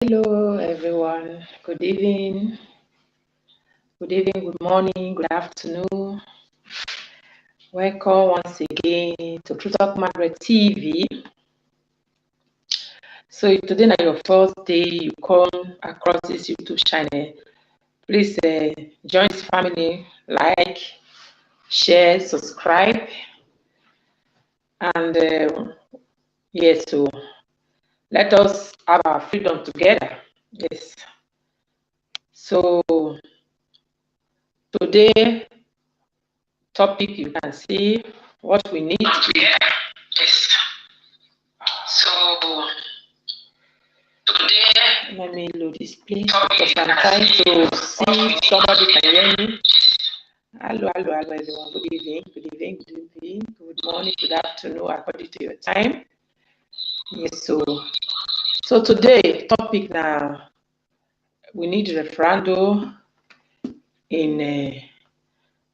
Hello, everyone. Good evening. Good morning, good afternoon. Welcome once again to True Talk Margaret TV. So if today is your first day you come across this YouTube channel, please join this family, like, share, subscribe, and yes, so let us have our freedom together. Yes. So today topic you can see what we need together. Yes. So today, let me load this place because I'm trying to see if somebody can hear me. Hello, everyone. Good evening, good morning, good afternoon, according to your time. Yes, so today topic now we need referendum in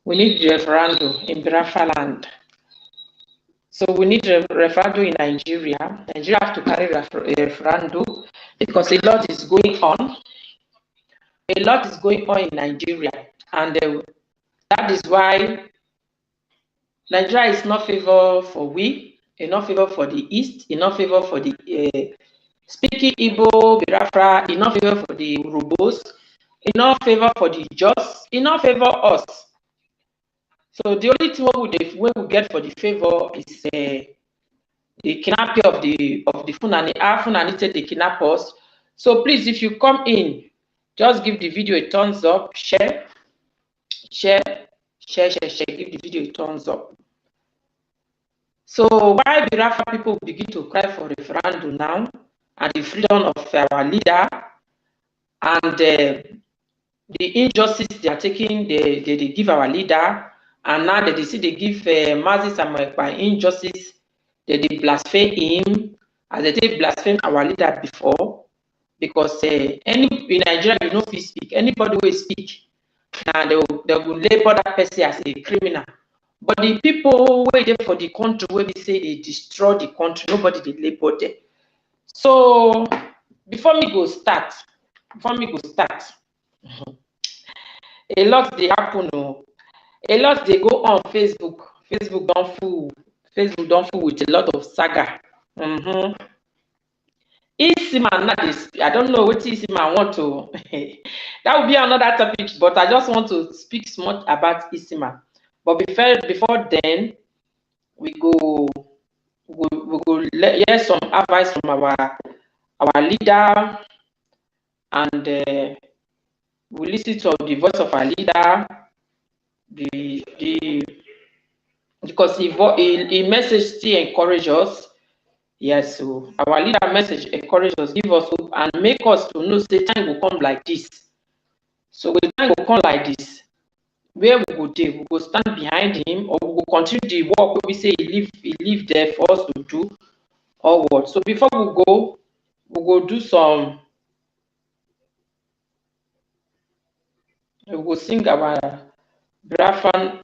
Biafra land. So we need referendum in Nigeria. Nigeria have to carry referendum because a lot is going on. A lot is going on in Nigeria, and that is why Nigeria is not favor for we, enough favor for the East, enough favor for the speaking Igbo, Biafra, enough favor for the Urubos, enough favor for the Jos, enough favor us. So the only thing we get for the favor is the kidnapping of the Fulani. Our Fulani said they kidnap us. So please, if you come in, just give the video a thumbs up, share, give the video a thumbs up. So why Biafra people begin to cry for referendum now and the freedom of our leader and the injustice they are taking, they give our leader, and now they see they give Mazis and by injustice, they blaspheme him as they did blaspheme our leader before, because in Nigeria you know if you speak, anybody will speak, and they will label that person as a criminal. But the people waiting for the country where we say they destroy the country, nobody they label them. So before me go start, a lot they happen. A lot they go on Facebook. Facebook don't fool with a lot of saga. Isima, I don't know what Isima want to. That would be another topic, but I just want to speak smart about Isima. But before then, we go hear some advice from our leader, and we listen to the voice of our leader. Because he message still encourage us. Yes, so our leader message encourage us, give us hope, and make us to know say time will come like this. So when time will come like this, where we go stand behind him, or we will continue the work we say he leave there for us to do, or what. So before we go do some, we will sing our Biafran.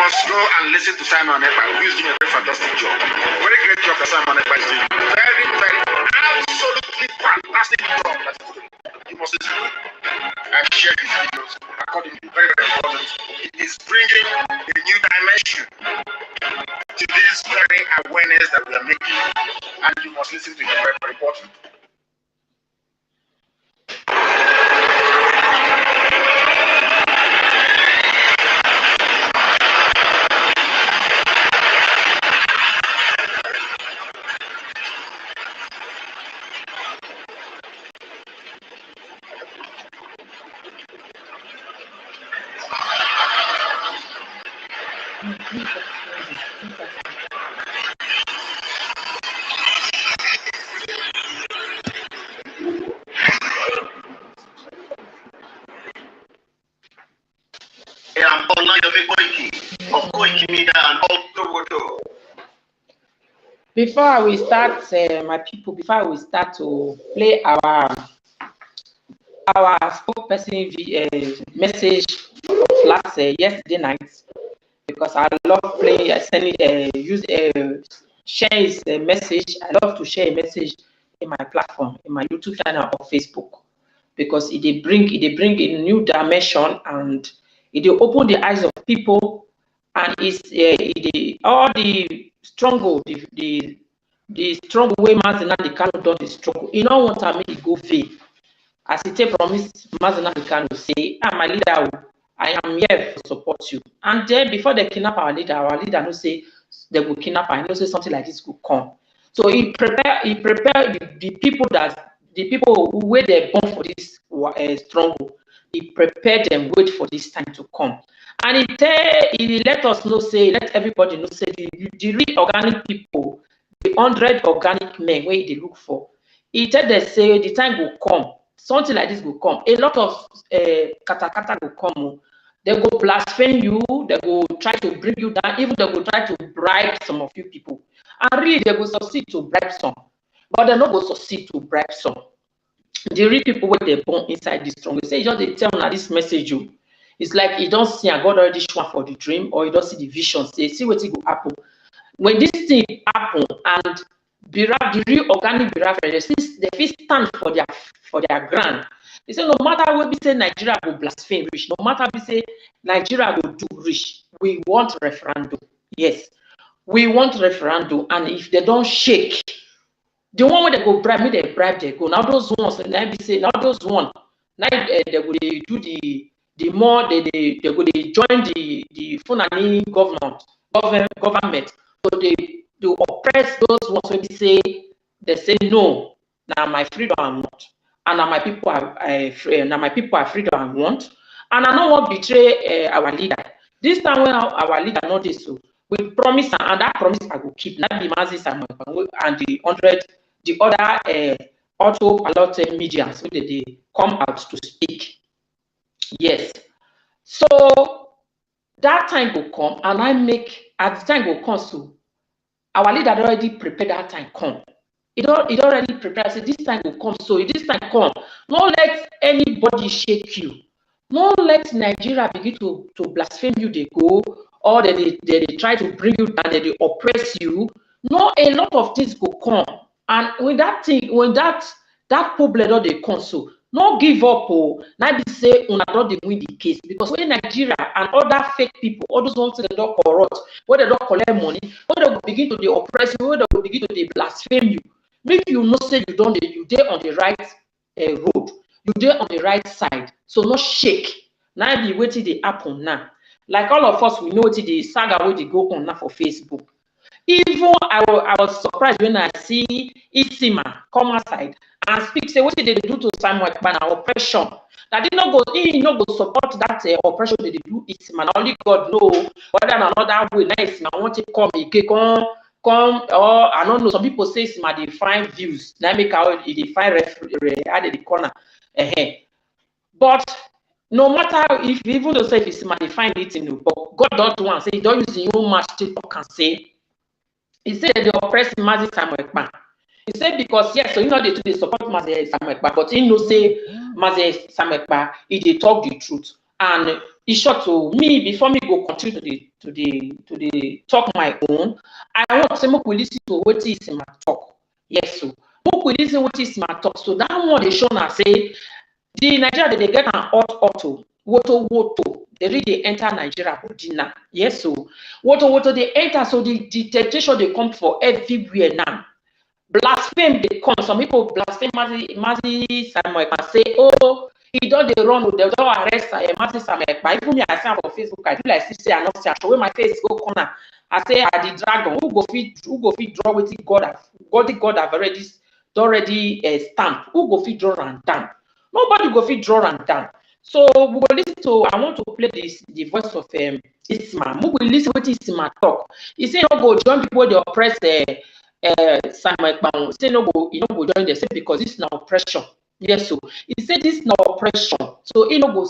must go and listen to Simon Ekpa, who is doing a very fantastic job. Very great job that Simon Ekpa is doing. Very, very, absolutely fantastic job that he's doing. You must listen to it and share his videos accordingly. Very, very important. It is bringing a new dimension to this very awareness that we are making, and you must listen to it. Very, very important. Before we start, my people, before we start to play our spokesperson message of last yesterday night, because I love playing, sending, share his message. I love to share a message in my platform, in my YouTube channel or Facebook, because it bring a new dimension, and it open the eyes of people, and it's all the struggle, the struggle way Mazina the Kano done the struggle. You know what I mean? It go fail. As it promised, Mazina the Kano say, my leader, I am here to support you. And then before they kidnap our leader no say they will kidnap her. He no say something like this could come. So he prepare the people who were they born for this struggle. He prepared them, wait for this time to come. And he let us know, say, let everybody know, say, the real organic people, the 100 organic men where they look for. He tell them, say, the time will come, something like this will come. A lot of kata will come. They go blaspheme you, they go try to bring you down, even they go try to bribe some of you people. And really, they will succeed to bribe some, but they not go succeed to bribe some. The real people where they born inside this strong, say, just they tell now this message you. It's like you don't see and God already shown for the dream, or you don't see the vision. Say, see what it will happen. When this thing happen and the real organic Biraffe, they stand for their ground. They say no matter what we say Nigeria will blaspheme rich, no matter we say Nigeria will do rich, we want referendum. Yes, we want referendum, and if they don't shake, the one where they go bribe, they go. Now those ones, now be say now those one, now they will do the more they go join the Fulani government. So they oppress those ones when they say no. Now my freedom I want, and now my people are freedom I want, and I don't want to betray our leader. This time when our leader not this, so we promise, and that promise I will keep. Not be Mazis and the 100, the other auto ballot media, so they come out to speak. Yes. So that time will come, and at the time will come, so our leader already prepared that time come. It already prepared, so this time will come. So if this time come, don't let anybody shake you. Don't let Nigeria begin to blaspheme you, they go, or they try to bring you down, they oppress you. No, a lot of things will come. And when that problem they come, so no give up. Now be say una don't win the case, because when Nigeria and other fake people, all those ones that don't corrupt, where they don't collect money, where they will begin to oppress you, where they will begin to blaspheme you. Make you know say you don't, you there on the right road, you there on the right side. So no shake. Now be waiting the happen now. Like all of us, we know the saga where they go on now for Facebook. Even I was surprised when I see Isima come outside and speak, say what did they do to Simon Ekpa oppression. That did not go, he no go support that oppression they do Isima. Only God know whether another way nice I want to come again, come, or I don't know. Some people say Isima they find views. Now make out they find added the corner. But no matter if even though say if Isima they find it in the book, God don't want say he don't use your own match to talk and say. He said they oppress Mazi Simon Ekpa. He said because yes, so you know they support Mazi Simon Ekpa, but he no say Mazi Simon Ekpa, he they talk the truth. And it's short to me before me go continue to the talk my own. I want to say make we listen to what is my talk. Yes, so make we listen what is my talk. So that one they show now say the Nigeria they get an auto woto they really enter Nigeria body now. Yes, so woto they enter, so the temptation they come for everywhere now. Blaspheme they come. Some people blaspheme Mazi Samuel can say, oh, he don't they run, they don't arrest Mazi Samuel. But even me, I say on Facebook, I do like say I not say, I show my face go corner. I say I the dragon who go fit draw with God have already stamped. Who go fit draw and down? Nobody go fit draw and down. So we will listen to. I want to play the voice of Isma. We will listen what Isma talk. He say no go join people they oppress Samuel Ekpa. Say no go join them. Say because this is now oppression. Yes, so he said this is now oppression. So he no go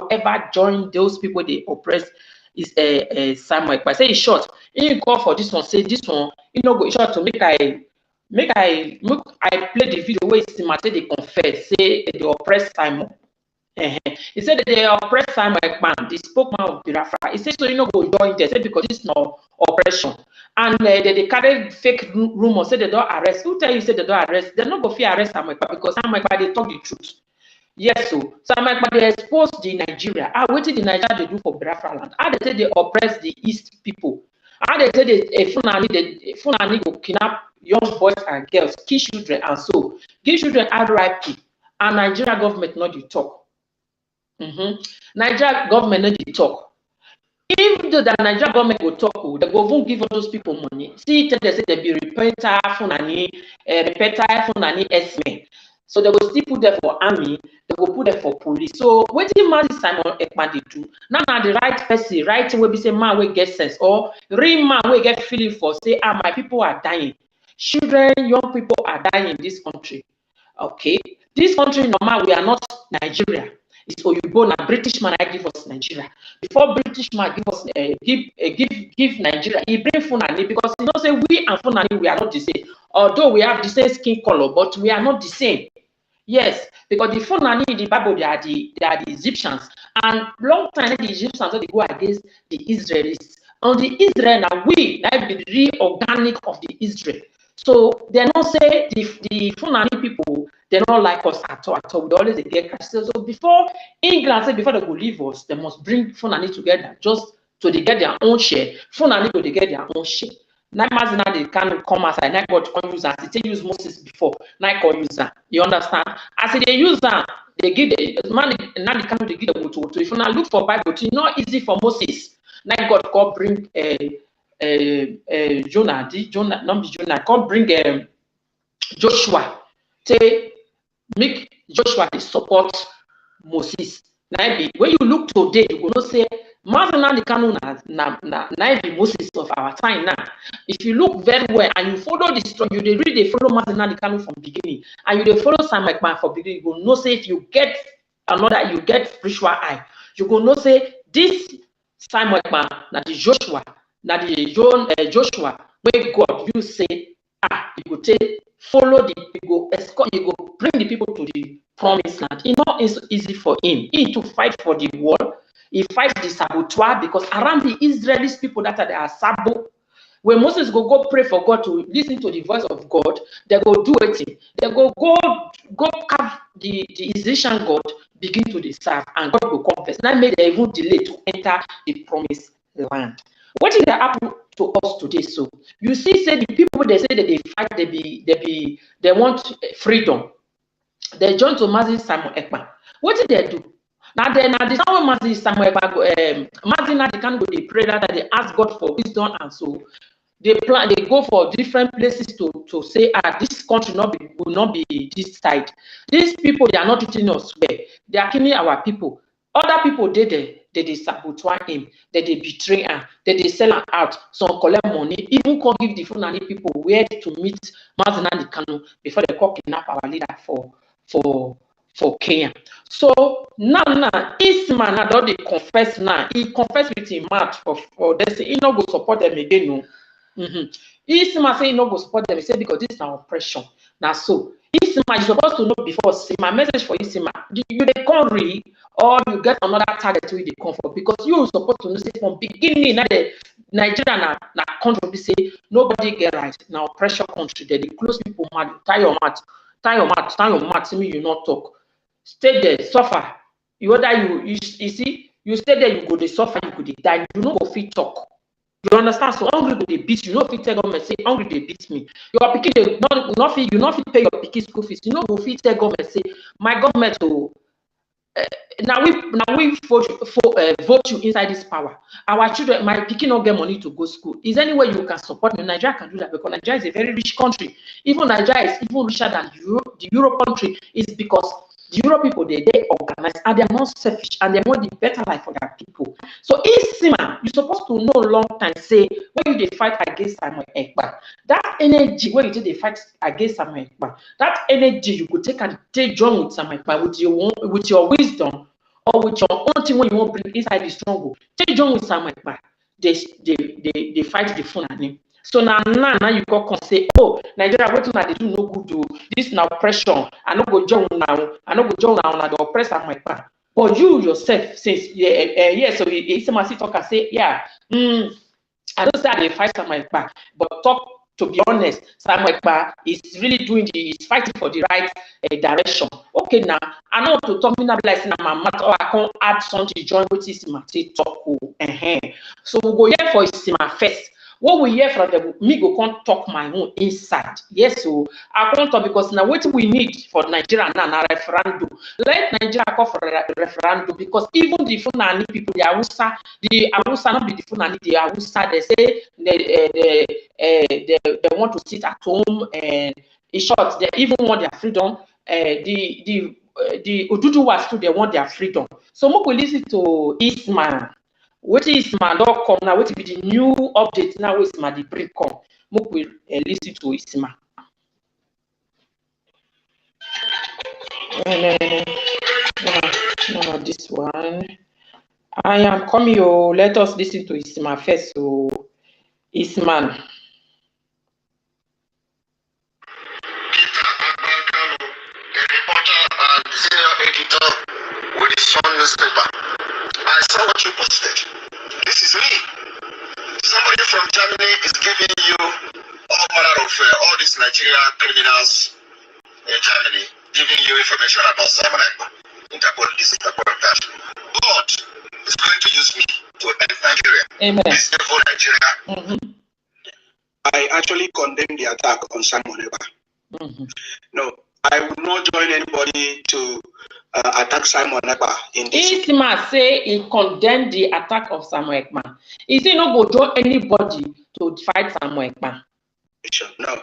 ever join those people they oppress. Is Samuel Ekpa. Say in short, he call for this one. Say this one. He no go short to make I play the video where Isma say they confess. Say they oppress Simon. He said that they oppress Simon Ekpa, the spokesman of Biafra. He said so you know go join there, said because it's no oppression. And they carry fake rumors, say they don't arrest. Who tell you say they don't arrest? They not go fear arrest Simon Ekpa because Simon Ekpa they talk the truth. Yes, so Simon Ekpa they expose the Nigeria. What did the Nigeria they do for Biafra land? How they say they oppress the East people? How they say they Fulani go kidnap young boys and girls, kill children and so give children RIP, and Nigeria government not the talk. Nigeria government no dey talk. If the Nigeria government go talk, they go even give all those people money. See, they say they be repentant Fulani S-men. So they go still put them for army, they go put them for police. So what did Mazi Simon Ekpa dey do? Now the right person, right way be say man will get sense, or real man will get feeling for say, my people are dying. Children, young people are dying in this country. Okay, this country normal, we are not Nigeria. It's Oyibo na British man I give us Nigeria. Before British man give us give Nigeria, he bring Fulani because you know say we and Fulani we are not the same. Although we have the same skin color, but we are not the same. Yes, because the Fulani in the Bible they are the Egyptians, and long time the Egyptians they go against the Israelis. On the Israel now we that be the real organic of the Israel. So they don't say the Fulani people, they don't like us at all. They always get cash. So before England say before they go leave us, they must bring Fulani together just so they get their own share. Fulani go they get their own share. Now they can come outside. Now God can use that. They use Moses before. Now God use that. You understand? As they use that, they give the man. Now they can they give the to. If you now look for Bible, it's not easy for Moses. Now God can bring Jonah, not Jonah, come bring Joshua. Say make Joshua support Moses. Now when you look today, you will say Mazana the canon na be Moses of our time now. If you look very well and you follow the story, you really follow Mazana the canon from beginning, and you follow Samuel Ekpa from beginning, you will know say if you get you get spiritual eye, you will know say this Samuel Ekpa na the Joshua. Now the Joshua, where God you say, you go take follow you go escort, you go bring the people to the promised land. It's not easy for him. He to fight for the war. He fights the saboteur because around the Israelis people that are sabo. When Moses go pray for God to listen to the voice of God, they go do it. They go carve the Egyptian God, begin to serve, and God will confess. That made them even delay to enter the promised land. What did that happen to us today? So you see, say the people they say that they fight, they want freedom. They join to Mazi Simon Ekpa. What did they do? Now the time when Mazi Simon Ekpa Mazi now they can go they pray that they ask God for wisdom, and so they go for different places to say this country will not be this side. These people they are not treating us well. They are killing our people. Other people they sabotage him, they betray him, they sell him out, some collect money, even come give the Fulani people where to meet Mazina the Kanu before they call kidnap our leader for Kenya. So now Isma now don't they confess now. He confessed with him mouth for they say he not go support them again. No. Isma say he not go support them. He say because this is an oppression. Now so Isma is supposed to know before. See my message for Isma. You they can't read or you get another target wey dey come for, because you suppose to know say from beginning na the Nigeria na country be say nobody get right, na oppression country. They close people mouth, tie your mouth, say me you not talk. Stay there, suffer. You see, you stay there, you go dey suffer, you go dey die, you no go fit talk. You understand? So hungry go dey beat you. You no fit tell government say hungry dey beat me. Your pikin dey not fit pay your pikin school fees. You no go fit tell government say my government now we vote you inside this power. Our children, my pikin no get money to go school. Is any way you can support me? Nigeria can do that because Nigeria is a very rich country. Even Nigeria is even richer than the Europe country, is because the Europe people they organized and they're not selfish and they want the better life for their people. So Isima, you're supposed to know long time say when you fight against Samuel Ekpa, that energy when you did they fight against Samuel Ekpa, that energy you could take and take join with Samuel Ekpa with your wisdom or with your own thing when you want to bring inside the struggle. Take join with Samuel Ekpa. They fight the Fulani. So now you go say, oh, Nigeria, what they do no good do this now oppression. I no go join now. I no go join now. I the oppress my part. But you yourself says, so it's a talk and say, yeah, I don't say they fight Samuel Ekpa, but talk to be honest, Samuel Ekpa is really he's fighting for the right direction. Okay, now I know to talk me now like my matter, or I can't add something to join with Isima talk. So we go here for Isima first. What we hear from them, me go can't talk my own inside. Yes, so I can't talk because now what we need for Nigeria now referendum. Let Nigeria call for a referendum because even the Fulani people, the Hausa not be the Fulani, the Hausa, they say they want to sit at home and in short, they even want their freedom. The Oduduwas too, they want their freedom. So we listen to Isma. What is Isma.com now? What will be the new update now? With Isma the break come. We listen to Isma. No, this one. I am coming. Let us listen to Isma first. So, Isman. With his son newspaper. I saw what you posted. This is me. Somebody from Germany is giving you all manner of all these Nigerian criminals in Germany, giving you information about Simon Ekpa, Interpol this, Interpol that. God is going to use me to end Nigeria. Amen. This evil Nigeria. I actually condemn the attack on Simon Ekpa. No, I would not join anybody to attack Simon Ekpa in this. Isma say he condemned the attack of Samuel Ekpa. He say no go join anybody to fight Samuel Ekpa. No.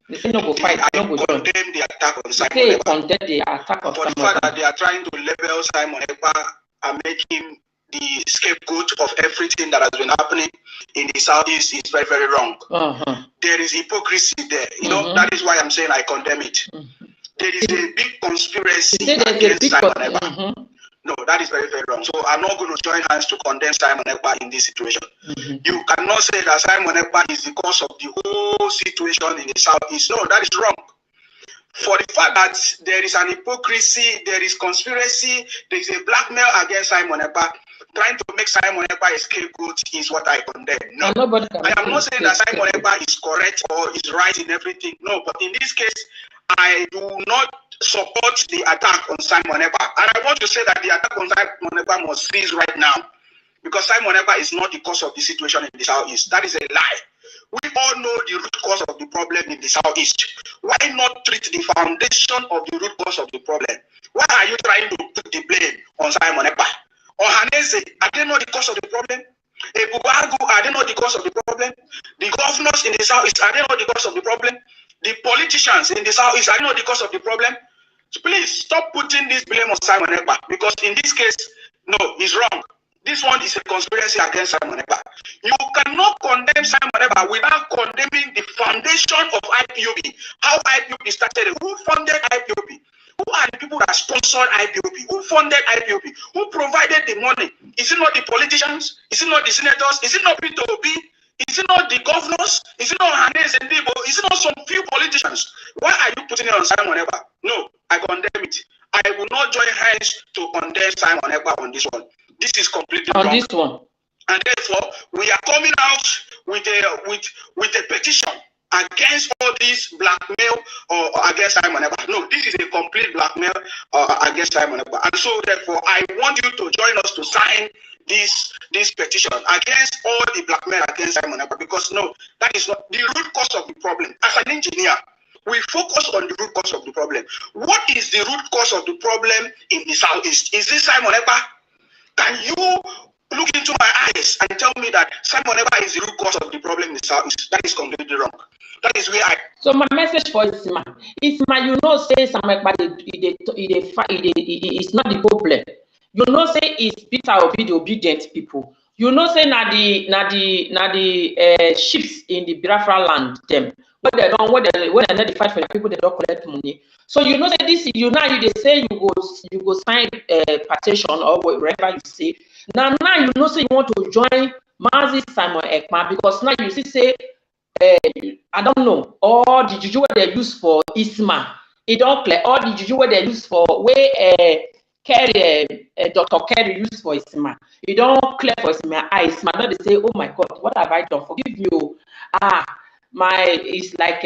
He say no go fight. I condemn the attack on Simon Ekpa. He condemn the attack of Samuel Ekpa. For the fact that they are trying to label Simon Ekpa and make him the scapegoat of everything that has been happening in the Southeast is very, very wrong. There is hypocrisy there. You know, that is why I'm saying I condemn it. There is a big conspiracy against Simon Ekpa. No, that is very, very wrong. So I'm not going to join hands to condemn Simon Ekpa in this situation. You cannot say that Simon Ekpa is the cause of the whole situation in the Southeast. No, that is wrong. For the fact that there is an hypocrisy, there is conspiracy, there is a blackmail against Simon Ekpa, trying to make Simon Ekpa a scapegoat is what I condemn. No, I am not saying that Simon Ekpa is correct or is right in everything. No, but in this case, I do not support the attack on Simon Ekpa. And I want to say that the attack on Simon Ekpa must cease right now because Simon Ekpa is not the cause of the situation in the Southeast. That is a lie. We all know the root cause of the problem in the Southeast. Why not treat the foundation of the root cause of the problem? Why are you trying to put the blame on Simon Ekpa? Or Hanese, are they not the cause of the problem? Ebubagu, are they not the cause of the problem? The governors in the Southeast, are they not the cause of the problem? The politicians in the Southeast, are they not the cause of the problem? So please stop putting this blame on Simon Ekpa because in this case, no, it's wrong. This one is a conspiracy against Simon Ekpa. You cannot condemn Simon Ekpa without condemning the foundation of IPOB. How IPOB started, who funded IPOB? Who are the people that sponsored IPOB? Who funded IPOB? Who provided the money? Is it not the politicians? Is it not the senators? Is it not P2B? Is it not the governors? Is it not Hannes and Debo? Is it not some few politicians? Why are you putting it on Simon Ekpa? No, I condemn it. I will not join hands to condemn Simon Ekpa on this one. This is completely on wrong. this one. And therefore, we are coming out with a petition against all this blackmail or against Simon Ekpa. No, this is a complete blackmail against Simon Ekpa. And so therefore, I want you to join us to sign this petition against all the blackmail against Simon Ekpa, because no, that is not the root cause of the problem. As an engineer, we focus on the root cause of the problem. What is the root cause of the problem in the Southeast? Is this Simon Ekpa? Can you look into my eyes and tell me that Simon Ekpa is the root cause of the problem in the Southeast? That is completely wrong. That is where I... So my message for Isma, you know, say Simon Ekpa is not the problem. You know, say it's Peter Obi, the obedient people. You know, say na the ships in the Biafra land them. When they not fight for the people, they don't collect money. So you know, say this. You know, they say you go sign a petition or whatever you say. Now you know, say you want to join Mazi Simon Ekpa, because now you see say I don't know, all the juju they use for Isma, it don't clear. All the juju they use for where Dr. Kerry used for Isma, it don't clear for Isma. Isma, now they say, oh my God, what have I done? Forgive you. It's like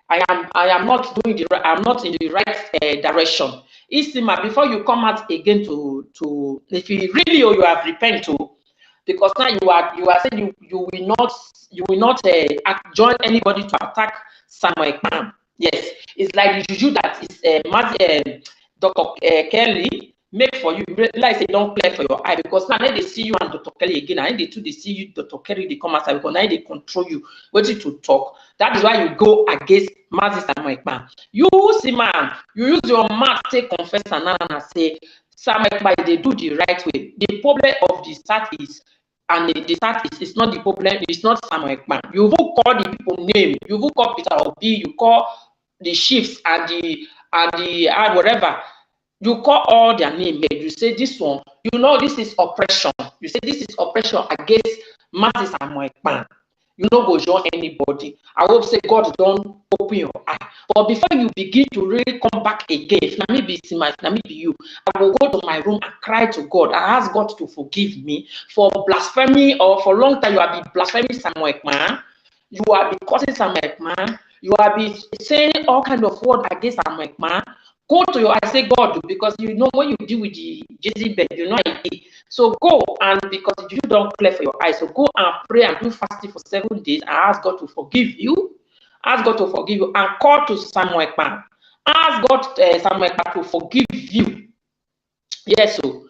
I am not doing the right, I'm not in the right direction. Isma, before you come out again to if you really you have repented to, because now you are saying you will not join anybody to attack Samuel Ekpa. Yes, it's like the juju that is Dr. Kelly make for you. Like say don't play for your eye, because now they see you and Dr. Kelly again, and they see you, Dr. Kelly, they come outside, because now they control you, waiting to talk. That is why you go against Mazi Samuel Ekpa. You see, man, you use your mouth to confess and say Samuel Ekpa, they do the right way. The problem of the start is, and the start is not the problem, it's not Samuel Ekpa. You will call the people name, you will call Peter Obi, you call the chiefs and the whatever, you call all their name, you say this one, you know, this is oppression. You say this is oppression against Mazi Samuel Ekpa. You don't go join anybody. I hope say God don't open your eye. But before you begin to really come back again, if na me be you, I will go to my room and cry to God. I ask God to forgive me for blasphemy, or for a long time you have been blaspheming Samuel Ekpa. You have been cursing Samuel Ekpa. You have been saying all kind of words against Samuel Ekpa. Go to your, I say God, because you know when you deal with the Jezebel, you know it. So go, and because you don't clear for your eyes, so go and pray and do fasting for 7 days and ask God to forgive you. Ask God to forgive you and call to Samuel Ekpa. Ask God, Samuel Ekpa, to forgive you. Yes, so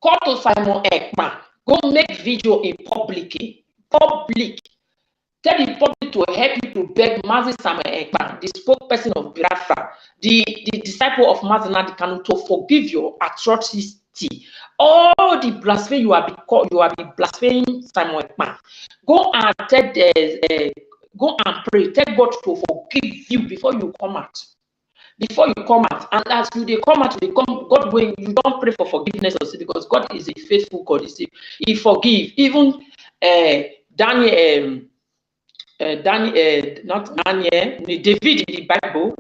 call to Samuel Ekpa. Go make video in public. Tell the public to help you to beg Mazi Samuel Ekpa, the spokesperson of Biafra, the disciple of Mazi Nnamdi Kanu, to forgive your atrocity. All the blasphemy you have been blaspheming Samuel Ekpa. Go and go and pray. Tell God to forgive you before you come out. Before you come out, and as you come out, God going. You don't pray for forgiveness, also, because God is a faithful God. He forgive even Daniel. Not Daniel, David in the Bible.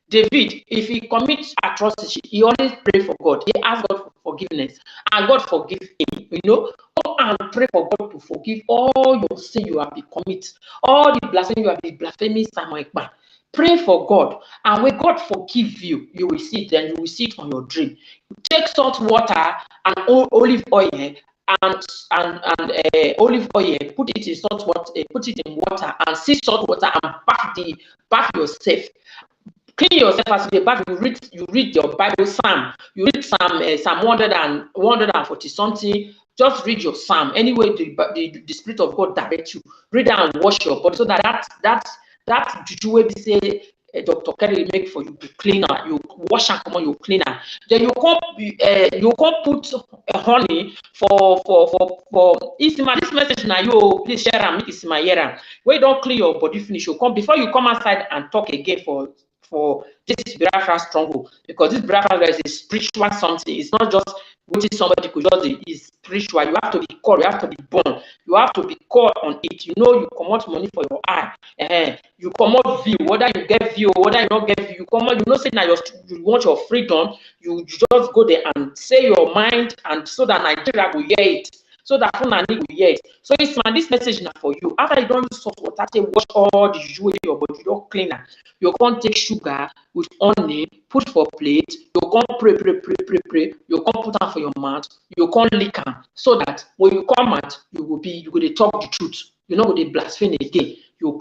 David, if he commits atrocity, he always pray for God. He asks God for forgiveness, and God forgive him. You know, go and pray for God to forgive all your sin you have been commit, all the blasphemy you have been blaspheming Samuel Ekpa. Pray for God, and when God forgive you, you will see it. Then you will see it on your dream. Take salt water and olive oil. And olive oil, put it in salt water, put it in water, and see salt water, and bath yourself. Clean yourself as you bath. You read your Bible Psalm. You read Psalm 140 something. Just read your Psalm. Anyway, the Spirit of God direct you. Read and wash your body, so that juju wey be say Dr. Kelly make for you to cleaner. You wash and come on, you cleaner. Then you can't put honey for Isma. This message now, you please share and make Isma hear am. When you don't clean your body finish, you come before you come outside and talk again for this Biafra struggle, because this Biafra is a spiritual something. It's not just what somebody could just is spiritual. You have to be called, you have to be born you have to be caught on it. You know, you come out money for your eye. You come out view, whether you get view, whether you not get view, you come out, you know, say now you want your freedom, you just go there and say your mind, and so that Nigeria will hear it. So that Fulani will hear it. So it's man, this message now for you. After you don't use salt water, wash all the juice in your body, you don't clean it. You can't take sugar with honey, put for plate, you can't pray, you can't put on for your mouth, you can't lick them, so that when you come out, you will talk the truth. You know, they blaspheme again. You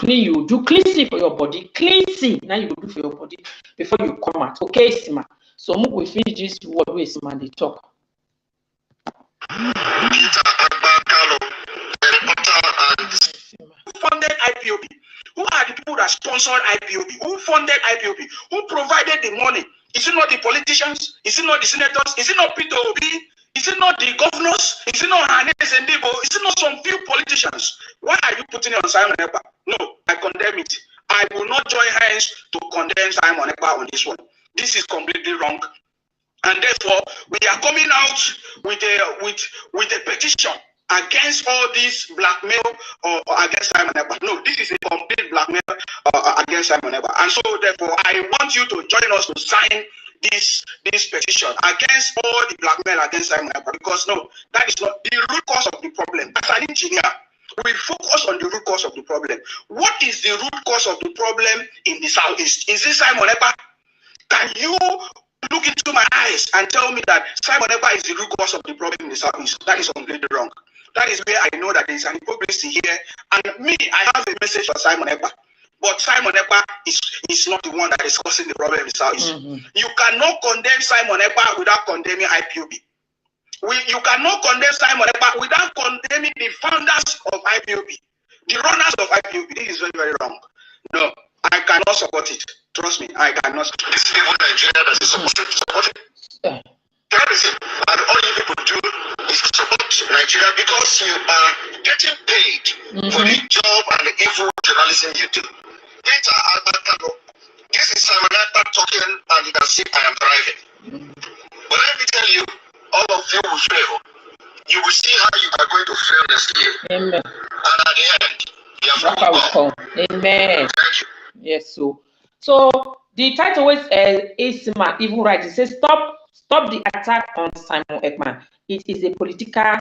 do cleansing for your body, cleansing. Now you will do for your body before you come out. Okay, Sima. So we finish this word with Sima, they talk. Who funded IPOB? Who are the people that sponsored IPOB? Who funded IPOB? Who provided the money? Is it not the politicians? Is it not the senators? Is it not Peter Obi? Is it not the governors? Is it not Hannes and Debo? Is it not some few politicians? Why are you putting it on Simon Ekpa? No, I condemn it. I will not join hands to condemn Simon Ekpa on this one. This is completely wrong. And therefore, we are coming out with a petition against all this blackmail or against Simon Ekpa. No, this is a complete blackmail against Simon Ekpa. And so, therefore, I want you to join us to sign this petition against all the blackmail against Simon Ekpa, because no, that is not the root cause of the problem. As an engineer, we focus on the root cause of the problem. What is the root cause of the problem in the Southeast? Is it Simon Ekpa? Can you look into my eyes and tell me that Simon Ekpa is the root cause of the problem in the Southeast? That is completely wrong. That is where I know that there is an hypocrisy here. And me, I have a message for Simon Ekpa. But Simon Ekpa is not the one that is causing the problem in the Southeast. You cannot condemn Simon Ekpa without condemning IPOB. You cannot condemn Simon Ekpa without condemning the founders of IPOB, the runners of IPOB. This is very, very wrong. No, I cannot support it. Trust me, I cannot support it. This is even Nigeria that is supposed to support it. Terrorism, and all you people do is support Nigeria because you are getting paid for the job and the evil journalism you do. Peter Albertano, this is Simon Ekpa talking, and you can see I am driving. But let me tell you, all of you will fail. You will see how you are going to fail next year. Amen. And at the end, you have come. Amen. Thank you. Yes, so the title is even right. It says stop the attack on Simon Ekpa. It is a political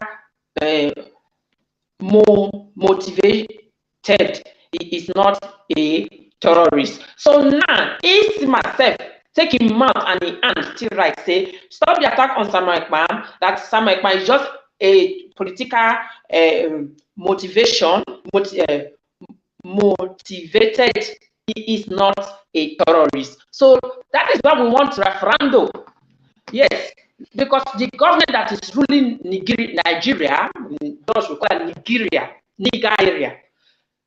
motivated. It is not a terrorist. So now, if myself take him mouth and he hand still right, say stop the attack on Simon Ekpa. That Simon Ekpa is just a political motivated. He is not a terrorist. So that is why we want referendum. Yes, because the government that is ruling Nigeria, those we call Nigeria,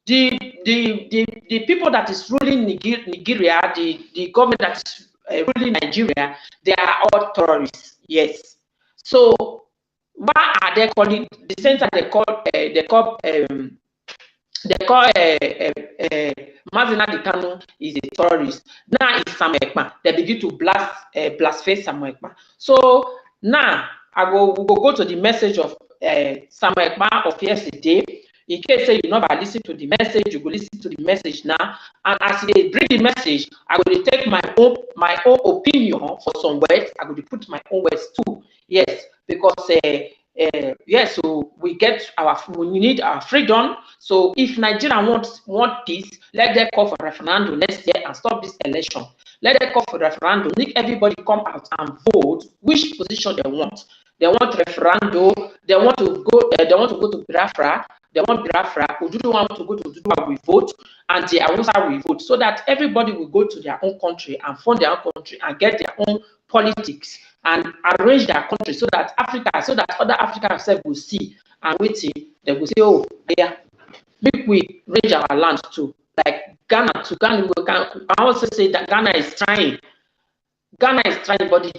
the people that is ruling Nigeria, the government that is ruling Nigeria, they are all terrorists. Yes. So why are they calling the same time they call Mazina Dikano is a terrorist. Now it's Simon Ekpa. They begin to blaspheme Simon Ekpa. So now we will go to the message of Simon Ekpa of yesterday. In case you never listen to the message, you go listen to the message now. And as they bring the message, I will take my own opinion for some words. I will put my own words too. Yes, because yes, so we need our freedom. So if Nigeria want this, let them call for referendum next year and stop this election. Let them call for referendum. Make everybody come out and vote which position they want. They want referendum. They want to go. They want to go to Biafra. They want Biafra. Ududu want to go to Ududu. We vote, and the Hausa will vote, so that everybody will go to their own country and fund their own country and get their own politics and arrange their country, so that other Africa themselves will see and wait. They will say, oh, yeah, make we range our land too. Like Ghana, I also say that Ghana is trying. Ghana is trying, but the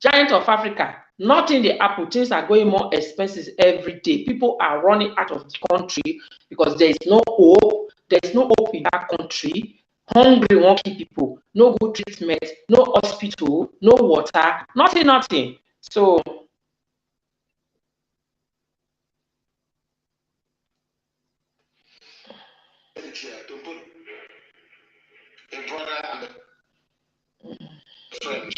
giant of Africa, nothing the apple. Things are going more expensive every day. People are running out of the country because there is no hope. There is no hope in that country. Hungry won't keep people. No good treatment. No hospital. No water. Nothing. So a brother and a friend.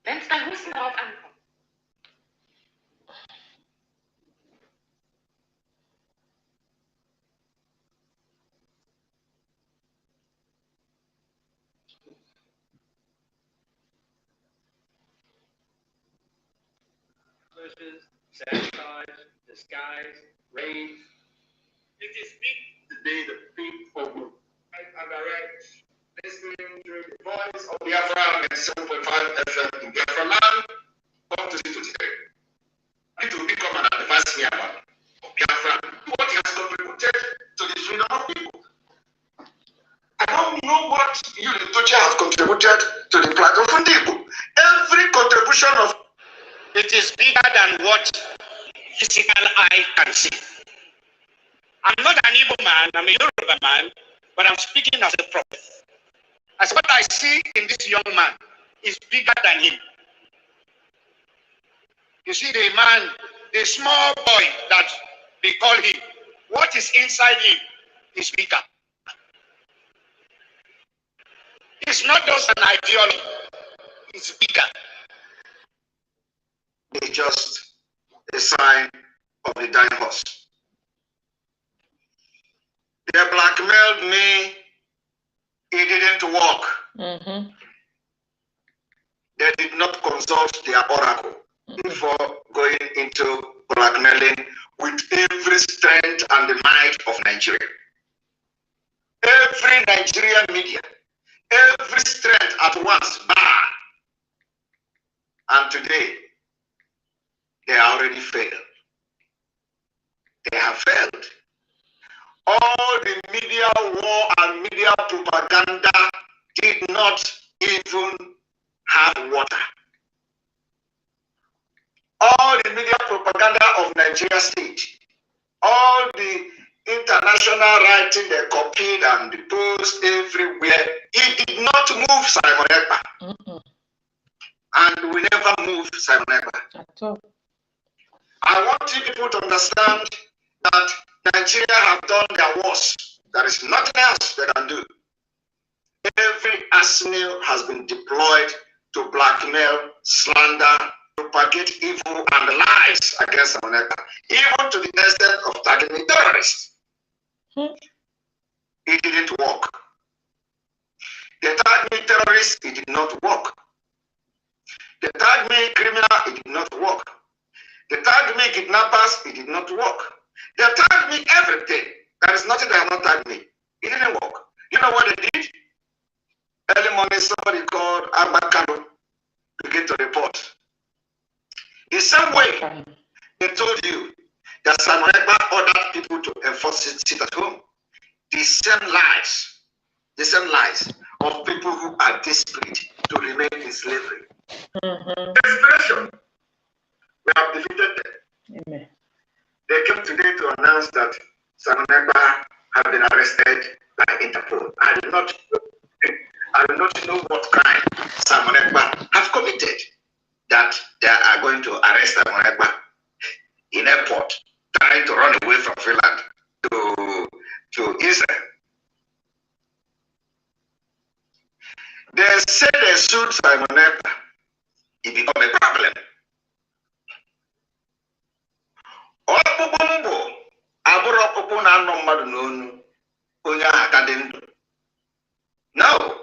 Wenn es beim Husten drauf ankommt. Sabotage, disguise, rage. It is big today the people are direct, listening to the voice of Biafra and 7.5 FM in Biafra land. Come to see today. It will become an advanced about Biafra. What he has contributed to the freedom of people. I don't know what you, the Tocha, have contributed to the platform of people. Every contribution of it is bigger than what physical eye can see. I'm not an Igbo man, I'm a Yoruba man, but I'm speaking as a prophet. As what I see in this young man is bigger than him. You see the man, the small boy that they call him, what is inside him is bigger. It's not just an ideology, it's bigger. It's just a sign of the dying horse. They blackmailed me. It didn't work. They did not consult their oracle before going into blackmailing with every strength and the might of Nigeria. Every Nigerian media, every strength at once, bad. And today, they already failed. They have failed. All the media war and media propaganda did not even have water. All the media propaganda of Nigeria state, all the international writing they copied and the post everywhere, it did not move Simon Ekpa. And we never moved Simon Ekpa. I want you people to understand that Nigeria have done their worst. There is nothing else they can do. Every arsenal has been deployed to blackmail, slander, propagate evil and lies against America, even to the extent of targeting terrorists. It didn't work. They tagged me terrorists, it did not work. They tagged me criminal, it did not work. They tagged me kidnappers, it did not work. They tagged me everything. There is nothing they have not tagged me. It didn't work. You know what they did? Early morning, somebody called Abakano began to report. The same way they told you that Simon Ekpa ordered people to enforce sit at home. The same lies of people who are desperate to remain in slavery. Desperation. We have defeated them. Amen. They came today to announce that Simon Ekpa have been arrested by Interpol. I do not know what crime Simon Ekpa have committed that they are going to arrest Simon Ekpa in airport, trying to run away from Finland to Israel. They said they sued Simon Ekpa. It become a problem. No.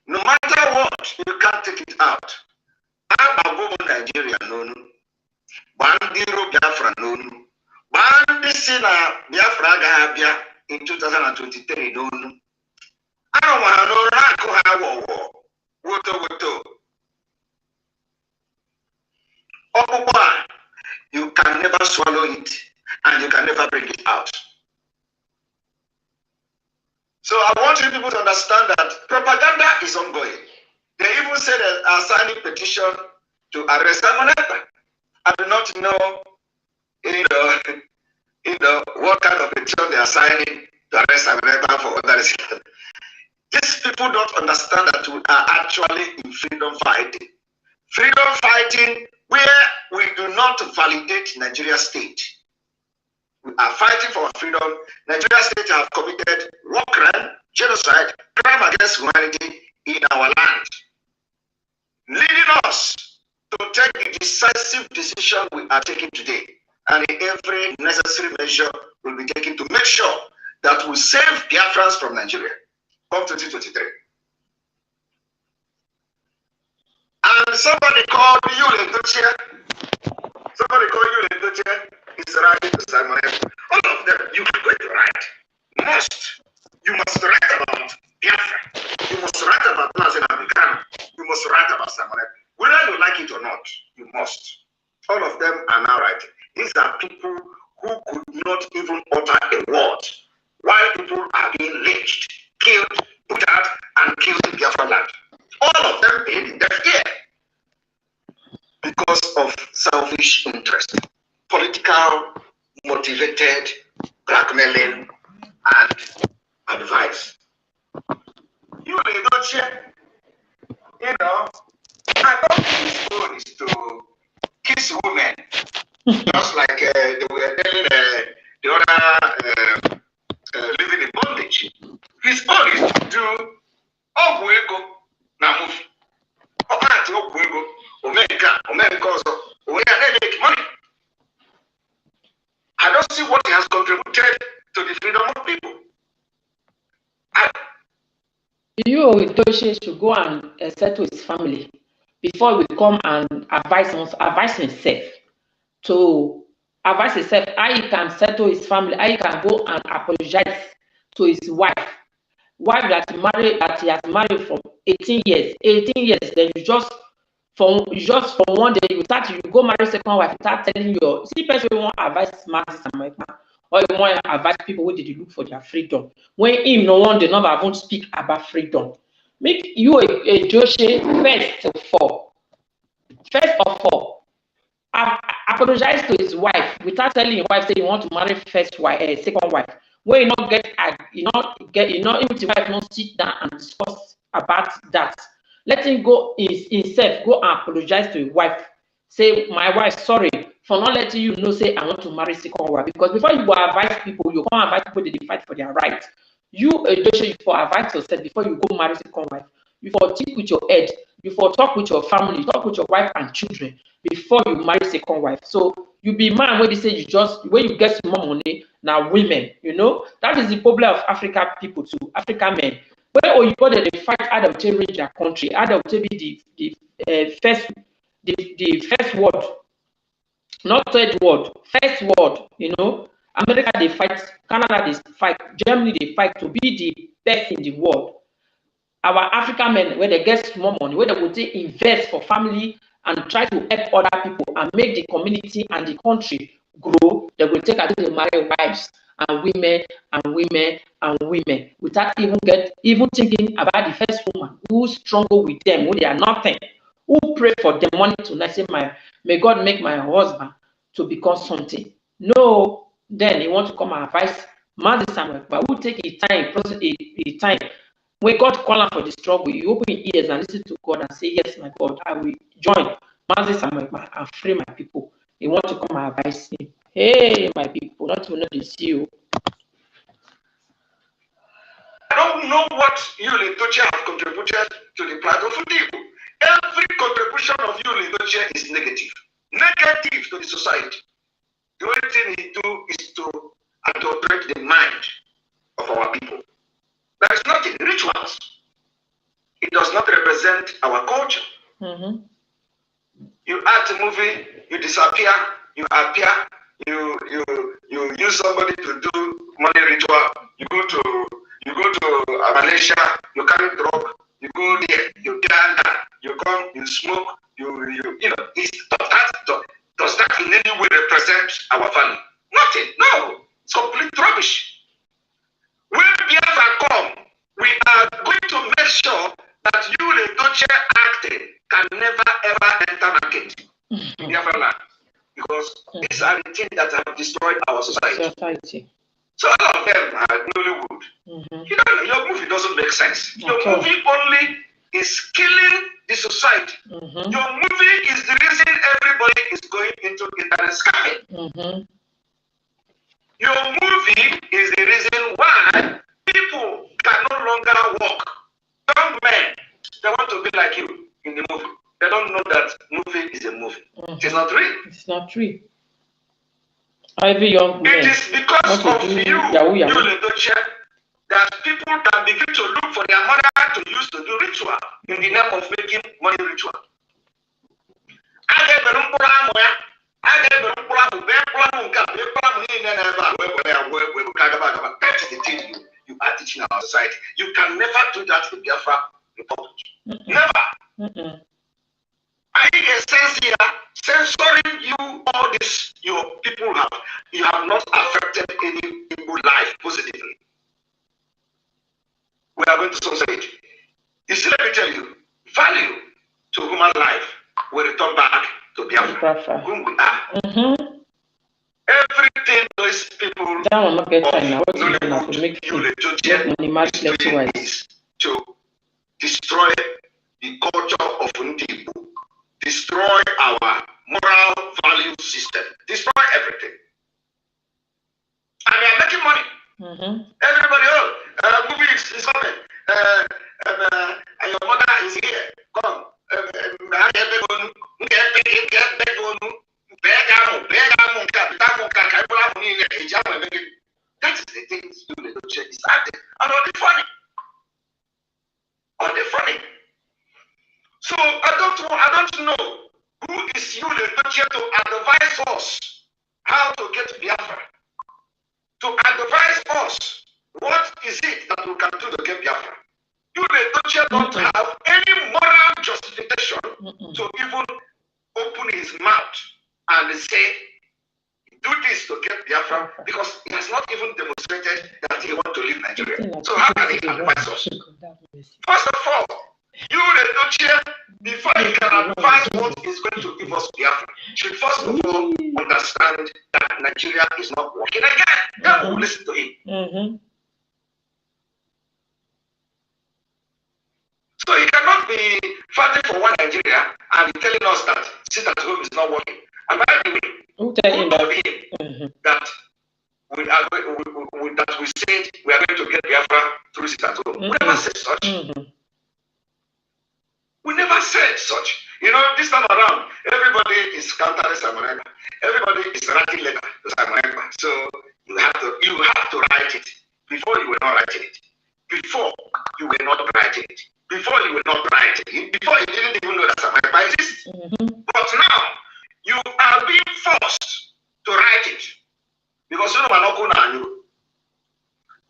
No matter what, you can't take it out. Nigeria Bandiro Biafra Bandi Sina Biafra Gahabia in 2023 I don't want to know Rako Hawo. Woto. You can never swallow it and you can never bring it out. So I want you people to understand that propaganda is ongoing. They even said they are signing petition to arrest Simon Ekpa. I do not know what kind of petition they are signing to arrest America for others. These people don't understand that we are actually in freedom fighting. Freedom fighting where we do not validate Nigeria state. We are fighting for freedom. Nigeria state have committed war crime, genocide, crime against humanity in our land, leading us to take the decisive decision we are taking today. And every necessary measure will be taken to make sure that we save Biafrans from Nigeria come 2023. And somebody called you Ledochia. Somebody called you Ledochia. Is writing to Simon. All of them, you are going to write. You must write about Biafra. You must write about Nazi Americana. You must write about Simon. Whether you like it or not, you must. All of them are now writing. These are people who could not even utter a word. While people are being lynched, killed, put out, and killed in Biafra land. All of them paid in death here because of selfish interest, political motivated blackmailing and advice. You don't share, I don't think this phone is to kiss women, just like they were telling the other living in bondage. His own is to do Ogwego Namufi. Ogwego, MNK also, where they make money. I don't see what he has contributed to the freedom of people. You Toshe should go and settle his family before we come and advise himself to advise himself how he can settle his family, how he can go and apologize to his wife that he has married for 18 years. 18 years, then you just from one day you go marry second wife, you start telling your person you want advice Marxist America, or you want to advise people who did look for their freedom. When him no one they never won't speak about freedom. Make you a Joshua first of all, apologize to his wife without telling his wife say you want to marry second wife. When you not get even the wife not sit down and discuss about that. Let him go himself, go and apologize to his wife. Say, my wife, sorry for not letting you know, say, I want to marry second wife. Because before you go advise people, you can't advise people that they fight for their rights. You for advise yourself before you go marry second wife. You for think with your head, you for talk with your family, talk with your wife and children before you marry second wife. So you be man when they say when you get more money, now women, that is the problem of African people too, African men. When you go there, they fight how to change their country, how to be the first word, not third word, first word. America they fight, Canada they fight, Germany they fight to be the best in the world. Our African men, when they get more money, where they will invest for family and try to help other people and make the community and the country grow, they will take the marry wives and women and women and women without even thinking about the first woman who struggle with them, who they are nothing, who pray for the money tonight, say, may God make my husband to become something. No, then he want to come and advise Mazi Samuel, but who take his time, when God call him for the struggle, you open your ears and listen to God and say, yes, my God, I will join Mazi Samuel and free my people. He want to come and advise him. Hey, my people, not to know this you. I don't know what you, Letoche, have contributed to the plight of people. Every contribution of you, Letoche, is negative to the society. The only thing he do is to adulterate the mind of our people. There is nothing. Rituals. It does not represent our culture. Mm-hmm. You act a movie, you disappear, you appear, you use somebody to do money ritual. You go to Malaysia, you carry drug, you go there, you dance, you come, you smoke, does that in any way represent our family? Nothing. No, it's complete rubbish. When Biafra come, we are going to make sure that you, the Doche acting, can never ever enter market in Biafra land. Because because these are the things that have destroyed our society. So all of them are Nollywood. You know, your movie doesn't make sense. Your movie only is killing the society. Your movie is the reason everybody is going into internet scamming. Your movie is the reason why people can no longer walk. Young men, they want to be like you in the movie. They don't know that movie is a movie. It's not real. It's not real. Every young man. It is because of you, Ledoche, that people can begin to look for their mother to use to do ritual in the name of making money ritual. That is the thing you are teaching our society. You can never do that in Biafra Republic. Never. I think a sense here, censoring you, all this, your people have, you have not affected any people's life positively. We are going to censor it. You see, let me tell you, value to human life will return back to Biafra, whom we are. Everything those people is to destroy the culture of Ndibu, destroy our moral value system, destroy everything. And they are making money. Everybody, movie is coming. And your mother is here. Come. That's the things you need to check. And all the funny. All the funny. So I don't know who is you to advise us how to get Biafra. To advise us what is it that we can do to get Biafra. You don't have any moral justification to even open his mouth and say, do this to get Biafra, because he has not even demonstrated that he wants to leave Nigeria. So how can he advise us? First of all, you before he can advise what is going to give us Biafra, should first of all understand that Nigeria is not working again. Then we'll listen to him. So he cannot be fighting for one Nigeria and be telling us that sit at home is not working. And by the way, who told him that we said we are going to get Biafra through sit at home? We never said such. We never said such. You know, this time around, everybody is countering Simon. Everybody is writing letter to Simon. So you have to write it. Before you were not writing it. Before you were not writing it. Before you were not writing. Before you didn't even know that Samaritan exists. But now you are being forced to write it because you know you.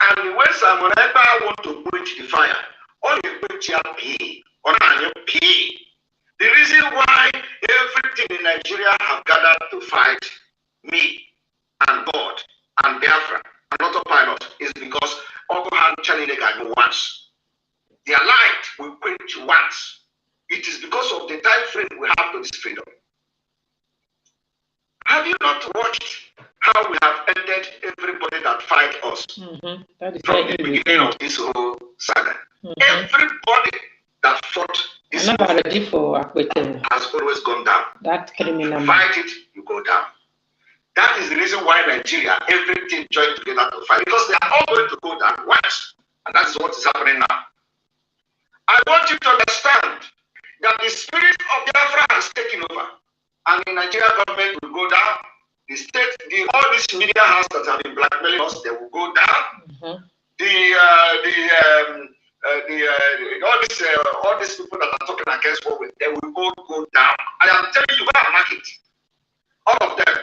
And when Samaritan want to quench the fire, all you quench your pee on your pee. The reason why everything in Nigeria have gathered to fight me and God and Biafra and autopilot is because Ogohan Chaninega once. Their light will quench once. It is because of the time frame we have to this freedom. Have you not watched how we have ended everybody that fight us from the beginning of this whole saga? Everybody that fought this has always gone down. That criminal. You fight it, you go down. That is the reason why Nigeria, everything joined together to fight, because they are all going to go down once. And that is what is happening now. I want you to understand that the spirit of Biafra has taken over, and the Nigerian government will go down. The state, all these media houses that have been blackmailing us, they will go down. All these people that are talking against what they will all go down. I am telling you, go and mark it. All of them.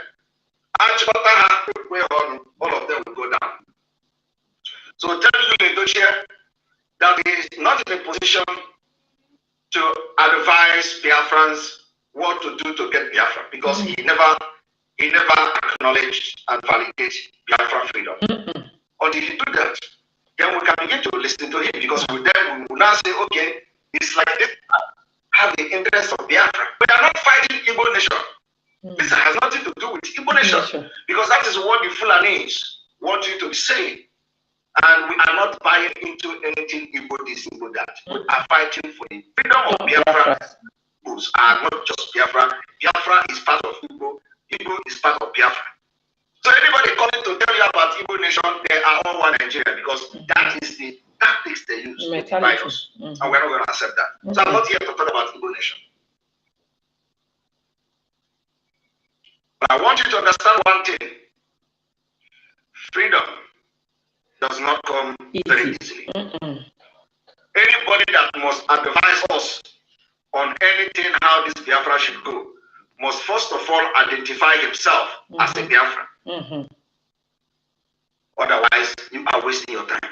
All of them will go down. So tell you, Ledoche, that he is not in a position to advise Biafrans what to do to get Biafra, because he never acknowledged and validated Biafra freedom. Until he do that, then we can begin to listen to him, because with them we will now say, okay, it's like this, have the interest of Biafra. We are not fighting Igbo nation. This has nothing to do with nation. Because that is what the Fulanis want you to be saying. And we are not buying into anything Igbo this, Igbo that. We are fighting for the freedom of Biafra. Igbos are not just Biafra. Biafra is part of Igbo. Igbo is part of Biafra. So anybody coming to tell you about Igbo nation, they are all one Nigeria, because that is the tactics they use to divide us. And we're not going to accept that. So I'm not here to talk about Igbo nation. But I want you to understand one thing. Freedom does not come very easily. Anybody that must advise us on anything how this Biafra should go must first of all identify himself as a Biafran. Otherwise, you are wasting your time.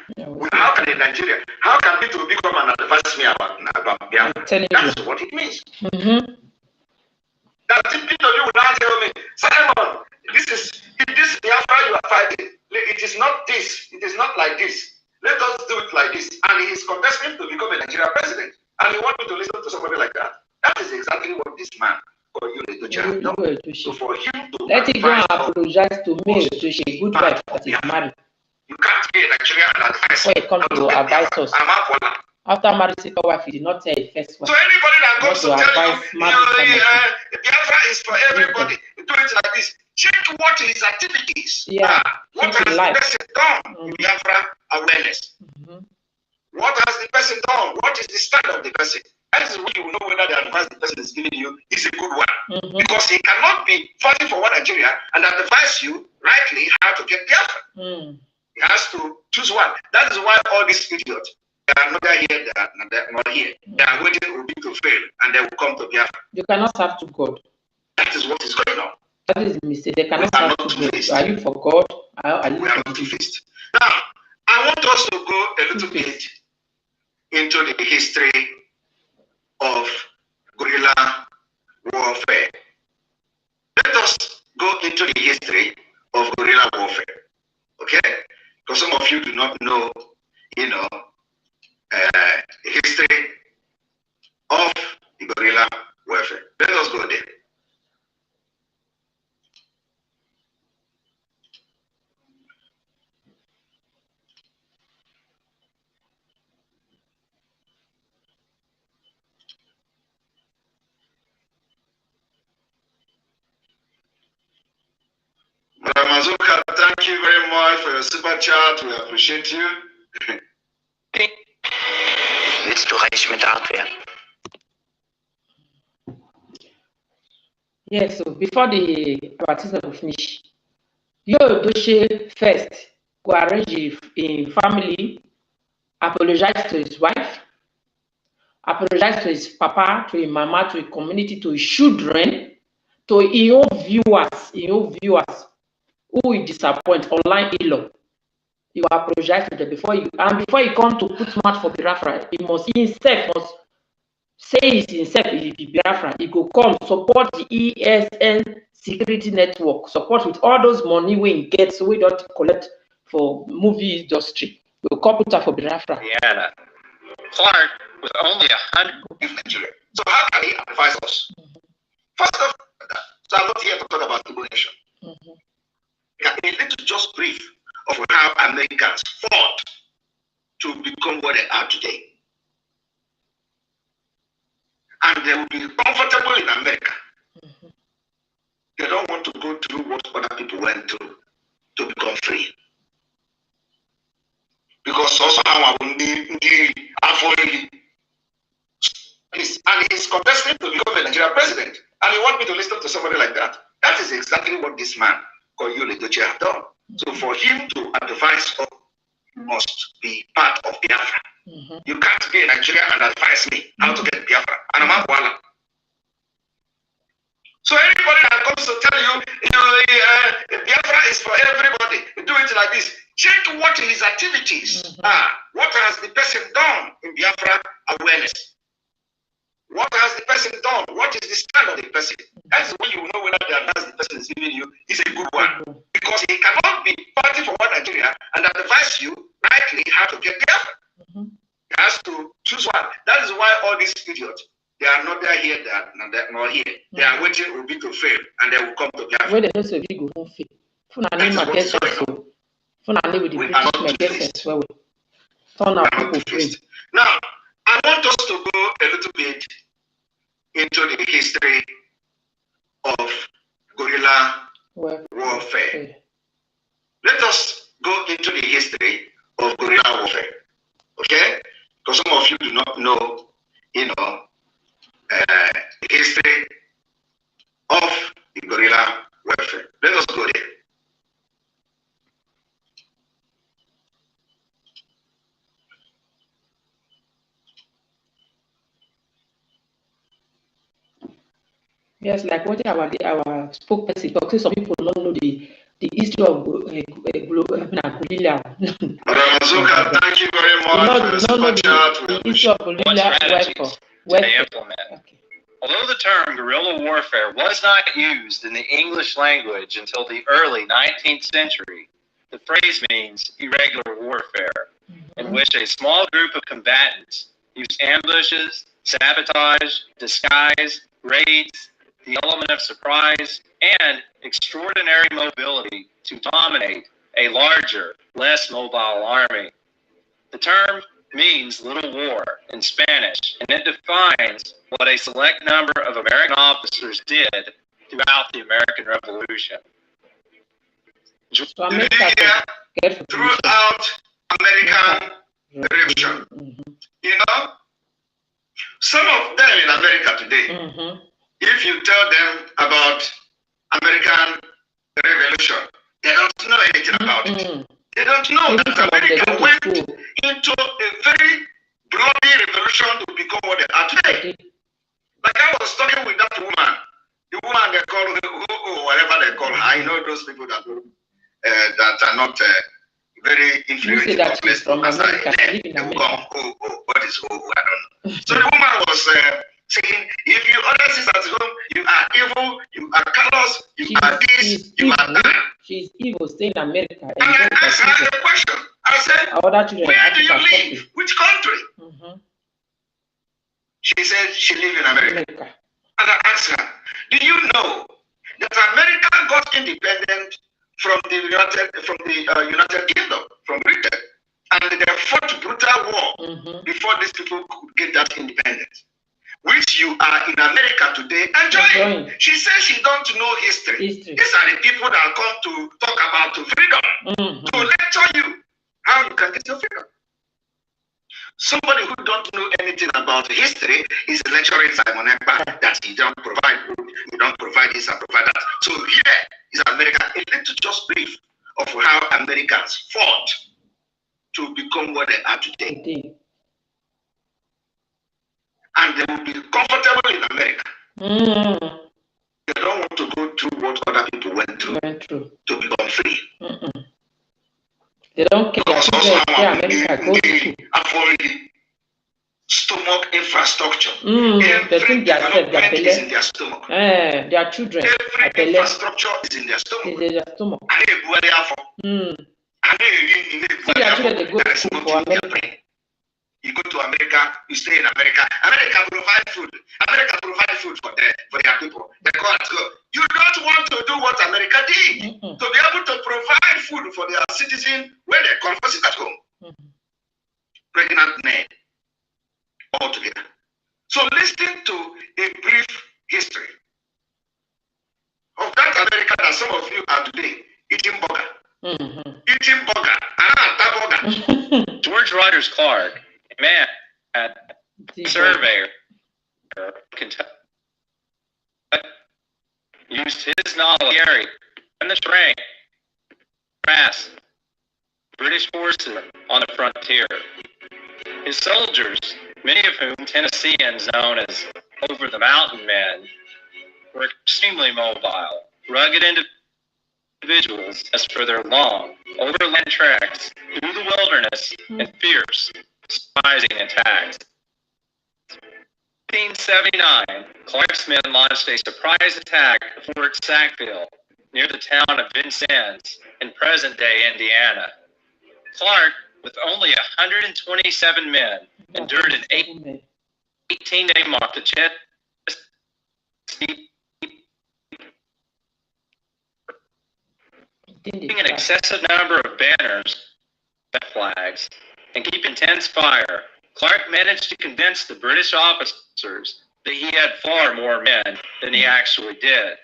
How can in Nigeria, how can people become and advise me about Biafra? That's what it means. That people you will not tell me, Simon, this Biafra you are fighting. It is not this. It is not like this. Let us do it like this. And he is contesting to become a Nigerian president. And you want me to listen to somebody like that? That is exactly what this man or you need to have done. So for him to let it go and apologize to me, to she good wife that is married. You can't be a Nigerian and advise. Before he comes to advise us. After marriage, second wife, he did not tell the first one. So anybody that comes to tell you, Biafra is for everybody, do it like this. Check what his activities are. What has the person done in Biafra awareness? What has the person done? What is the stand of the person? That is when you will know whether the advice the person is giving you is a good one. Because he cannot be fighting for one Nigeria and advise you rightly how to get Biafra. He has to choose one. That is why all these idiots, they are neither here, they are not here. They are waiting for Obi to fail and they will come to Biafra. You cannot serve to God. That is what is going on. That is the mistake. They cannot serve to God. Are you for God? Are you we are not two-faced. Now, I want us to go a little bit into the history of guerrilla warfare. Let us go into the history of guerrilla warfare. Okay? Because some of you do not know, the history of the guerrilla warfare. Let us go there. Madam Azuka, thank you very much for your super chat. We appreciate you. Willst du reich mit Hardware? Yes, so before the advertisement will finish, Doshe first go arrange a family, apologize to his wife, apologize to his papa, to his mama, to his community, to his children, to his own viewers who will disappoint online elo. You apologize to them before you come to put mouth for Biafra. He must say it himself. He be Biafra. He go come support the ESN security network, support with all those money we get, so we don't collect for movie industry. We'll come put for Biafra. Yeah, Clark with only 100 in Nigeria. So how can he advise us? First of all, so I'm not here to talk about Igbo nation. A little just brief of how Americans fought to become what they are today. And they will be comfortable in America. They don't want to go through what other people went through to become free. Because also and he's contesting to become a Nigerian president. And you want me to listen to somebody like that? That is exactly what this man called Yul Edochie have done. So for him to advise us must be part of Biafra. You can't be a Nigerian and advise me how to get Biafra. And I'm Wala. So anybody that comes to tell you, Biafra is for everybody, do it like this. Check what his activities are. What has the person done in Biafra awareness? What has the person done? What is the stand of the person? That's when you know whether the advice the person is giving you is a good one. Because he cannot be fighting for one Nigeria and advise you rightly how to get Biafra. He has to choose one. That is why all these idiots, They are not there here, not here. They are waiting Obi to fail, and they will come to Biafra. Where they know so Obi go home fail. Funani ma get sense so. Funani with the British may get sense well. Turn out people free. Now, I want us to go a little bit into the history of guerrilla warfare. Let us go into the history of guerrilla warfare, okay? Because some of you do not know, the history of the guerrilla warfare. Let us go there. Yes, like what our spokesperson talks. Some people don't know the history of guerrilla. Thank you very much. The history of guerrilla warfare. Okay. Although the term guerrilla warfare was not used in the English language until the early 19th century, the phrase means irregular warfare, in which a small group of combatants use ambushes, sabotage, disguise, raids, the element of surprise, and extraordinary mobility to dominate a larger, less mobile army. The term means little war in Spanish, and it defines what a select number of American officers did throughout the American Revolution. Throughout American Revolution. Some of them in America today, if you tell them about American Revolution, they don't know anything about it. They don't know that America went into a very bloody revolution to become what they are today. Like I was talking with that woman, the woman they call whatever they call her. I know those people that are not very influential. That she's from America. They will come, what is I don't know. So the woman was saying, if you other sisters at home, you are evil, you are callous, you are this, you are that. She's evil, stay in America. And I asked her the question. I said, where do you live? Which country? She said she lives in America. And I asked her, do you know that America got independent from the United Kingdom, from Britain? And they fought brutal war before these people could get that independence, which you are in America today enjoying. She says she don't know history. These are the people that come to talk about freedom, to lecture you how you can get your freedom. Somebody who don't know anything about history is lecturing Simon Ekpa that he don't provide food, you don't provide this and provide that. So here is America. A little just brief of how Americans fought to become what they are today. And they will be comfortable in America. They don't want to go through what other people went through to become free. They don't care. America go to stomach infrastructure. They think they are is in their stomach. Their children. Every infrastructure is in their stomach. See their children, they go to school for America. You go to America, you stay in America. America provide food. America provide food for their people. They go and go. You don't want to do what America did to be able to provide food for their citizens when they come visit at home. Pregnant men altogether. So listen to a brief history of that America that some of you are today eating burger. Eating burger. George Rogers Clark, a man at surveyor, Kentucky, used his knowledge and the terrain, harass British forces on the frontier. His soldiers, many of whom Tennesseans known as over-the-mountain men, were extremely mobile, rugged individuals as for their long, overland treks through the wilderness and fierce, surprising attacks. In 1879, Clark's men launched a surprise attack at Fort Sackville, near the town of Vincennes in present-day Indiana. Clark, with only 127 men, endured an 8 18-day march, the chest keeping an excessive number of banners, flags, and keep intense fire, Clark managed to convince the British officers that he had far more men than he actually did.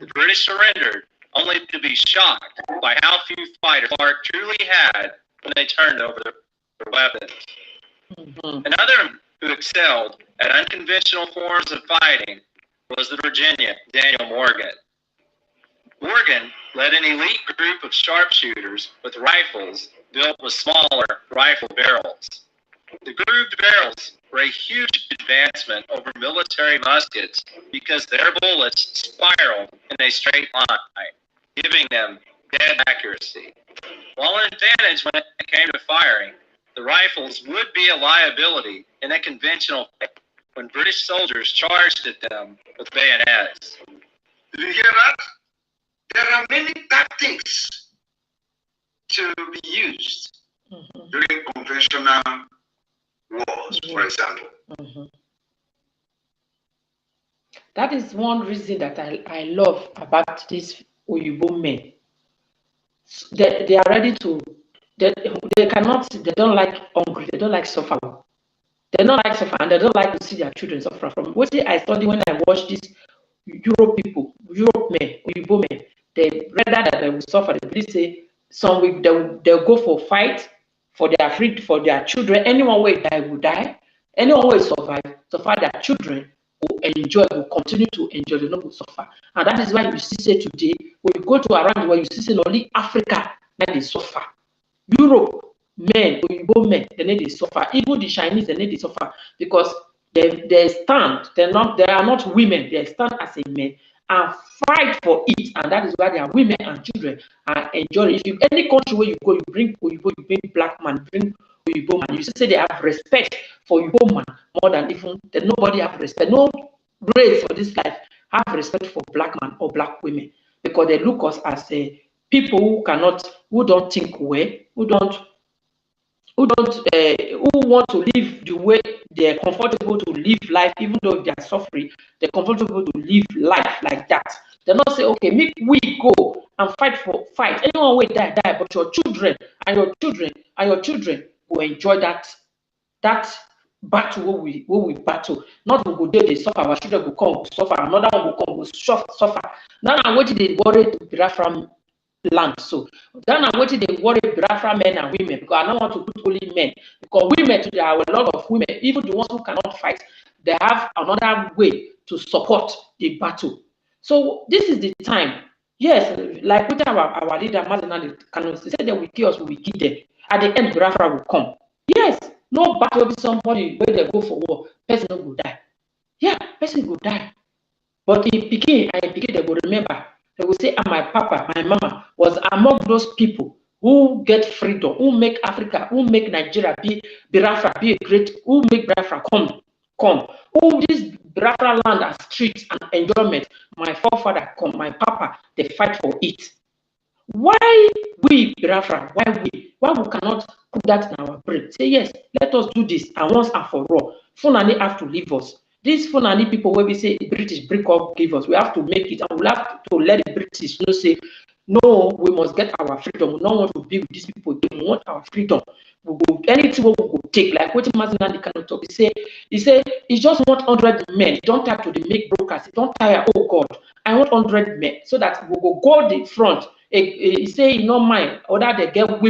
The British surrendered, only to be shocked by how few fighters Clark truly had when they turned over their weapons. Another who excelled at unconventional forms of fighting was the Virginian Daniel Morgan. Morgan led an elite group of sharpshooters with rifles built with smaller rifle barrels. The grooved barrels were a huge advancement over military muskets because their bullets spiraled in a straight line, giving them dead accuracy. While an advantage when it came to firing, the rifles would be a liability in a conventional fight when British soldiers charged at them with bayonets. Did you hear that? There are many tactics to be used during conventional wars, for example. That is one reason that I love about these Oyibo men. They are ready to, they don't like hungry, they don't like suffer. They don't like suffer, and they don't like to see their children suffer. From what I study when I watch these Europe men, Oyibo men, they rather that they will suffer. They really say some week they'll go for fight for their children. Anyone will die will die. Anyone will survive their children will enjoy, will continue to enjoy, they not will suffer. And that is why you see say today, when you go to around the world, you see say only Africa that they suffer. Europe men, Oyibo men, they need to suffer. Even the Chinese, they need to suffer because they stand. They are not women. They stand as a men and fight for it, and that is why their women and children are enjoying. If you any country where you go, you bring Oyibo, you bring black man, bring Oyibo man. You say they have respect for Oyibo man more than even that. Nobody have respect. No race for this life have respect for black man or black women because they look us as people who don't think well, who want to live the way they're comfortable to live life, even though they are suffering, they're comfortable to live life like that. They not say, okay, make we go and fight. Anyone will die, but your children will enjoy that battle where we battle. Not we go there, they suffer, our children will come, suffer, another one will come, will suffer. Now I'm waiting they worry to be from land. So then I'm waiting they worry Biafra men and women because I don't want to put only men because women today are a lot of women, even the ones who cannot fight, they have another way to support the battle. So this is the time. Yes, like with our leader Mazina Kanu, they said that we kill us, we kill them. At the end, Biafra will come. Yes, no battle with somebody where they go for war, person will die. Yeah, person will die. But the Peking they will remember. They will say, my papa, my mama was among those people who get freedom, who make Africa, who make Nigeria be Biafra, be a great, who make Biafra come. Who this Biafra land and streets and enjoyment. My forefather come, my papa, they fight for it. Why we Biafra? Why we cannot put that in our brain? Say yes, let us do this, and once and for all. Fulani have to leave us. These Fulani people, where we say British break up, give us, we have to make it, and we have to let the British know say, no, we must get our freedom. We don't want to be with these people. We want our freedom. We go anything we go take. Like what Mazina cannot talk. He say he just want 100 men. He don't have to make brokers. He don't tire. Oh God, I want 100 men so that we go the front. He say he no mind whether they get enough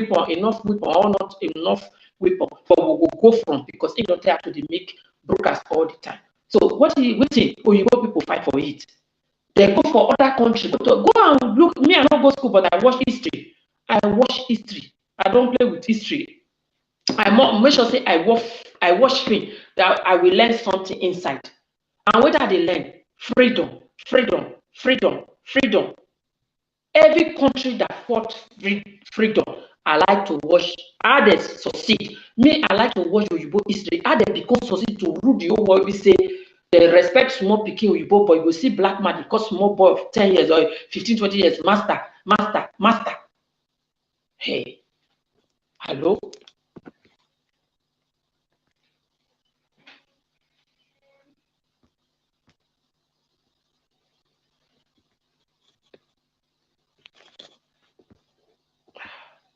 weapon or not enough weapon, but we will go front because he don't have to make brokers all the time. So what Oyibo people fight for it. They go for other countries. Go and look. Me, I don't go school, but I watch history. I don't play with history. I make sure say I watch film that I will learn something inside. And what are they learn? Freedom. Every country that fought freedom, I like to watch how they succeed. Me, I like to watch Oyibo history. How they become succeed to rule the whole world. We say they respect small pikin Oyibo boy. You go see black man because small boy of 10 years or 15, 20 years, master. Hey, hello?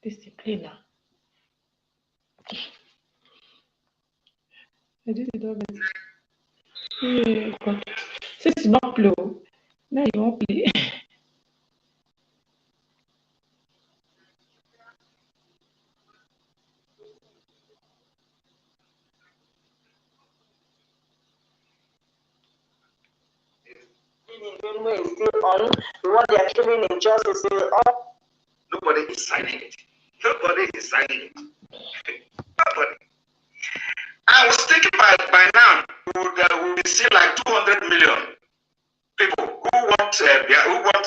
Discipline. I did it already. Yeah, God. Since it's not blue, now you won't play. Is still on. What they are killing in just is still on. Nobody is signing it. Nobody is signing it. Nobody. I was thinking by now we will see like 200 million people who want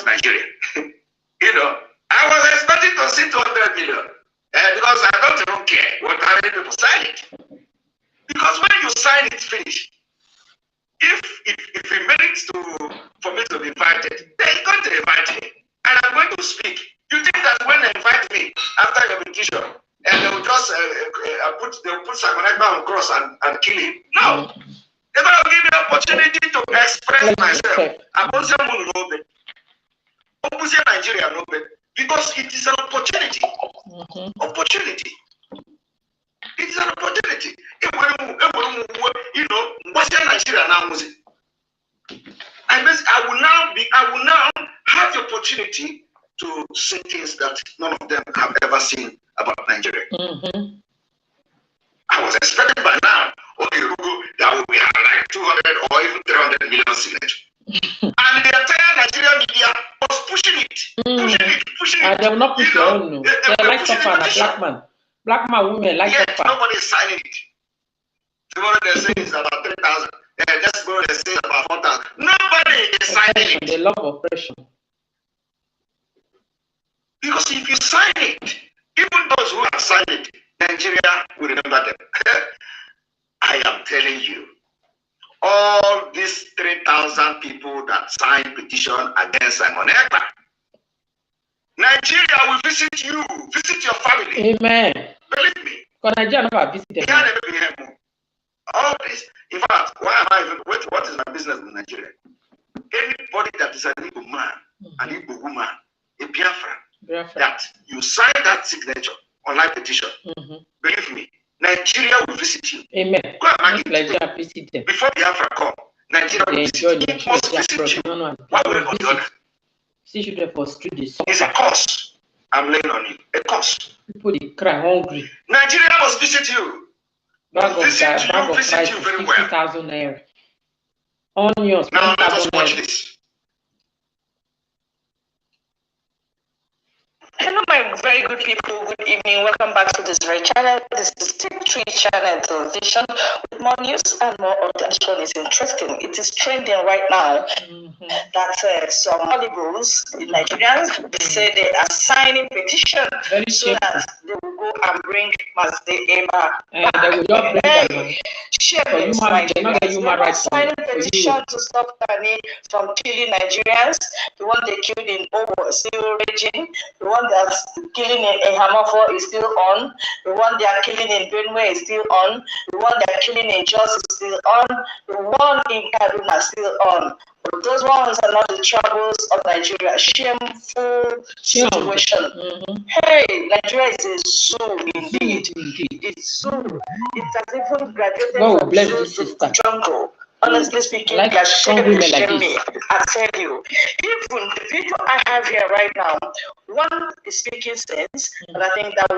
Nigeria. You know, I was expecting to see 200 million because I don't even care what how many people sign it. Because when you sign it, finish. If he merits for me to be invited, they're going to invite me, and I'm going to speak. You think that when they invite me after your petition, and they will just put Sakonekba on cross and kill him? No, they're going to give me the opportunity to express myself. Nigeria, because it is an opportunity. Opportunity. It is an opportunity. You know, what's Nigeria now? I will now have the opportunity to say things that none of them have ever seen about Nigeria. I was expecting by now, okay, that will be like 200 or even 300 million signatures. And the entire Nigerian media was pushing it. And they will not push your own. They like suffer and a black man. Black man, women like suffer. Nobody is signing it. Tomorrow they say it's about 3,000. Next tomorrow they say it's about 4,000. Nobody is signing it. They love oppression. Because if you sign it, even those who have signed it, Nigeria will remember them. I am telling you, all these 3,000 people that signed petition against Simon Ekpa, Nigeria will visit you, visit your family. Amen. Believe me. Because Nigeria never visited. All this. In fact, why am I even? What is my business in Nigeria? Anybody that is an Igbo man, an Igbo woman, a Biafra, that you sign that signature online petition, believe me, Nigeria will visit you. Amen. Go and Nigeria visit them. Before Biafra come, Nigeria will visit you. It must visit you. Why would it not? See children for street. It's a curse. I'm laying on you. A curse. People they cry hungry. Nigeria must visit you. Bag of rice, you very well. 50,000 naira. Onions. Now let us watch this. Hello, my very good people. Good evening. Welcome back to this very channel. This is Tip Tree Channel Television with more news and more attention. Is interesting. It is trending right now that some Hollywoos, the Nigerians, they say they are signing petition so that they will go and bring Mazde Ema. And they will not bring them. They are signing petition to stop Kani from killing Nigerians. The one they killed in Owo is still raging. The one that's killing in Hamafor is still on. The one they are killing in Benue is still on. The one they are killing in Jos is still on. The one in Kaduna is still on. But those ones are not the troubles of Nigeria. Shameful situation. Hey, Nigeria is a zoo indeed. It's zoo. It has even graduated from zoo to jungle. Honestly speaking, like shame me. I tell you, even the video I have here right now, one is speaking sense, and I think that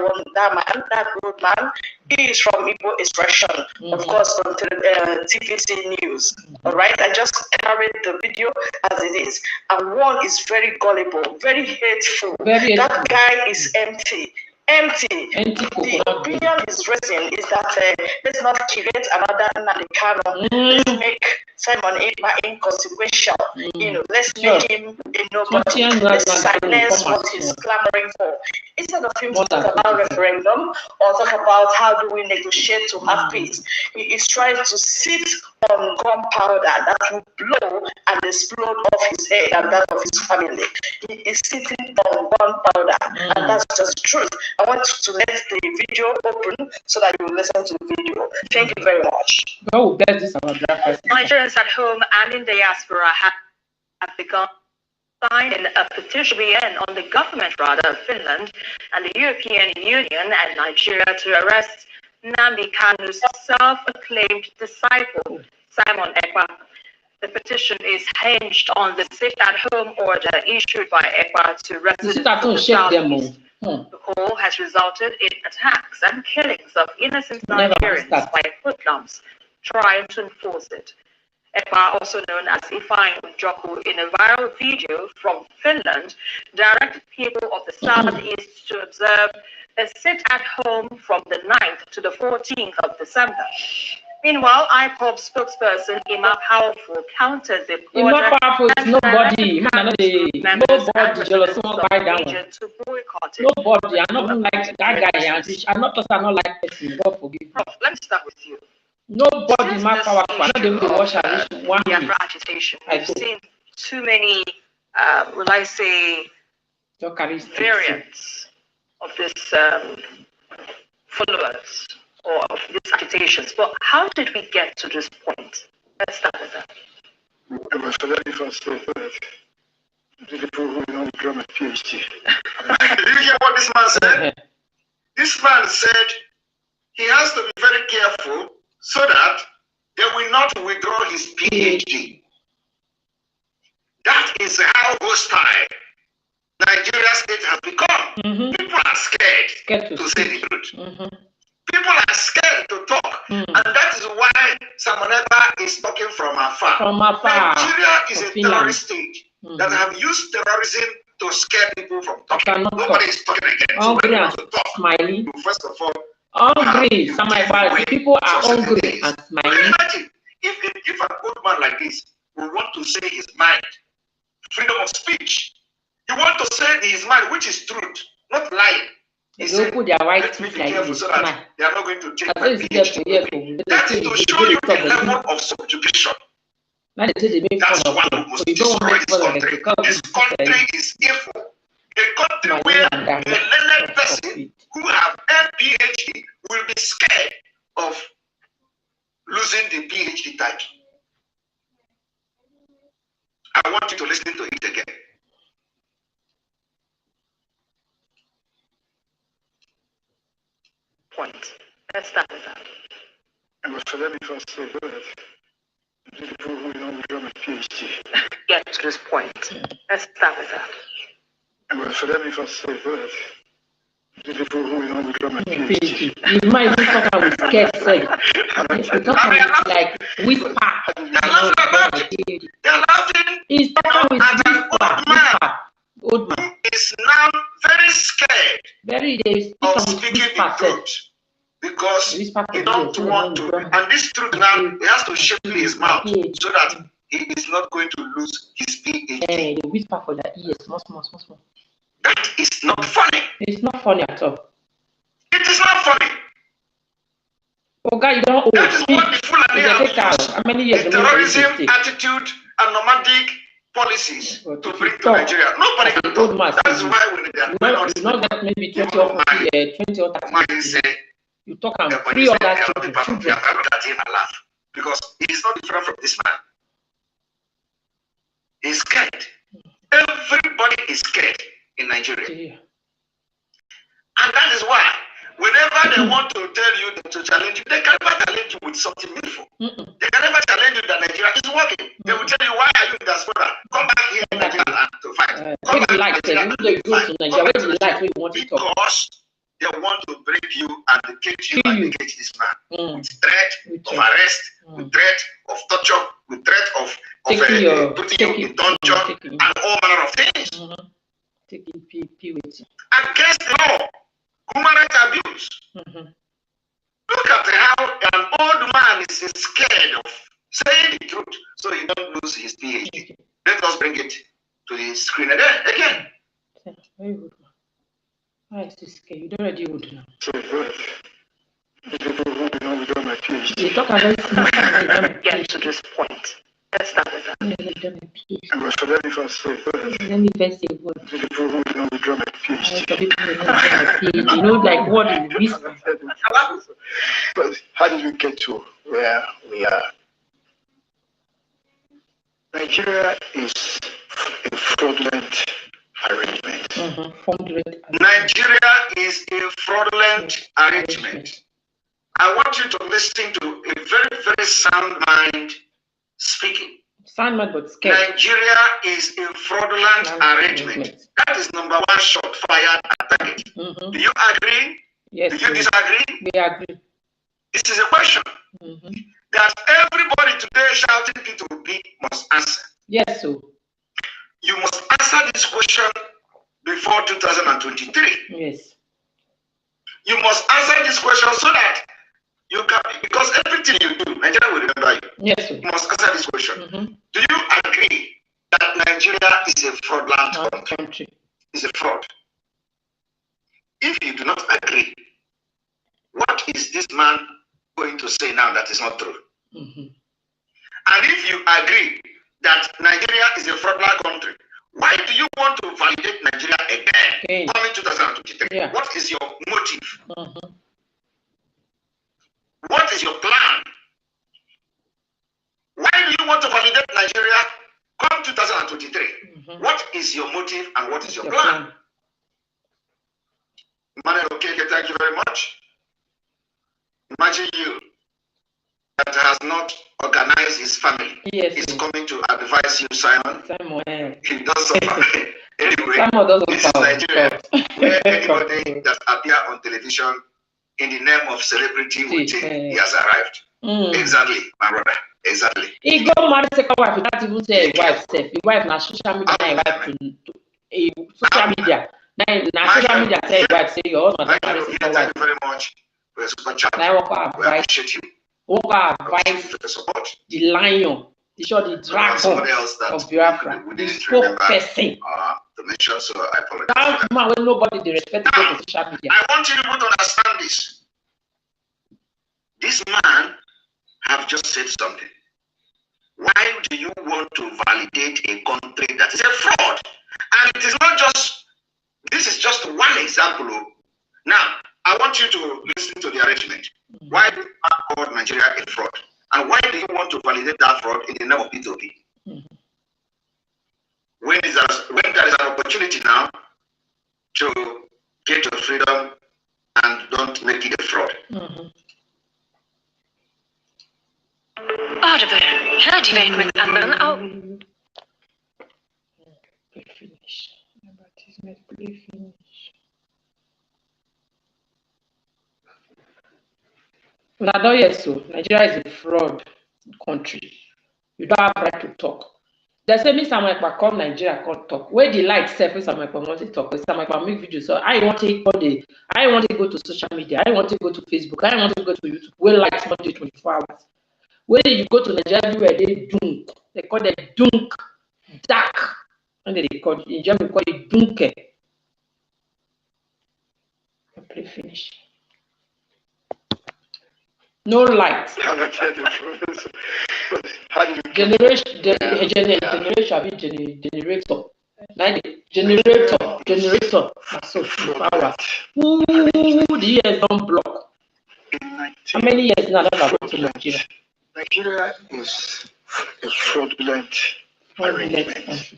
good man, he is from Igbo expression, of course, from TVC News. All right, I just carried the video as it is, and one is very gullible, very hateful. That guy is empty. The opinion is raising is that let's not create another Nadikano. Let's make Simon Ekpa inconsequential. Let's make him nobody. Let's silence what he's clamoring for. Instead of him to talk about referendum or talk about how do we negotiate to have peace, he is trying to sit on gunpowder that will blow and explode off his head and that of his family. He is sitting on gunpowder, and that's just the truth. I want to let the video open so that you will listen to the video. Thank you very much. Oh, that is our draft. Nigerians at home and in diaspora have begun signing a petition on the government of Finland and the European Union and Nigeria to arrest Nnamdi Kanu's self-acclaimed disciple, Simon Ekpa. The petition is hinged on the sit-at-home order issued by Ekpa to residents of the Southeast. The call has resulted in attacks and killings of innocent Nigerians by hoodlums trying to enforce it. Ekpa, also known as Ifeanyi Njoku, in a viral video from Finland, directed people of the Southeast to observe a sit-at-home from the 9th to the 14th of December. Meanwhile, IPOB spokesperson Ima Powerful countered the order and nobody to boycott it. Nobody, I don't like that guy. I'm not like person. God forgive me. Let me start with you. Nobody is more powerful. I'm not able to watch one Biafra agitation. We've seen too many, will I say, variants of this followers or of these agitations. But how did we get to this point? Let's start with that. Let me first say that the people who know the grammar PhD. Did you hear what this man said? This man said he has to be very careful so that they will not withdraw his PhD. That is how hostile Nigeria state has become. People are scared to say the truth. People are scared to talk. And that is why Samoneba is talking from afar. Nigeria is a terrorist state that have used terrorism to scare people from talking. Nobody is talking again. So when you want to talk, smiling. First of all, hungry. People are hungry and smiling. Imagine if an old man like this will want to say his mind, freedom of speech. He want to say his mind, which is truth, not lying. He said, let me be careful so that they are not going to take my PhD. That is to show you the level of subjugation. That's what we must destroy this country. This country is evil. A country where a learned person who have a PhD will be scared of losing the PhD title. I want you to listen to it again. Point. Let's start with that. Let me first say that the people who know the grammar PhD. Get to this point. Let's start with that. Let me first say that the people who know the grammar PhD. You might be talking with scared say. Like whisper. They're laughing. He's talking with whisper. Old man is now very scared of speaking the truth because he don't want to. And this truth now, he has to shape his mouth so that he is not going to lose his PhD. They whisper for the ears, small. That is not funny. It's not funny at all. It is not funny. Oh God, you don't. That is what the Fulani have how many years? The terrorism attitude and nomadic policies to bring to Nigeria. Nobody can do that. That's why when they are not that maybe 20 or 30 years. You talk and 3 other children. Because he is not different from this man. He's scared. Everybody is scared in Nigeria. And that is why whenever they want to tell you to challenge you, they can never challenge you with something meaningful. They can never challenge you that Nigeria is working. They will tell you, why are you in diaspora? Come back here in Nigeria to fight. Come back here in Nigeria to fight. Because they want to break you and engage you and engage this man with threat of arrest, with threat of torture, with threat of putting you in dungeon and all manner of things. Against the law. Human rights abuse. Look at how an old man is scared of saying the truth so he don't lose his PhD. Let us bring it to the screen again. Very good. Why is this scared? You don't already would now. So good. The people who know we don't have PhD. You talk about get to this point. Let's start with that. Let me first say that. Let me first say what? The people who know we don't have PhD. You know, like what is whisper? But how did we get to where we are? Nigeria is a fraudulent arrangement. Nigeria is a fraudulent arrangement. I want you to listen to a very, very sound mind speaking. Sound mind, but scared. Nigeria is a fraudulent arrangement. That is number one shot fired at target. Do you agree? Yes. Do you disagree? We agree. This is a question that everybody today shouting P2B must answer. Yes, sir. You must answer this question before 2023. Yes. You must answer this question so that you can, because everything you do, Nigeria will remember you. Yes, sir. You must answer this question. Do you agree that Nigeria is a fraudulent country? It's a fraud. If you do not agree, what is this man going to say now that is not true? And if you agree that Nigeria is a fraudulent country, why do you want to validate Nigeria again coming 2023? Yeah. What is your motive? What is your plan? Why do you want to validate Nigeria come 2023? What is your motive and what is your plan? Emmanuel Okeke, thank you very much. Imagine you that has not organized his family. Yes. He's coming to advise you, Simon. He does suffer. Anyway, this is Nigeria, where anybody that appears on television in the name of celebrity will think he has arrived. Exactly, my brother. Exactly. He got married second wife without even say a wife. The wife na social media, social media. Now social media say wife say your husband married second wife. Thank you very much for your super chat. We appreciate you. Advise the lion, the dragon of Biafra, the spokesperson. To mention, so I apologize. That man when nobody they respect now, the social media. I want you to understand this. This man have just said something. Why do you want to validate a country that is a fraud? And it is not just, this is just one example. Now, I want you to listen to the arrangement. Why do you call Nigeria a fraud? And why do you want to validate that fraud in the name of P2P? When there is an opportunity now to get your freedom and don't make it a fraud. Audible. Hör die Welt mit anderen Augen. Nigeria is a fraud country. You don't have right to talk. They say me Samuel come Nigeria can't talk. Where the light surface Samuel want to talk, Samuel make videos. So I want to go to social media, I want to go to Facebook, I want to go to YouTube. Where lights want to 24 hours. When you go to Nigeria everywhere, they call it dunk, dark. And they call it, in German, call it dunke. Play finish. No light. Generation. So power. The years don't block. How many years now that I've to Nigeria? Nigeria is a fraudulent arrangement.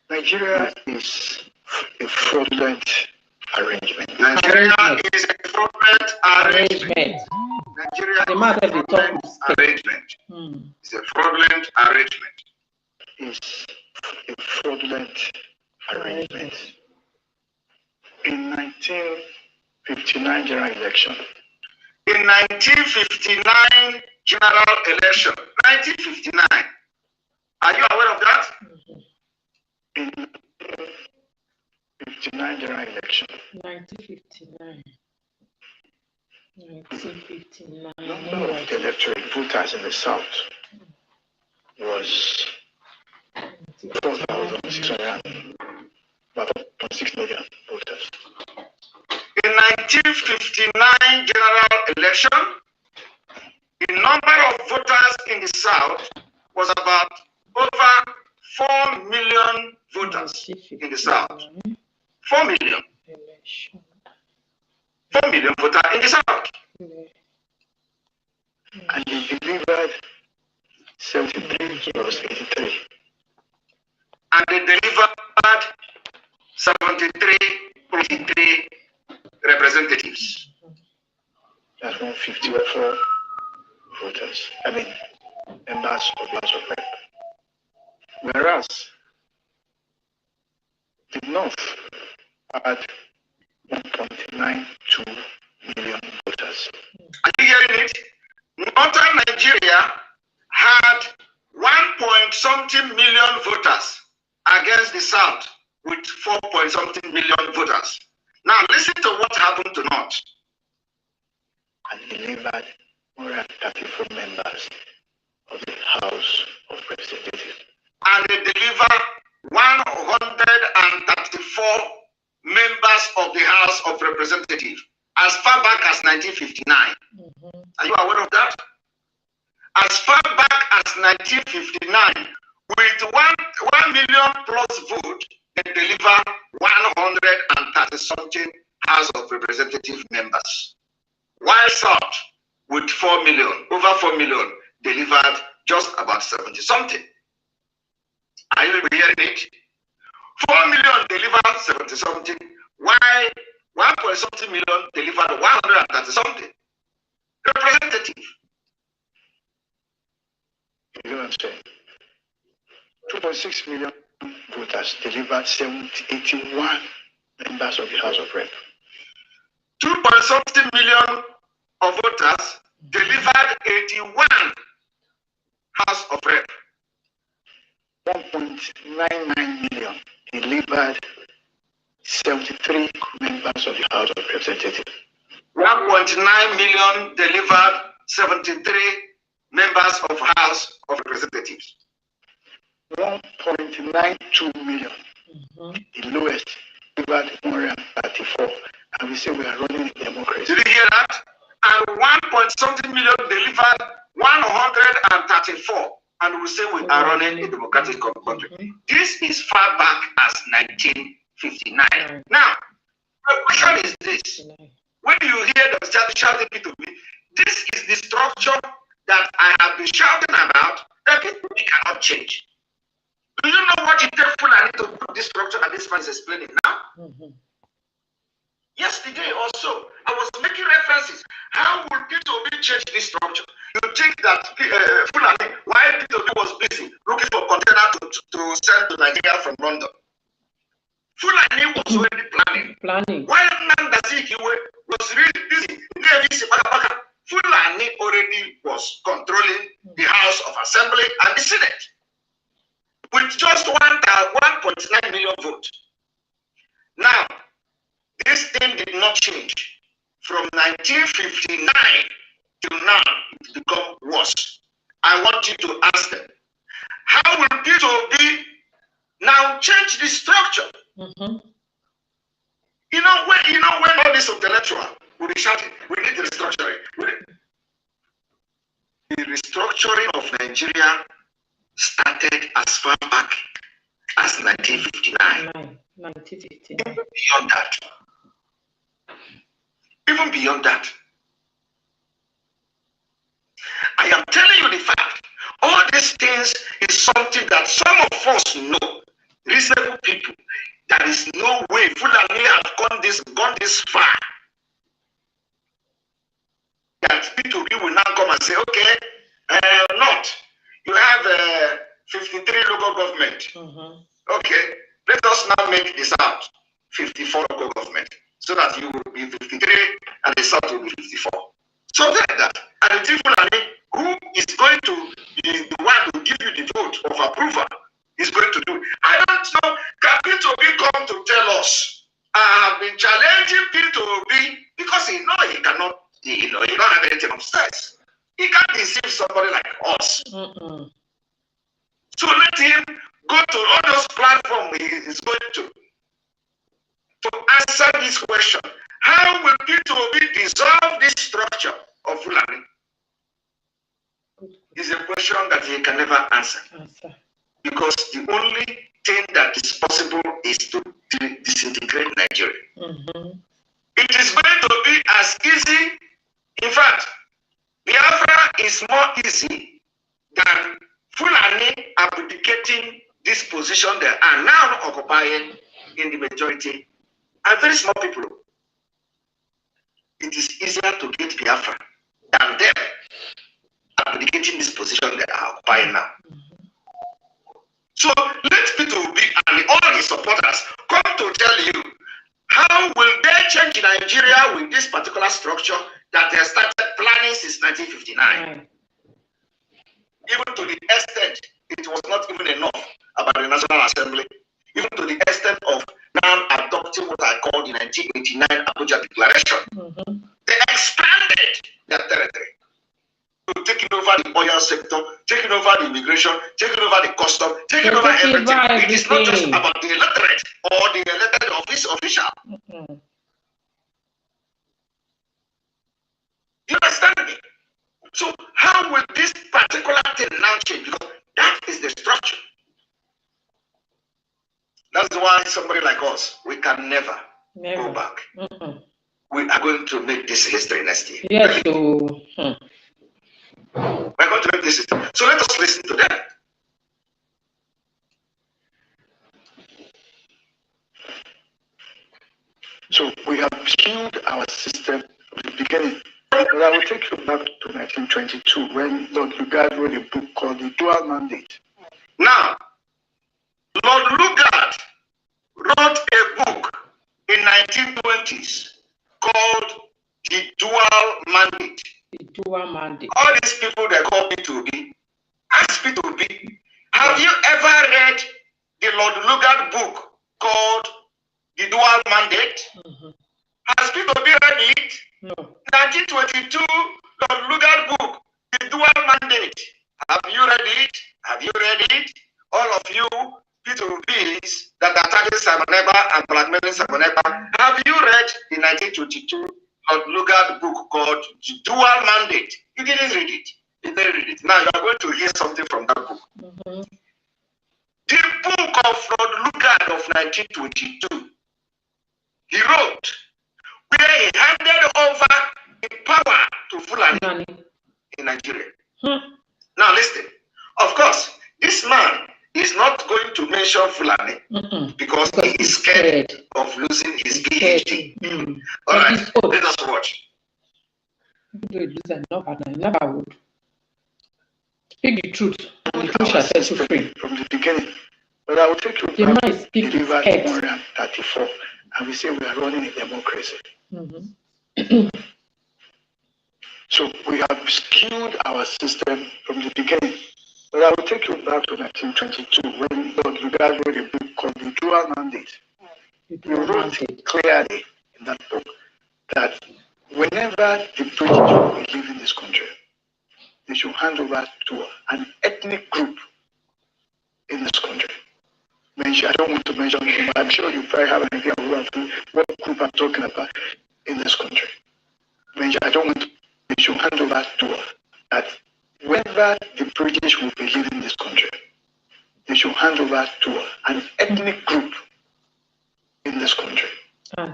Nigeria is a fraudulent arrangement. Nigeria is a fraudulent arrangement. Nigeria is a fraudulent arrangement. It's a fraudulent arrangement. It's a fraudulent arrangement. In 1959 general election. In 1959 general election. 1959. Are you aware of that? In 1959 general election. 1959. 1959. Number of electorate voters in the South was 4,600, about 6 million voters. In 1959 general election, the number of voters in the South was about over 4 million voters in the South. 4 million. 4 million voters in the South. And they delivered 73 plus 83. and they delivered 73 representatives. That's 154 voters. I mean, members of the House of Rep. Whereas the North had 1.92 million voters. Are you hearing it? Northern Nigeria had 1-point-something million voters against the South with 4-point-something million voters. Now listen to what happened to North. And delivered 134 members of the House of Representatives. And they delivered 134 members of the House of Representatives as far back as 1959. Are you aware of that? As far back as 1959, with 1 million plus vote, they deliver 130-something House of Representative members. While South, with 4 million, over 4 million, delivered just about 70-something. Are you hearing it? 4 million delivered 70-something, while 1-point-something million delivered 130-something. Representative. You know what I'm saying? 2.6 million voters delivered 81 members of the House of Rep. 2-point-something million of voters delivered 81 House of Rep. 1.99 million delivered 73 members of the House of Representatives. 1.9 million delivered 73 members of House of Representatives. 1.92 million, the lowest, delivered 134. And we say we are running a democracy. Did you hear that? And 1-point-something million delivered 134. And we say we are running a democratic country. This is far back as 1959. Now, the question is this. When you hear them shouting to me, this is the structure that I have been shouting about that people cannot change. Do you know what it takes Fulani to put this structure that this man is explaining now? Yesterday also, I was making references. How will P2B change this structure? You think that Fulani, while P2B was busy looking for container to send to Nigeria from London, Fulani was already planning. While Nandazikiwe was really busy, Fulani already was controlling the House of Assembly and the Senate with just 1.9 million votes. Now, this thing did not change. From 1959 till now, it's become worse. I want you to ask them, how will P2B now change the structure? You know when all this intellectual will be shouting, we need restructuring. The restructuring of Nigeria started as far back as 1959. 1959. Even beyond that. I am telling you the fact. All these things is something that some of us know, reasonable people. There is no way Fulani have gone this far. That P2B will now come and say, okay, not. You have 53 local government. Okay, let us now make the South 54 local government, so that you will be 53 and the South will be 54. Something like that. And the Fulani, who is going to be the one to give you the vote of approval, is going to do it. I don't know. Can P2B come to tell us? I have been challenging P2B because he knows he cannot, he don't have anything upstairs. He can't deceive somebody like us. So let him go to all those platforms he is going to answer this question. How will P2B dissolve this structure of Fulani? It's a question that he can never answer. Because the only thing that is possible is to disintegrate Nigeria. It is going to be as easy. In fact, Biafra is more easy than Fulani abdicating this position they are now occupying in the majority are very small people. It is easier to get Biafra than them abdicating this position they are occupying now. So let Peter Obi and all his supporters come to tell you how will they change Nigeria with this particular structure that they started planning since 1959. Even to the extent it was not even enough about the National Assembly, even to the extent of now adopting what I call the 1989 Abuja Declaration. They expanded their territory to taking over the oil sector, taking over the immigration, taking over the custom, taking over everything. It is not just about the electorate or the elected office official. You understand me? So how will this particular thing now change? Because that is the structure. That's why somebody like us, we can never go back. We are going to make this history next year. Yes, We're going to make this history. So let us listen to them. So we have skewed our system from the beginning. But I will take you back to 1922 when Lord Lugard wrote a book called The Dual Mandate. Now, Lord Lugard wrote a book in 1920s called The Dual Mandate. The Dual Mandate. All these people that call P2B, ask P2B, have you ever read the Lord Lugard book called The Dual Mandate? Has P2B read it? No. 1922, Lord Lugard book, The Dual Mandate. Have you read it? Have you read it? All of you P2Bs that are attacking Sabaneba and blackmailing Sabaneba, have you read the 1922 Lord Lugard book called The Dual Mandate? You didn't read it. You didn't read it. Now you are going to hear something from that book. The book of Lord Lugard of 1922, he wrote, where he handed over the power to Fulani in Nigeria. Now listen, of course, this man is not going to mention Fulani because he is scared of losing his PhD. All right, let us watch. Never would. Speak the truth. The truth shall set you free. From the beginning. But I will take you back to 134 and we say we are running a democracy. So we have skewed our system from the beginning. But I will take you back to 1922 when Lord Lugard wrote a book called The Dual Mandate. He wrote clearly in that book that whenever the British will live in this country, they should hand over to an ethnic group in this country. I don't want to mention them, but I'm sure you probably have an idea of what group I'm talking about in this country. I don't want to, they should hand over to us that whenever the British will be leaving this country, they should hand over to an ethnic group in this country. I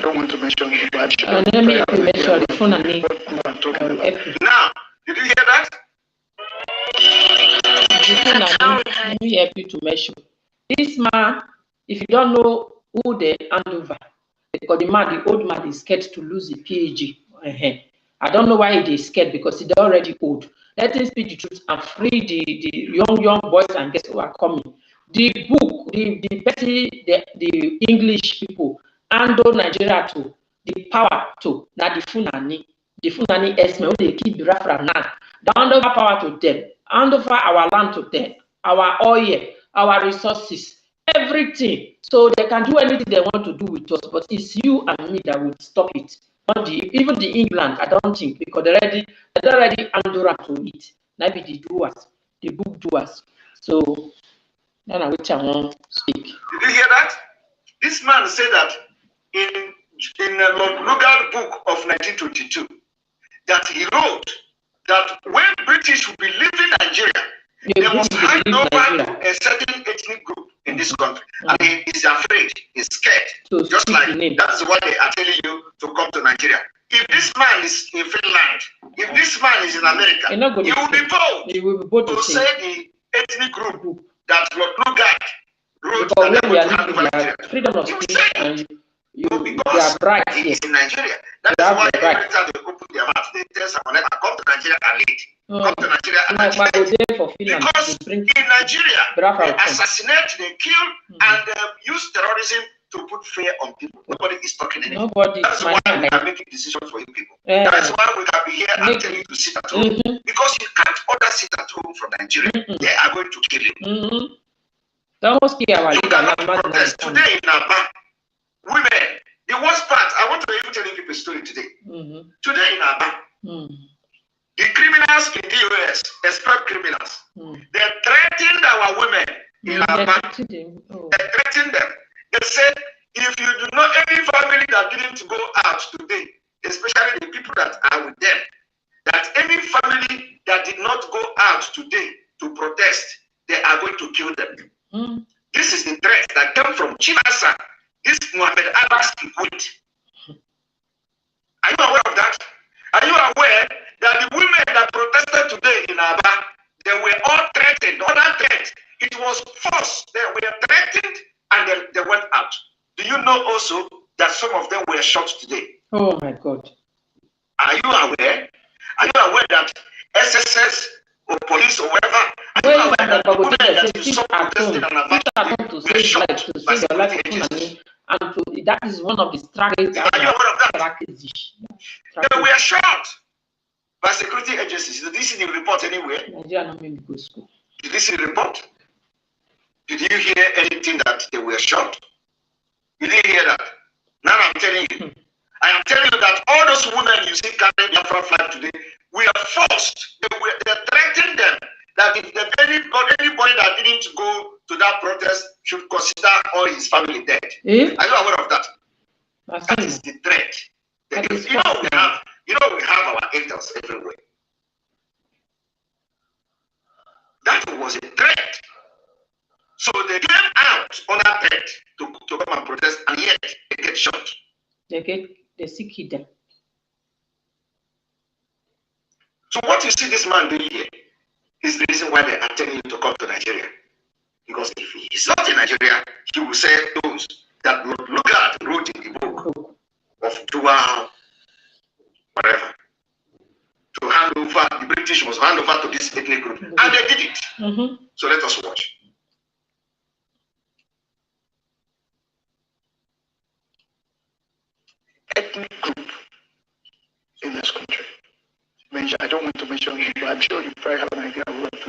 don't want to mention them, but I'm sure you probably have an idea of what group I'm talking about. Now, did you hear that? Let me help you to measure. This man, if you don't know who they hand over, because the old man is scared to lose the PhD. I don't know why he is scared because he's already old. Let him speak the truth and free the young boys and girls who are coming. The book, the English people handle Nigeria to the power to now the Fulani esme they keep Biafra now. They hand over power to them, hand over our land to them, our oil, our resources, everything. So they can do anything they want to do with us, but it's you and me that would stop it. Not even the England, I don't think, because they already hand over to it. Maybe the doers, the book doers. So then I which I want to speak. Did you hear that? This man said that in the Lord Lugard book of 1922, that he wrote that when British will be leaving Nigeria, they must hand over to a certain ethnic group in this country. And he is afraid, he's scared. So just like that is why they are telling you to come to Nigeria. If this man is in Finland, if this man is in America, he will be bold to say the ethnic group that Lord Lugard wrote because that when we are hand over living Nigeria. here, freedom of You speech say and you because have rights he here. is in Nigeria. That You is have why the every right. time they open their mouth, they tell someone, come to Nigeria and lead. Come to Nigeria and Like my lead. day for Finland, Because they bring in Nigeria, they Biafra assassinate, they kill, and use terrorism to put fear on people. Nobody is talking anymore. Nobody. That's why we are making decisions for you people. Yeah. That's why we can be here and tell you to sit at home. Because you can't order sit at home from Nigeria. They are going to kill you. Almost kill our You leader. cannot protest. Today in Aba, women, the worst part, I want to even tell you a story today. Today in Aba, the criminals in the US, expert criminals, they threatened our women in Aba. They threatened them. They said, if you do not, any family that didn't go out today, especially the people that are with them, that any family that did not go out today to protest, they are going to kill them. This is the threat that came from Chinasa, this Muhammad Abbas wit. Are you aware of that? Are you aware that the women that protested today in Aba, they were all threatened, other threats. It was forced. They were threatened and they went out. Do you know also that some of them were shot today? Oh my God. Are you aware? Are you aware that SSS or police or whatever, are you aware that the women that you saw protesting and about to save life, to save your life agencies? And to, that is one of the strategies. Are you aware of that? They were shot by security agencies. Did you see the report anywhere? Did you see the report? Did you hear anything that they were shot? You didn't hear that. Now I'm telling you. I am telling you that all those women you see carrying the Biafra flag today, we are forced. They threatened them that if anybody that didn't go to that protest should consider all his family dead. Are you aware of that? That is the threat. We have our angels everywhere. That was a threat. So they came out on that threat to come and protest, and yet they get shot. They seek them. So what you see this man doing here is the reason why they are telling you to come to Nigeria. Because if he is not in Nigeria, he will say those that Lugard wrote in the book of Dua, whatever, to hand over, the British must hand over to this ethnic group. And they did it. So let us watch. Ethnic group in this country. I don't want to mention it, but I'm sure you probably have an idea of what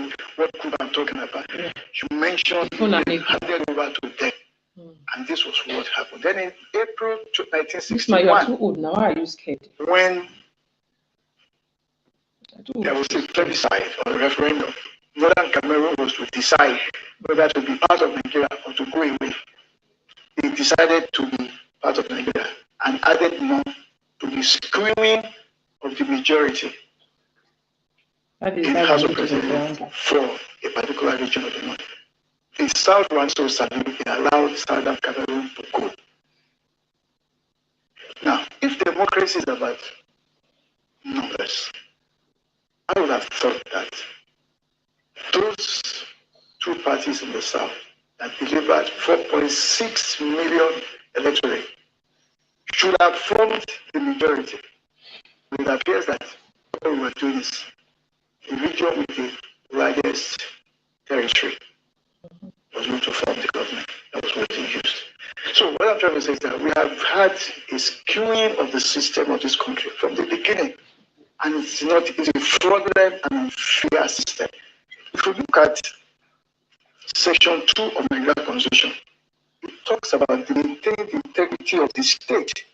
group I'm talking about. You mentioned handed over to them, and this was what happened. Then in April 1961, you are too old now. Why are you scared? When there was a plebiscite or a referendum, Northern Cameroon was to decide whether to be part of Nigeria or to go away. They decided to be part of Nigeria and added more to the screening of the majority in the House of Representatives for a particular region of the north. The South ran so sadly, they allowed Southern Cameroon to go. Now, if democracy is about numbers, I would have thought that those two parties in the South that delivered 4.6 million electorate should have formed the majority. But it appears that what we were doing is the region with the largest territory was going to form the government. That was what they used. So what I'm trying to say is that we have had a skewing of the system of this country from the beginning. And it's a fraudulent and unfair system. If you look at Section 2 of the Nigerian Constitution, it talks about maintaining the integrity of the state.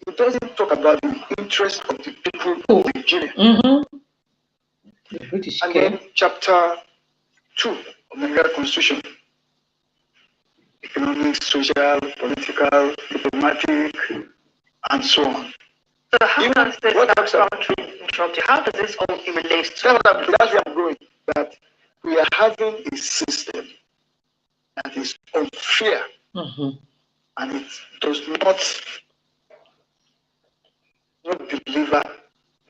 It doesn't talk about the interest of the people of Nigeria. The British and then Chapter 2 of the Nigerian Constitution, economic, social, political, diplomatic, and so on. So how does this country interrupt you? How does this all relate to? That's where I'm going. That we are having a system that is unfair, and it does not deliver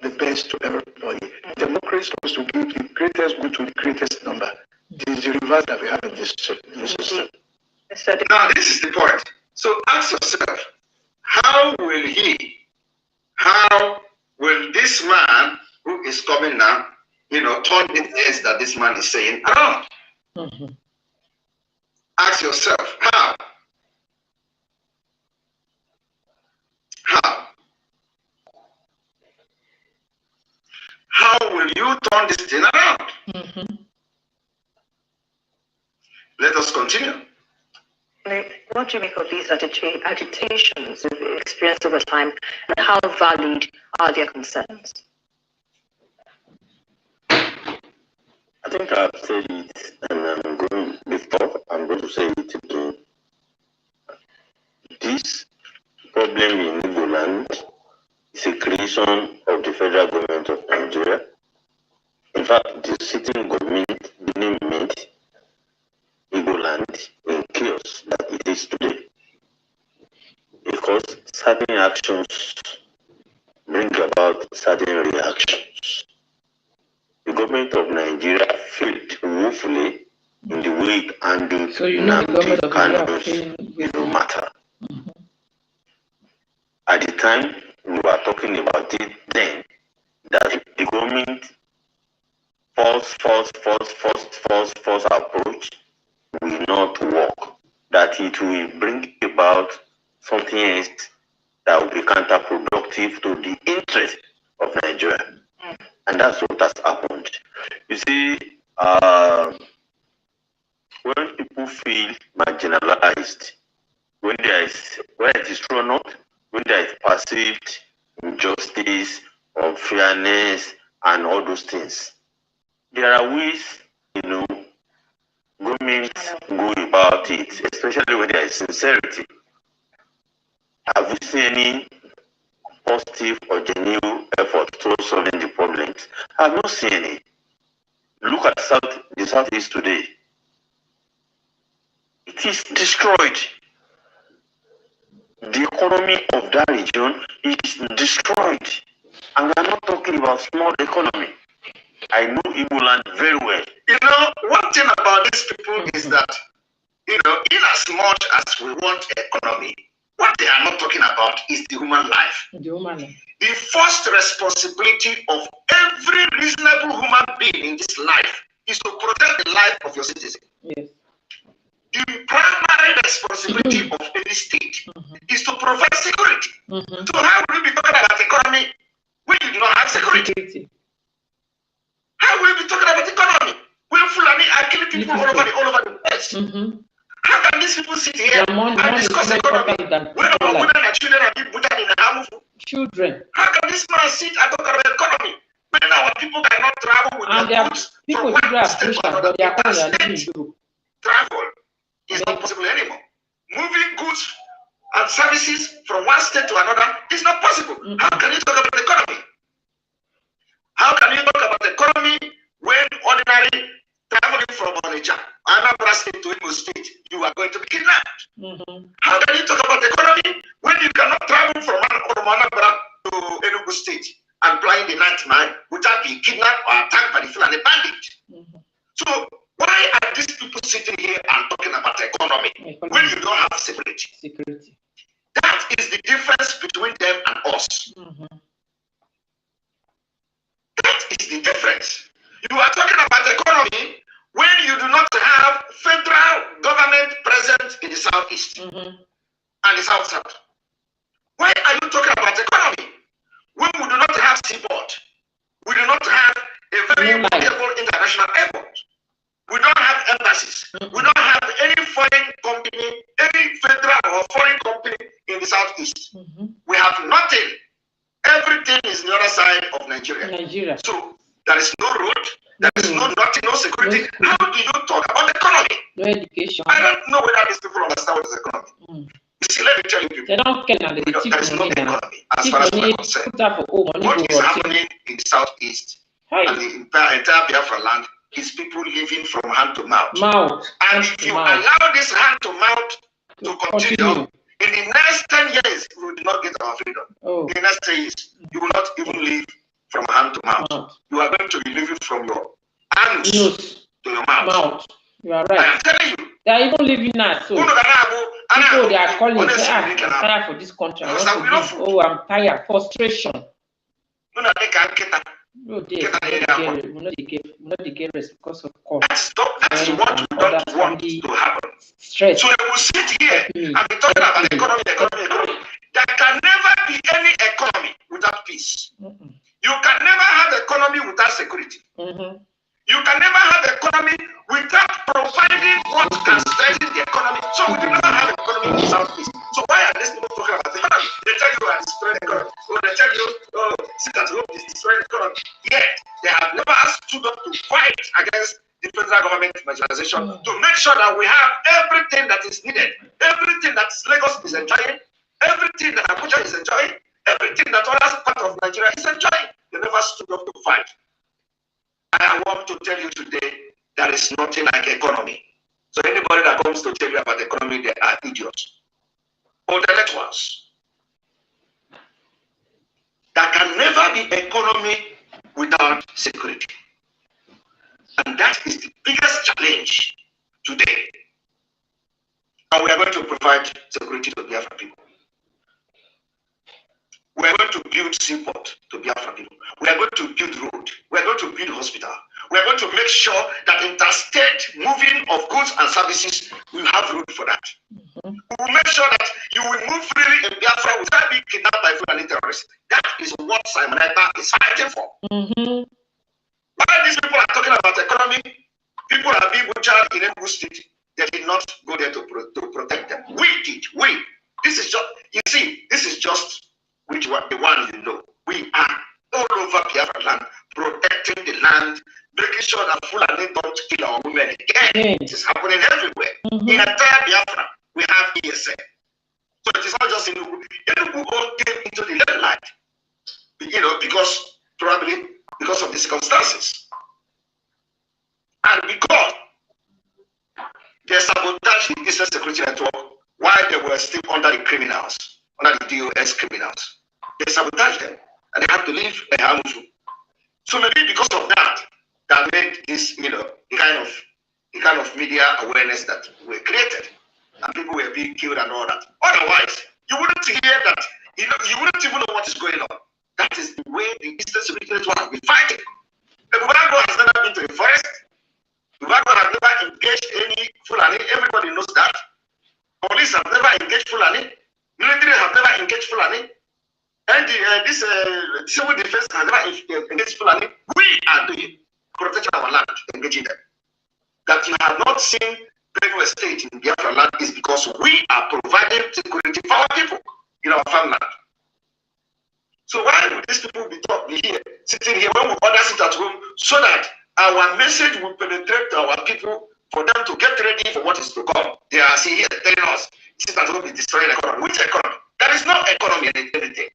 the best to everybody. Democracy is supposed to give the greatest good to the greatest number. the reverse that we have in this system. Now, this is the point. So ask yourself, how will this man who is coming now, turn the things that this man is saying around? Ask yourself, how? How? How will you turn this thing around? Let us continue. What do you make of these agitations you've experienced over time, and how valid are their concerns? I think I've said it, and I'm going to say it again. This problem in Igbo land is a creation of the federal government of Nigeria. In fact, the sitting government didn't meet Igbo land in chaos that it is today, because certain actions bring about certain reactions. The government of Nigeria failed woefully in the way it handled the Kano's matter. At the time, we were talking about it then, that the government force approach will not work, that it will bring about something else that will be counterproductive to the interest of Nigeria. And that's what has happened. You see, when people feel marginalized, when it is true or not, when there is perceived injustice, unfairness, and all those things, there are ways, governments go about it, especially when there is sincerity. Have you seen any positive or genuine effort towards solving the problems? I have not seen any. Look at the Southeast today. It is destroyed. The economy of that region is destroyed. And we are not talking about small economy. I know Igbo land very well. One thing about these people is that, in as much as we want economy, what they are not talking about is the human life. The first responsibility of every reasonable human being in this life is to protect the life of your citizen. Yes. The primary responsibility of any state is to provide security. So how will we be talking about economy when you do not have security? How will we be talking about economy when Fulani are killing people all over the place? How can these people sit here and discuss economy when our women and children are being butchered in the Hamufu? Children. How can this man sit and talk about economy when our people cannot travel with their goods from one state to another? Travel is not possible anymore. Moving goods and services from one state to another is not possible. How can you talk about economy? How can you talk about economy when ordinary traveling from Onitsha, Anambra State to Imo State, you are going to be kidnapped? How can you talk about economy when you cannot travel from Anambra to Enugu State and flying the night mile without being kidnapped or attacked by the Fulani bandit? So why are these people sitting here and talking about economy when you don't have security? That is the difference between them and us. That is the difference. You are talking about economy when you do not have federal government present in the Southeast and the South. Why are you talking about economy when we do not have seaport? We do not have a very reputable international airport. We don't have embassies. We don't have any foreign company, any federal or foreign company in the Southeast. We have nothing. Everything is the other side of Nigeria. So there is no road, there is nothing, no security. How do you talk about economy? No education. I don't know whether these people understand what is economy. You see, let me tell you people, there is no economy as far as we are concerned. What is happening in the Southeast and the entire Biafra land is people living from hand to mouth. And if you allow this hand to mouth to continue, in the next 10 years, we will not get our freedom. In the next 10 years, you will not even live from hand to mouth. You are going to be living from your anus to your mouth. You are right. I am telling you. They are even living now. So people they are calling, say, I'm tired for this country. I want to leave. Oh, I'm tired. Frustration. No, they not get rest because of cost. That's what we don't want to happen. Stress. So they will sit here and be talking about economy. There can never be any economy without peace. You can never have economy without security. You can never have economy without providing what can strengthen the economy. So we can never have economy without peace. So why are these people talking about economy? They tell you are destroying the economy. Or they tell you, oh, sit at home is destroying the economy. Yet they have never stood up to fight against the federal government marginalization to make sure that we have everything that is needed, everything that Lagos is enjoying, everything that Abuja is enjoying, everything that other part of Nigeria is enjoying. They never stood up to fight. I want to tell you today, there is nothing like economy. So anybody that comes to tell you about economy, they are idiots or the next ones. There can never be economy without security. And that is the biggest challenge today. And we are going to provide security to Biafra people. We are going to build seaport to Biafra people. We are going to build road. We are going to build hospital. We are going to make sure that interstate moving of goods and services, we have road for that. We will make sure that you will move freely in Biafra without being kidnapped by Fulani terrorists. That is what Simon Ekpa is fighting for. While these people are talking about economy, people are being butchered in Enugu State. They did not go there to protect them. We did. We. This is just, you see, this is just the one you know. We are all over Biafra land, protecting the land, making sure that Fulani don't kill our women again. It is happening everywhere. In entire Biafra, we have ESN. So it is not just in Enugu. Enugu all came into the limelight, you know, probably because of the circumstances. And because they sabotaged the Eastern Security Network while they were still under the criminals, under the DOS criminals. They sabotaged them and they had to leave Hamusu. So maybe because of that, that made this, you know, the kind of media awareness that were created. And people were being killed and all that. Otherwise, you wouldn't hear that, you know, you wouldn't even know what is going on. That is the way the Eastern Security Network has been fighting. Bubago has never been to the forest. Bubago has never engaged any Fulani. Everybody knows that. Police have never engaged Fulani. Military have never engaged Fulani. And this civil defense has never engaged Fulani. We are doing protecting our land, engaging them. That you have not seen Benue State in Biafra land is because we are providing security for our people in our farmland. So why would these people be here, sitting here when we order sit at home, so that our message will penetrate to our people for them to get ready for what is to come? They are sitting here telling us sit at home is destroying the economy. Which economy? There is no economy in anything.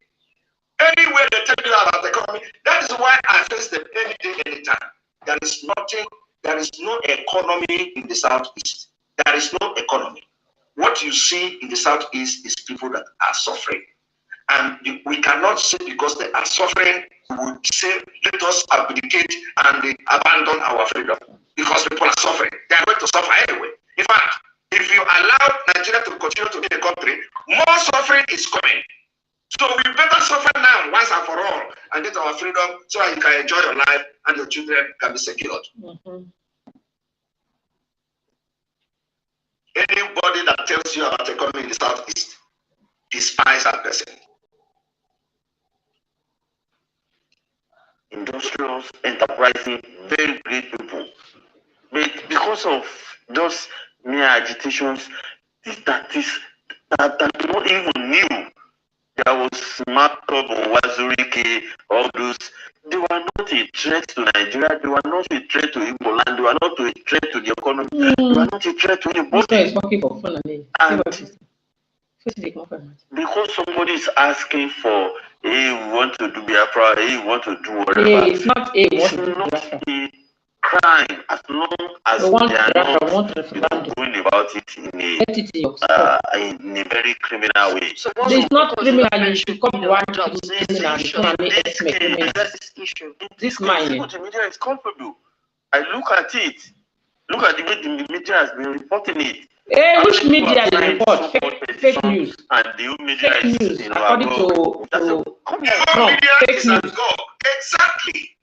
Anywhere they tell you about the economy, that is why I face them any day, anytime. There is nothing, there is no economy in the Southeast. There is no economy. What you see in the Southeast is people that are suffering. And we cannot say because they are suffering, we would say, let us abdicate and abandon our freedom. Because people are suffering. They are going to suffer anyway. In fact, if you allow Nigeria to continue to be a country, more suffering is coming. So we better suffer now, once and for all, and get our freedom so that you can enjoy your life and your children can be secured. Anybody that tells you about economy in the Southeast, despise that person. Industrials, enterprising, very great people. But because of those mere agitations, that not even knew there was markup or Wazurike, all those, they were not a threat to Nigeria, they were not a threat to Igbo land, they were not a threat to the economy, they were not a threat to anybody. Because somebody is asking for, hey, we want to do Biafra, hey, we want to do whatever. Yeah, it's not a a crime as long as they are not going about it in a very criminal way. So it's not criminal. You should come to one job. This media is culpable. I look at it. Look at the way the media has been reporting it. Which media they report? Fake news. And the media fake is, news, you know, according to media fake is news. agog. Exactly.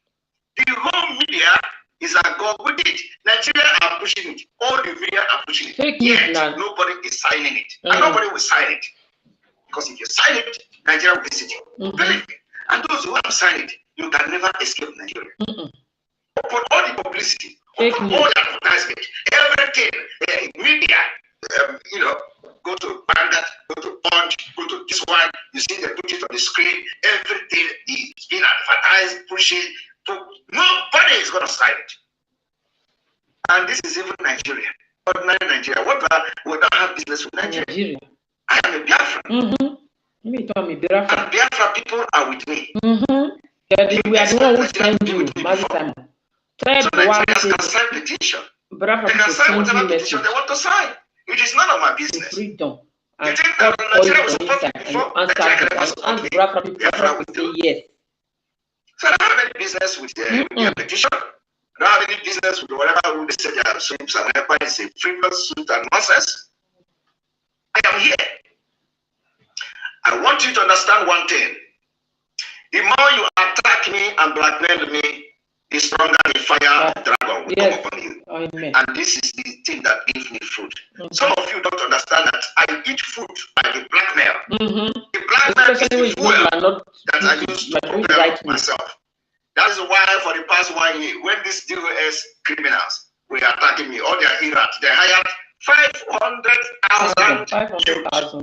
The whole media is agog with it. Nigeria are pushing it. All the media are pushing it. Fake news. Yet nobody is signing it. And nobody will sign it. Because if you sign it, Nigeria will visit you. Believe me. And those who have signed it, you can never escape Nigeria. Upon all the publicity, upon all the advertisement, everything, media, you know, go to Bandit, go to Punch, go to this one, you see they put it on the screen, everything is being advertised, pushing. Nobody is going to sign it. And this is even Nigeria, ordinary Nigeria. What about, we don't have business with Nigeria. I am a Biafran. And Biafra people are with me. We are the one who send you, Maritime. So Nigerians can sign petition. They can sign whatever petition they want to sign. It is none of my business. Freedom. You think that Nigeria will support me before? Nigeria can never support me. Biafra will do. Yes. So I don't have any business with their petition. I don't have any business with whatever they say they are suits and whatever is a frivolous suit and nonsense. I am here. I want you to understand one thing. The more you attack me and blackmail me, the stronger the fire of dragon will come upon you. Amen. And this is the thing that gives me food. Some of you don't understand that I eat food by the blackmail. The blackmail is the fuel that I use to propel myself. That is why for the past 1 year, when these DOS criminals were attacking me, all their irats, they hired 500,000 to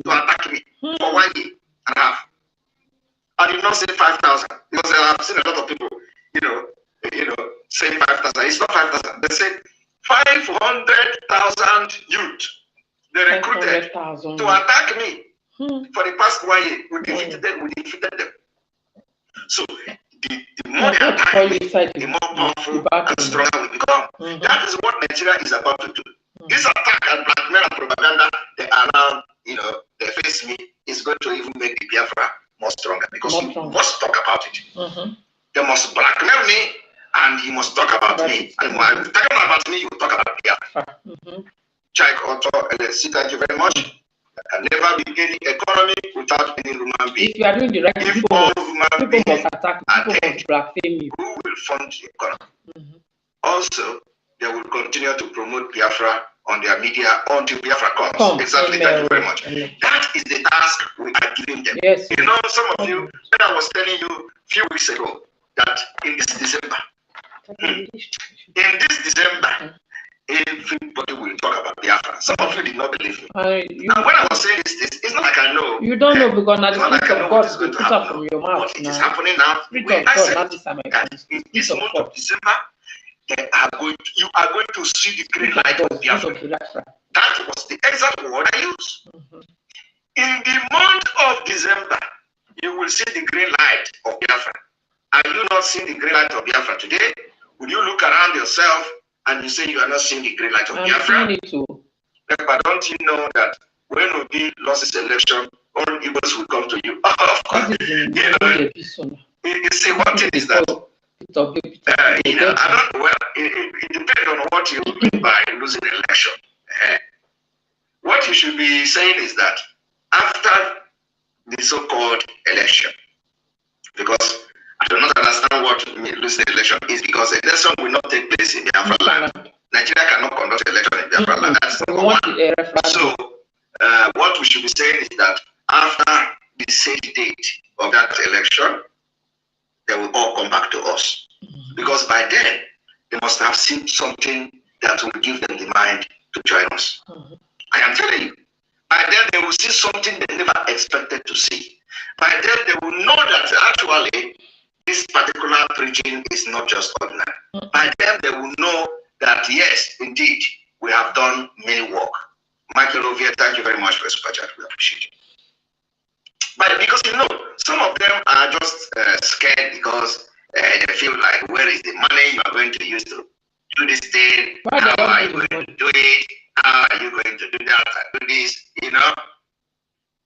attack me for 1 year and a half. I did not say 5,000 because I have seen a lot of people, saying 5,000. It's not 5,000. They said 500,000 youth. They recruited to attack me for the past 1 year. We defeated them. So the more they attack me, the more powerful and stronger we become. That is what Nigeria is about to do. This attack and blackmail and propaganda they are now, they face me, is going to even make the Biafra more stronger because you must talk about it. They must blackmail me and you must talk about me. And while you're talking about me, you talk about Biafra. Chike Otto, thank you very much. There can never be any economy without any human being. If you are doing the right thing, people must attack you, people must blaspheme you. Who will fund the economy? Also, they will continue to promote Biafra on their media until Biafra comes. Exactly, thank you very much. That is the task we are giving them. Yes. Some of you, when I was telling you a few weeks ago that in this December, everybody will talk about Biafra. Some of you did not believe me. And when I was saying this, it's not like I know. You don't know because now the Spirit of God is going to happen from your mouth. What is happening now? In this month of December, you are going to see the green light of Biafra. That was the exact word I used. In the month of December, you will see the green light of Biafra. Are you not seeing the green light of Biafra today? Would you look around yourself and you say you are not seeing the green light of Biafra? But don't you know that when Obi lost his election, all Igbos will come to you? Of course. You see, one thing is that it depends on what you mean by losing the election. What you should be saying is that after the so-called election, because I do not understand what losing the election is, because the election will not take place in Biafra land. Nigeria cannot conduct election in Biafra land. That's number one. So what we should be saying is that after the set date of that election, they will all come back to us. Because by then, they must have seen something that will give them the mind to join us. I am telling you, by then they will see something they never expected to see. By then they will know that actually this particular preaching is not just ordinary. By then they will know that yes, indeed, we have done many work. Michael Ovia, thank you very much for your super chat. We appreciate it. But because some of them are just scared because they feel like, where is the money you are going to use to do this thing? How are you going to do it? How are you going to do that and do this?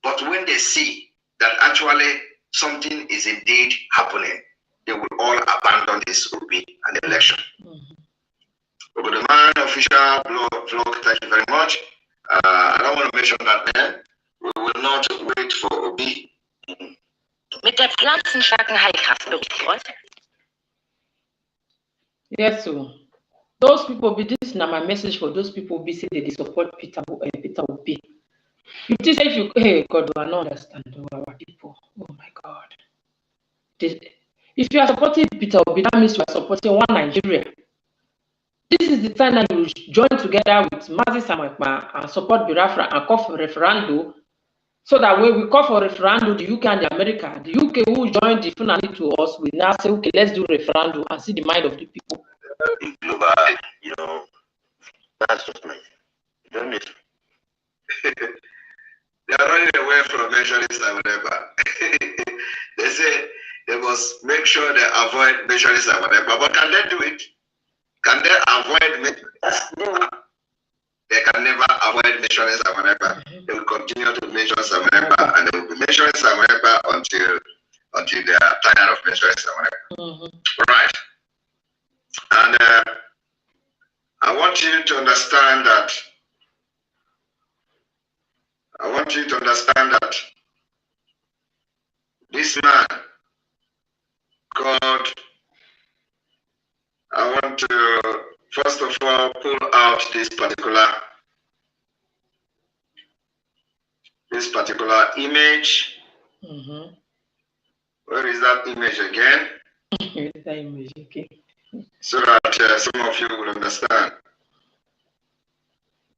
But when they see that actually something is indeed happening, they will all abandon this Obi and the election. Ogodoman official vlog, thank you very much. I don't want to mention that name. We will not wait for Obi. Mit der pflanzenstarken Heilkraft durchfreut. Yes, so those people be this now my message for those people be say they support Peter Obi. You think if you hey God, we are not understand our people. Oh my God. If you are supporting Peter Obi, that means you are supporting one Nigeria. This is the time that you join together with Mazi Samakma and support Biafra and call for referendum. So that when we call for referendum, the UK and the America, the UK who joined the Fulani to us will now say, okay, let's do referendum and see the mind of the people. In global, you know, that's just my thing. You don't need to. They are running away from nationalists and whatever. They say they must make sure they avoid nationalists and whatever. But can they do it? Can they avoid? They can never avoid nationalists and whatever. They will continue to mention and whatever, and they will be nationalists and whatever until they are tired of nationalists and whatever. Right. And I want you to understand that. I want you to understand that this man called, I want to first of all pull out this particular image. Where is that image again? That image, okay. So that some of you will understand.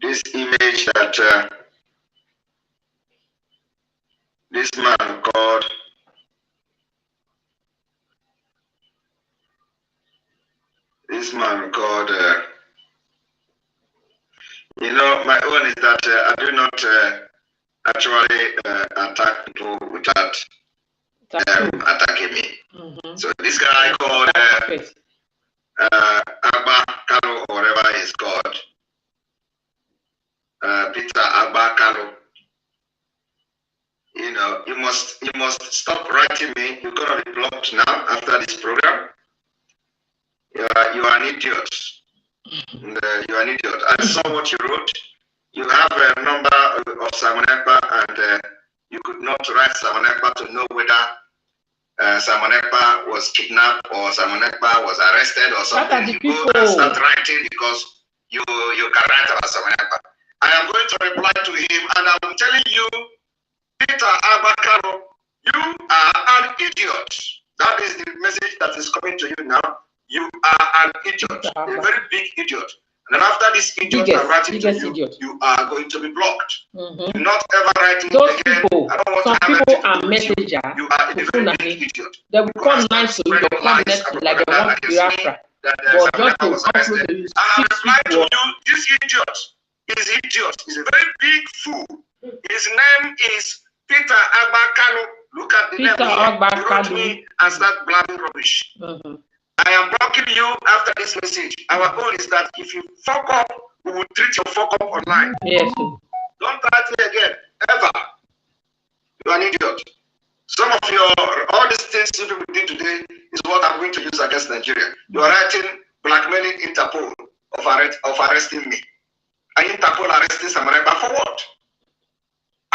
This image that this man called you know, my own is that I do not actually attack people without attacking me. So this guy called Agba Kalu, or whatever he's called, Peter Agba Kalu. You know, you must stop writing me. You're gonna be blocked now after this program. You are an idiot. You are an idiot. I saw what you wrote. You have a number of Samonekpa, and you could not write Samonekpa to know whether Samonekpa was kidnapped or Samonekpa was arrested or something. You go and start writing because you can write about Samonekpa. I am going to reply to him, and I'm telling you, Peter Abakaro, you are an idiot. That is the message that is coming to you now. You are an idiot, a very big idiot. And then after this idiot I'm writing to you, you are going to be blocked. Do not ever write me again. People, I don't want some to have people are messenger. You are a very big idiot. They will come nice to you, they will come next to you like they want Biafra. But just to come to you, I have replied to you, this idiot is idiot. He's a very big fool. His name is Peter Agbakano. Look at the name here. You wrote me and start blabbing rubbish. I am blocking you after this message. Our goal is that if you fuck up, we will treat your fuck up online. Yes. Don't try me again, ever. You are an idiot. Some of all these things you people did today is what I'm going to use against Nigeria. You are writing blackmailing Interpol of arresting me. And Interpol arresting Samareba for what?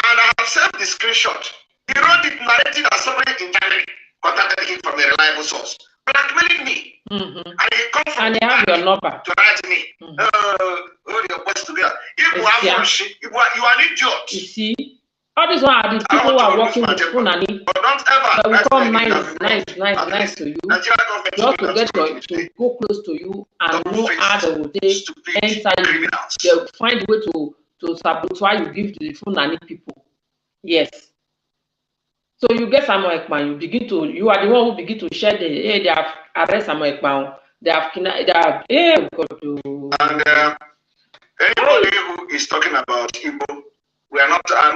And I have saved the screenshot. He wrote it narrating as somebody in January contacted him from a reliable source. Blackmailing me. And he comes from they have your number to write me. Hold your voice together. You are an idiot. You see, all these are the people who are working with Funani. But don't ever. They will come nice to you. Just to get to go close to you and know how they will take enter you. They will find a way to sabotage you, give to the Funani people. Yes. So you get Samuel Ekman, you are the one who begin to share they have arrested Samuel Ekman, they have God. And anybody who is talking about Igbo, I'm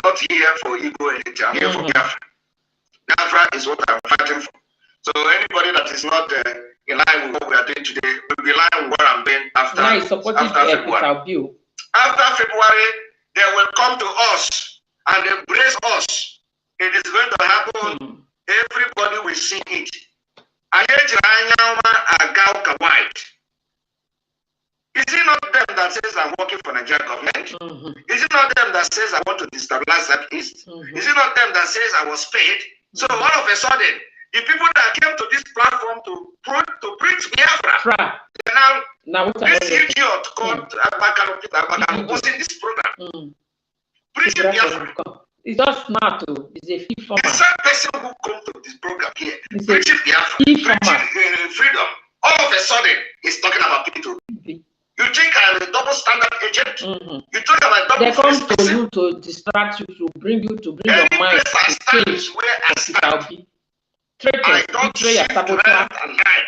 not here for Igbo anything, I'm here for Biafra. Biafra is what I'm fighting for. So anybody that is not in line with what we are doing today will be in line with what I'm doing after February. After February, they will come to us and embrace us. It is going to happen. Everybody will see it. Is it it not them that says I'm working for Nigerian government? Is it not them that says I want to destabilize that East? Is it not them that says I was paid? So all of a sudden, the people that came to this platform to preach Biafra, now this idiot called Abakano was in this program. Preaching Biafra. It's just smart too. It's a fee format. The same person who come to this program here, preaching Biafra, preaching freedom, all of a sudden he's talking about people. You think I'm a double standard agent? You talk about double. They come to you to distract you, to bring your mind to change where I stand. Traitors, I don't see left and right.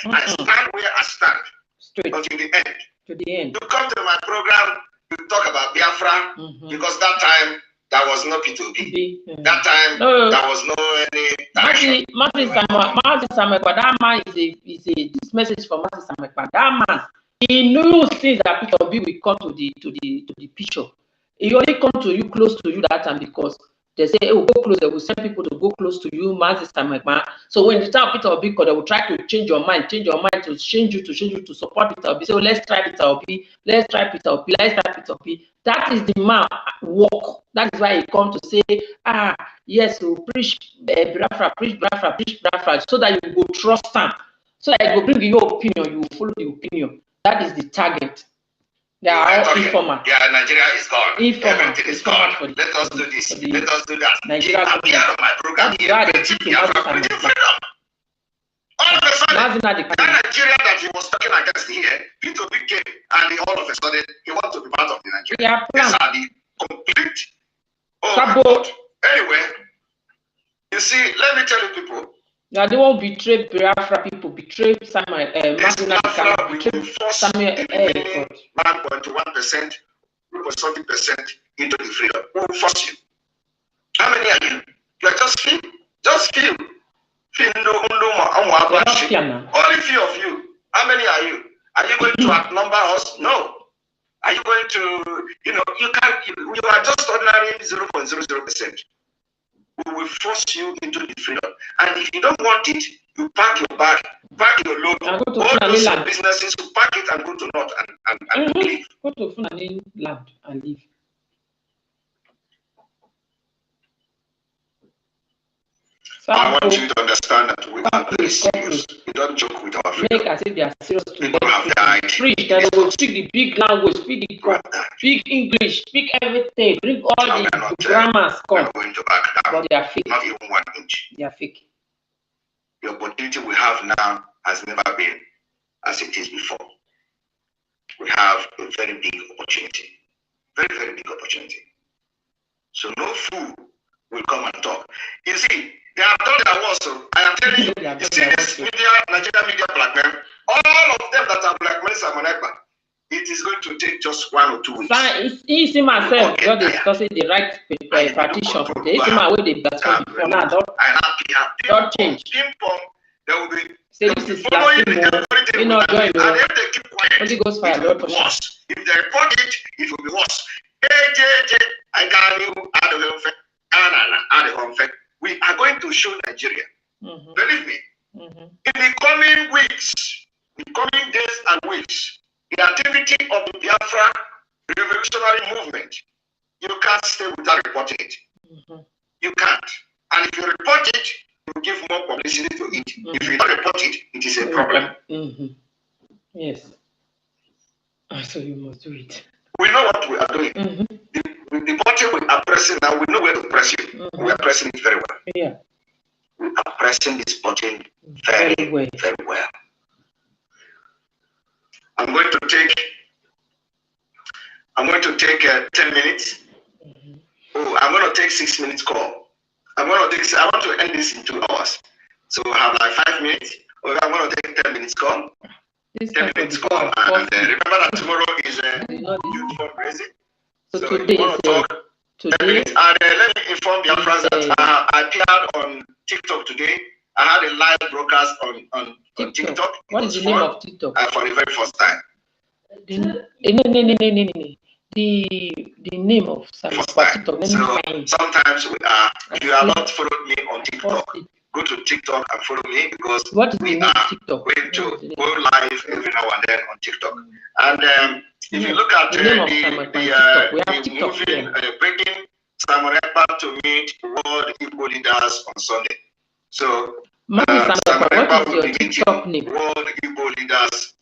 I stand where I stand. Straight. Until the end. To the end. You come to my program, you talk about Biafra, because that time there was no P2P. That time there was no any. Martin Samekwa, that man is this message for Martin Samekwa. That man, he knew things that P2P will come to the picture. He only come to you, close to you that time, because they say, oh, go close. They will send people to go close to you, Martin Samekwa. So when the time P2P, they will try to change your mind to change you to support P2P. So let's try P2P. Let's try P2P. Let's try P2P. That is the man work. That is why he come to say, yes, we preach Biafra, preach Biafra, so that you will trust him, so that he will bring your opinion, you will follow the opinion. That is the target. They are all informal. Yeah, Nigeria is gone. Everything is gone. Let us do this. Let us do that. Nigeria I'm here on my program. All of a sudden, that Nigeria that he was talking against here, P2P came, and all of a sudden, he wants to be part of the Nigeria. These are the complete. Anyway, you see, let me tell you people. Now they won't betray Biafra people, betray Samuel, Samuel 1.1%, something% into the freedom. Who will force you? How many are you? You are just few. Just few. Only few of you. How many are you? Are you going to outnumber us? No. Are you going to, you can't, you are just ordinary 0.00%. We will force you into the freedom. And if you don't want it, you pack your bag, pack your load, all those businesses, you pack it and go to North and leave. Go to Fulani land and leave. I want you to understand that we are very serious. We don't joke with our freedom. Make as if they are serious to people have their ID. Preach that they will speak the big language, speak English, speak everything, bring all the grammars. We're going to back down. But they are fake. Not even 1 inch. They are fake. The opportunity we have now has never been as it is before. We have a very big opportunity. Very, very big opportunity. So no fool will come and talk. You see, they have done their work, so I am telling you, you see this media, Nigerian media blackmail, all of them that are blackmail Samonekpa, it is going to take just 1 or 2 weeks. He see myself, just discussing the right partition. They see my way they blaspheme before now, don't change. There will be this is blasphemy. You know, and if they keep quiet, Holy Ghost fire, it will be worse. If they report it, it will be worse. We are going to show Nigeria. Believe me. In the coming weeks, the coming days and weeks, the activity of the Biafra revolutionary movement, you can't stay without reporting it. You can't. And if you report it, you give more publicity to it. If you don't report it, it is a problem. Yes. So you must do it. We know what we are doing. The button we are pressing now, we know where to press it. We are pressing it very well. Yeah. We are pressing this button very well. I'm going to take 10 minutes. I'm going to take 6 minutes call. I want to end this in 2 hours. So I have like 5 minutes. Or I'm going to take 10 minutes call. 10 minutes call. And remember that tomorrow is Youth Fundraising. So today, we want to talk 10 minutes. And let me inform the friends that I appeared on TikTok today. I had a live broadcast on TikTok. What is the name of TikTok? For the very first time. The name of TikTok. So sometimes if you have not followed me on TikTok, go to TikTok and follow me because we are TikTok? going to go live every now and then on TikTok. And if you look at the moving, breaking Simon Ekpa to meet world Igbo leaders on Sunday. So Simon Ekpa will be meeting world Igbo leaders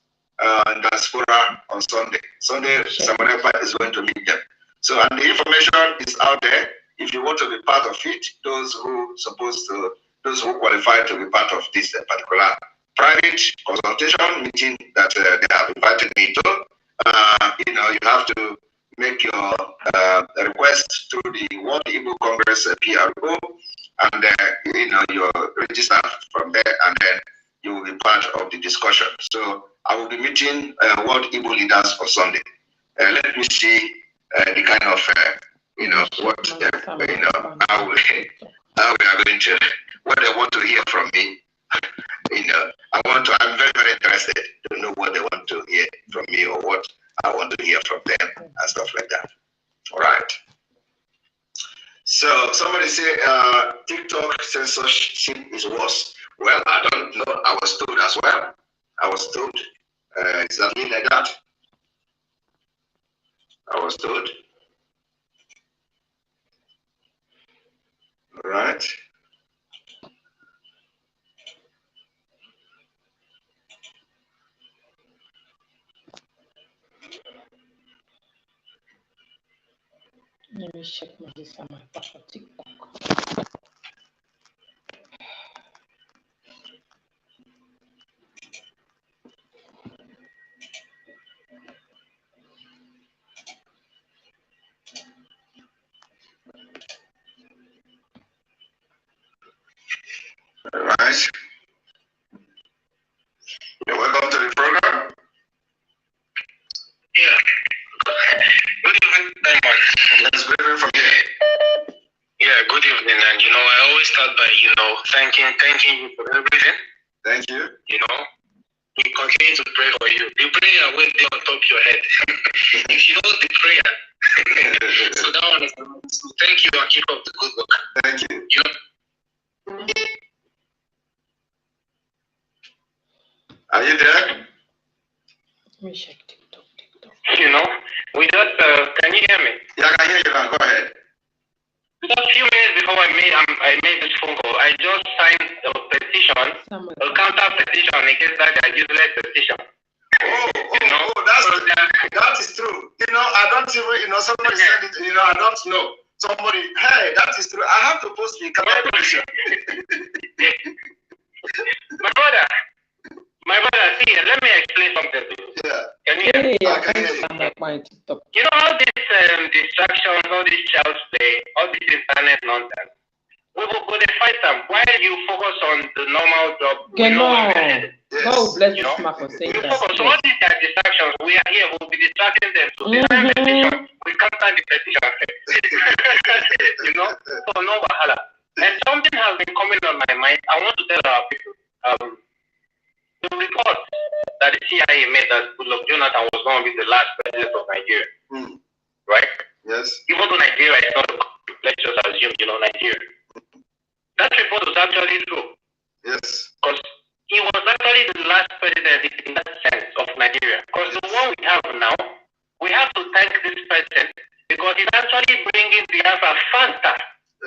in diaspora on Sunday. Simon Ekpa is going to meet them. So, and the information is out there. If you want to be part of it, those who qualify to be part of this particular private consultation meeting that they have invited me to, you have to make your request through the World Igbo Congress PRO, and you register from there, and then you will be part of the discussion. So I will be meeting World Igbo leaders on Sunday. Let me see the kind of how we are going to, what they want to hear from me. I'm very, very interested to know what they want to hear from me or what I want to hear from them and stuff like that. All right. So somebody say TikTok censorship is worse. Well, I don't know. I was told as well. I was told exactly like that. I was told. All right. Let me check my TikTok. All right. You're welcome to the program. Yeah. Good evening, Diamond. Yes, good evening from here. Yeah, good evening. And I always start by, thanking you for everything. Thank you. We continue to pray for you. The prayer went there on top of your head. If you know the prayer. So that one is so thank you and keep up the good work. Thank you. Are you there? Let me check TikTok. We just, can you hear me? Yeah, I can hear you now. Go ahead. Just a few minutes before I made this phone call, I just signed a petition, a counter petition against that useless petition. That is true. I don't even, somebody said it, I don't know. Somebody, hey, that is true. I have to post the counter petition. My brother, see, let me explain something to you. Yeah. Can you hear me? I can hear you. You know all these distractions, all this child's play, all this internet nonsense. We will fight them. Why do you focus on the normal job? God bless you for saying that. Focus on all these distractions. We are here. We'll be distracting them. So this time petition, we can't stand the petition. So no wahala. And something has been coming on my mind. I want to tell our people. The report that the CIA made that Goodluck Jonathan was going to be the last president of Nigeria, right? Yes. Even though Nigeria is not, let's just assume, Nigeria. That report was actually true. Yes. Because he was actually the last president in that sense of Nigeria. Because the one we have now, we have to thank this president because he's actually bringing the answer faster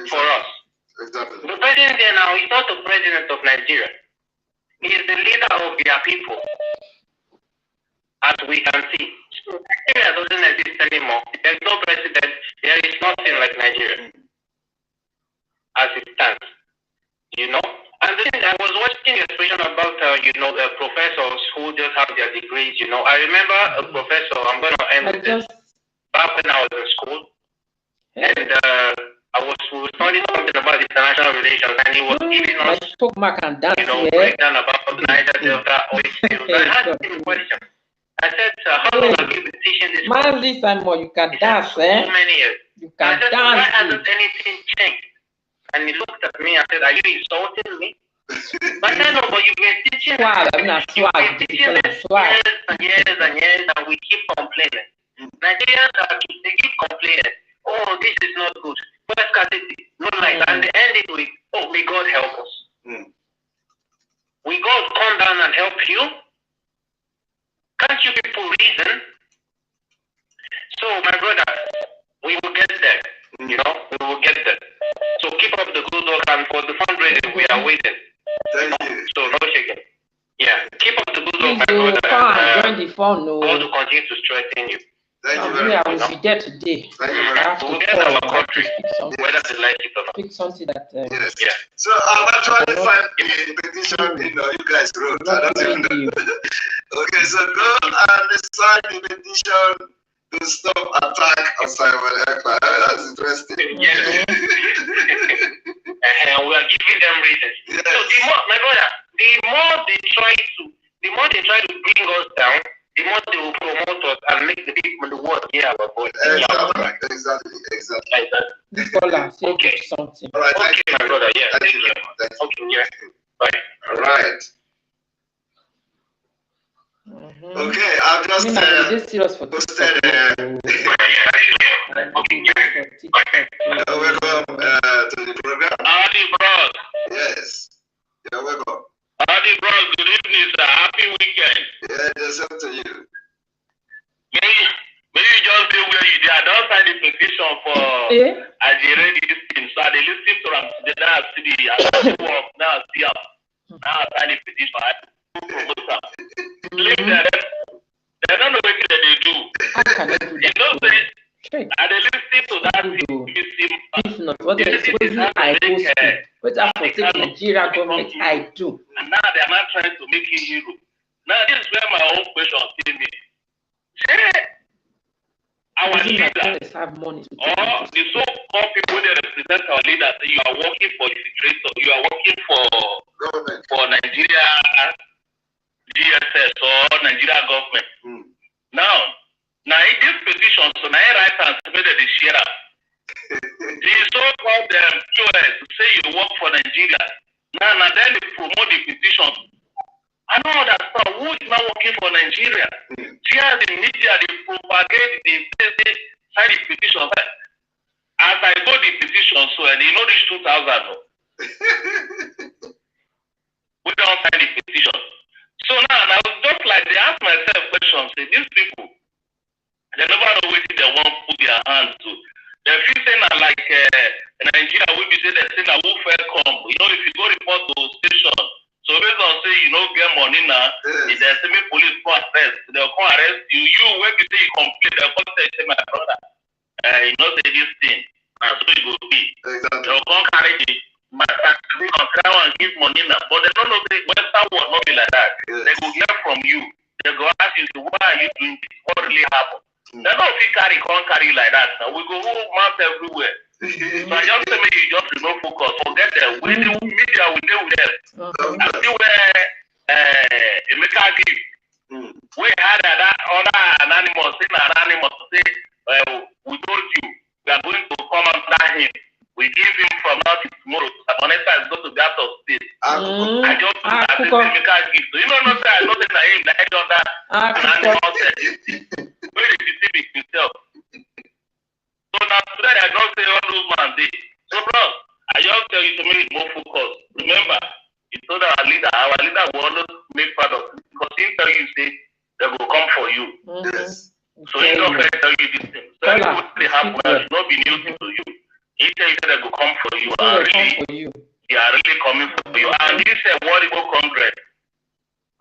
for us. Exactly. The president there now is not the president of Nigeria. He is the leader of their people, as we can see. Nigeria doesn't exist anymore. There is no president. There is nothing like Nigeria, as it stands. And then I was watching a expression about, the professors who just have their degrees. I remember a professor. I'm going to end with this. Back when I was in school, and we were studying something about international relations, and he was giving us, breakdown about the Niger Delta oil spills. I asked him a question. I said, how long have you been teaching this? You can dance, so many years. You can dance. Why hasn't anything changed? And he looked at me and said, are you insulting me? But I know, but you've been teaching this years and years and years, and we keep complaining. Nigerians they keep complaining. Oh, this is not good. First category, not like that. And they end it with, oh, may God help us. will God come down and help you? Can't you people reason? So, my brother, we will get there. You know, we will get there. So keep up the good work, and for the fundraising, we are waiting. Thank you. So no shaking. Yeah, keep up the good work, my brother. Join the fund. No. God will continue to strengthen you. Thank you very much. I will be there today. Thank you very much. We will get our country, whether they like it or not. Speak something that. Yes. Yeah. So I've actually found the petition you guys wrote. I don't even know. Okay, so go and sign the petition to stop attack on Simon Ekpa. That's interesting. Yes. We are giving them reasons. Yes. So the more, my brother, the more they try to bring us down, the more they will promote us and make the people in the world hear our voice. Exactly. Okay. Something. All right. Okay, my brother. Yeah. Thank you. Okay. Yeah. Bye. All right. Okay, I've just posted. Welcome to the program. Howdy, bros. Yes, you're welcome. Howdy, bros. Good evening, sir. Happy weekend. Yeah, the same to you. Maybe you just say where you did. I don't sign the petition for Algeria this thing. So they listen to them. They now see the work. Now see up. Now I sign the petition. I promote them. They don't know what they do. You know, and they listen to that thing. If not, what is I post? What after Nigeria government I do? And now they are not trying to make it hero. Now this is where my own question came in. Our leaders have money or the so-called people that represent our leaders, you are working for the situation, you are working for Nigeria DSS or Nigeria government. Now in this petition, so now right and submitted the share. The so-called POS say you work for Nigeria. Now then they promote the petition. I don't understand who is not working for Nigeria. Here the media, they propagate, they sign the petition. As I got the petition, so and you know this 2000. We don't sign the petition. So now I was just like they ask myself questions. Say these people, they never know what they want to put their hands to. They feel saying like Nigeria will be saying that who fair come. You know, if you go report to station. So based on say you know get money now, if there's any police go arrest, they'll come arrest you. You when you say you complain, they'll come say my brother, you know say this thing, and so it will be. Exactly. They'll come carry the they can come and give money now, but they don't know the Western world not be like that. Yes. They go hear from you. They go ask you, why are you doing this? What really happened? They don't feel carry like that. Now we go home mass everywhere. So I just say maybe you just remove focus, forget them. We the media will deal with them. And see where MNK give. We had that other anonymous to say, we told you we are going to come under him. We give him from now to tomorrow. Moneta is going to be out of state. I just think MNK give. So you know not that I know that I am like under anonymous. Where did he see himself? So now today I don't say all those man dey. So bro, I just tell you to make it more focused. Remember, you told our leader will always make part of it. Because he tell you say they will come for you. Yes. So he don't tell you this thing. So anything they happen, it should not be new to you. He tell you they will come for you. And really, they are really coming for you. And this is a World Congress.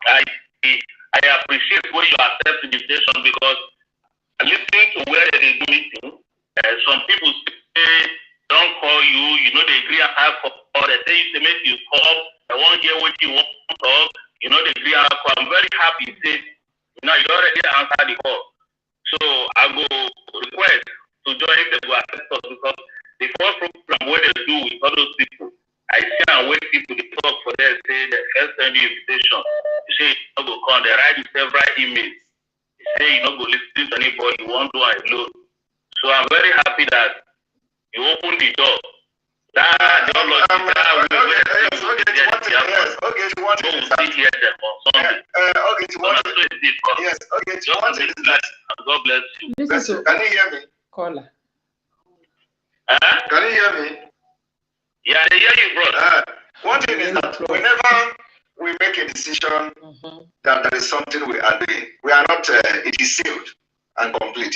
I appreciate where you accept the invitation because listening to where they do meeting. Some people say don't call you, you know they agree and have for they say you make you call, I won't hear what you want to talk, you know they agree and have. I'm very happy say you know you already answered the call. So I go request to join if they go accept us because the first program where they do with all those people, I see and wait people to talk for them, say the first send you invitation. You say you know go come, they write you several emails. You say you know go listen to anybody, you want to do and know. So I'm very happy that you opened the door. God bless you. Can you hear me? Caller. Can you hear me? Yeah, I hear you, bro. One thing is that whenever we make a decision that there is something we are doing. We are not, it is sealed and complete.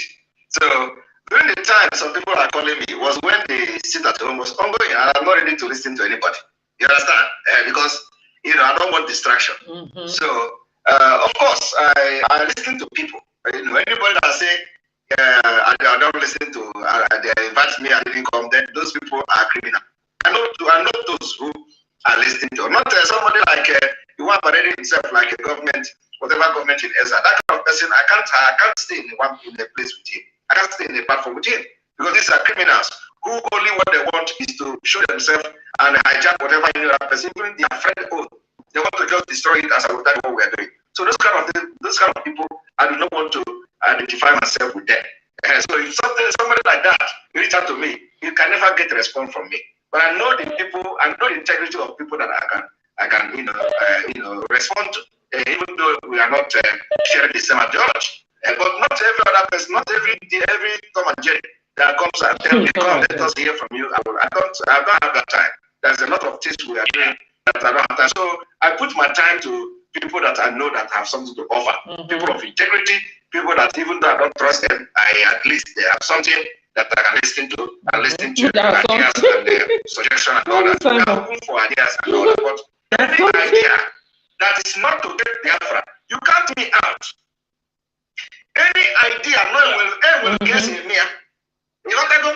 So during the time some people are calling me was when the sit at home was ongoing and I'm not ready to listen to anybody. You understand? Because, you know, I don't want distraction. So, of course, I listen to people. You know, anybody that say, I don't listen to, they invite me, I didn't come, then those people are criminal. I know those who are listening to, not somebody like the one parading himself like a government, whatever government in ESA. That kind of person, I can't stay in a place with him. I can't stay in a platform with him because these are criminals who only what they want is to show themselves and hijack whatever any other person, even their friend own. They want to just destroy it as a result of what we are doing. So those kind of people, I do not want to identify myself with them. So if somebody like that reach out to me, you can never get a response from me. But I know the people, I know the integrity of people that I can respond to, even though we are not sharing the same ideology. But not every other person, not every Tom and Jerry that comes and tell me, come, let us hear from you. I don't have that time. There's a lot of things we are doing that I don't have time. So I put my time to people that I know that have something to offer. People of integrity, people that even though I don't trust them, at least they have something that I can listen to and listen to their ideas and their suggestions and all that. We are open for ideas and all that. But any idea that is not to get Biafra, you count me out. Any idea, no will guess in me. You know that go?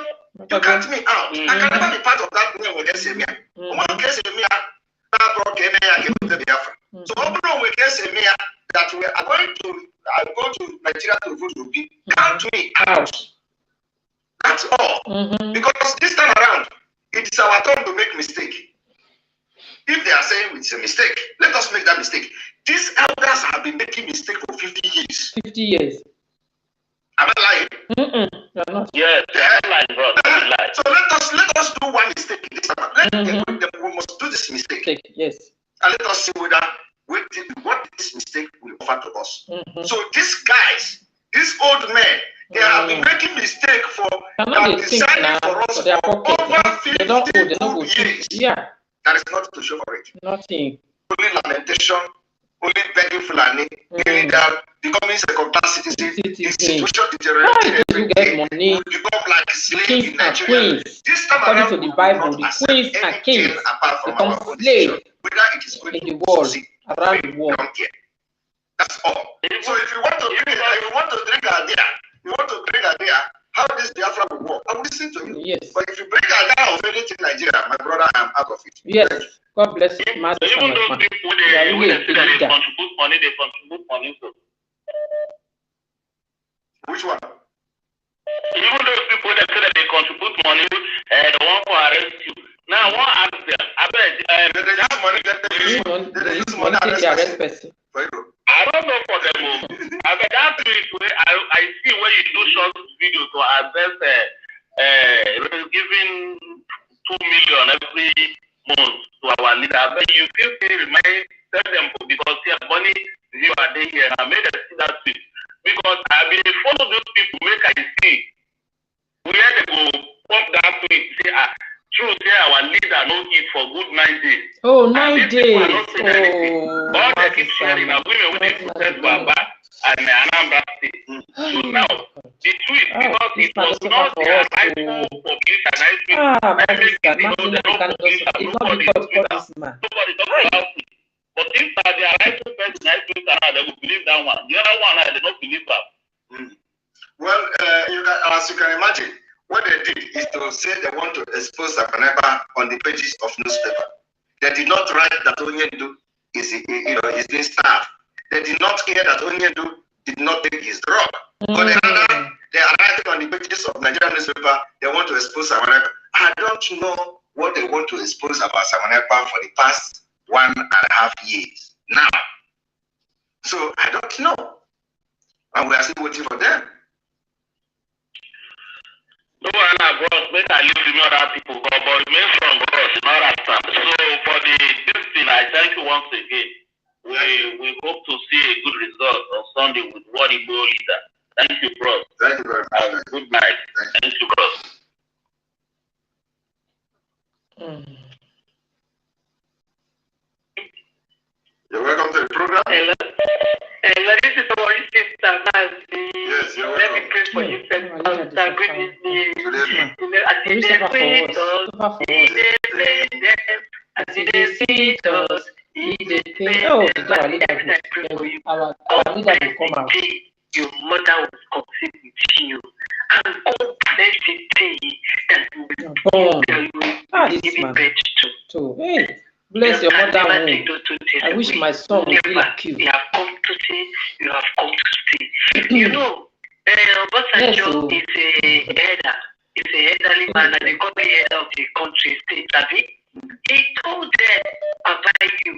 You count me out. I can never be part of that no will guess in me. One guess in me, so open will guess in me that we are going to go to Nigeria to vote to be. Count me out. That's all. Because this time around, it is our turn to make mistake. If they are saying it's a mistake, let us make that mistake. These elders have been making mistake for 50 years. 50 years. Am I lying? Yes, I'm lying, bro. So let us do one mistake this time. We must do this mistake. Yes. And let us see whether what this mistake will offer to us. So these guys, these old men, they have been making mistake for deciding for us for over 52 years. Yeah. There is nothing to show for it. Nothing. Only lamentation, only begging Fulani, only that becoming second-class citizen, the situation deteriorating every day. We become like slaves in Nigeria. This time according around, to the Bible, the queens and kings become slaves whether it is going in the to world, succeed. around the world. That's all. So if you want to drink idea, how this Biafra will work, I will listen to you. Yes. But if you bring idea of anything in Nigeria, my brother, I am out of it. Yes. God bless you. Even those people, they contribute money to. Which one? Even those people that say that they contribute money, the one who arrest you. Now, I want to ask them. I bet they use money to arrest person. I don't know for them. I bet that tweet where I see where you do short video to address giving 2 million every month to our leader. I bet you feel tell them because money you are there here. I made them see that tweet because I been follow those people make I see where they go pump that tweet say true say our leader no eat for good 9 days. Oh, 9 days. Oh, all they keep sharing are women when they protest for Aba and Anambra State. So now the tweet because it was not the rightful publication. Nobody talk about it. But if they are rightful person, they will believe that one. The other one, they don't believe that. Well, as you can imagine, what they did is to say they want to expose Sabaneba on the pages of newspaper. They did not write that Onyendu is being staffed. They did not hear that Onyendu did not take his drug. But they are writing on the pages of Nigerian newspaper. They want to expose Sabaneba. I don't know what they want to expose about Sabaneba for the past 1.5 years now. So I don't know, and we are still waiting for them. No one bros, make I leave the other people, but remain from bros, not at time. So for this thing, I thank you once again. We hope to see a good result on Sunday with what Igbo leader. Thank you, bros. Thank you very much. Good night. Thank you, bros. program? Hello, this is our sister Nancy. Yes, you're Let me welcome. pray for you, Pastor. Good evening. As you see us, as you see us, Oh, our leader will come out. your mother will conceive with you, and God bless the day that you will give birth to. Hey, bless your mother womb. I wish my son would be like you. You have come to see, you have come to stay. You know, Obasanjo is a header. He's a elderly man, and they call the head of the country, state, Abi. He told them about you,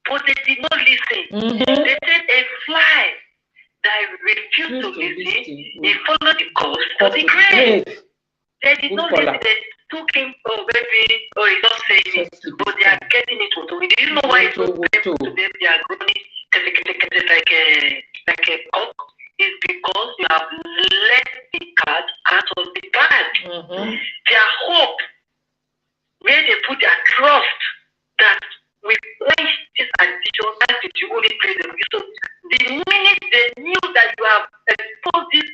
but they did not listen. They said a fly that refused to listen, he followed the course to the grave. They did not listen. They took him, oh baby, oh he's not saying it, but they are getting it with me. Do you know why it's so painful to them? They are growing like a cock. It's because you have let the cat out of the bag. Their hope, where they put their trust, that we quench this addiction, that is you only pray them. So the minute they knew that you have exposed this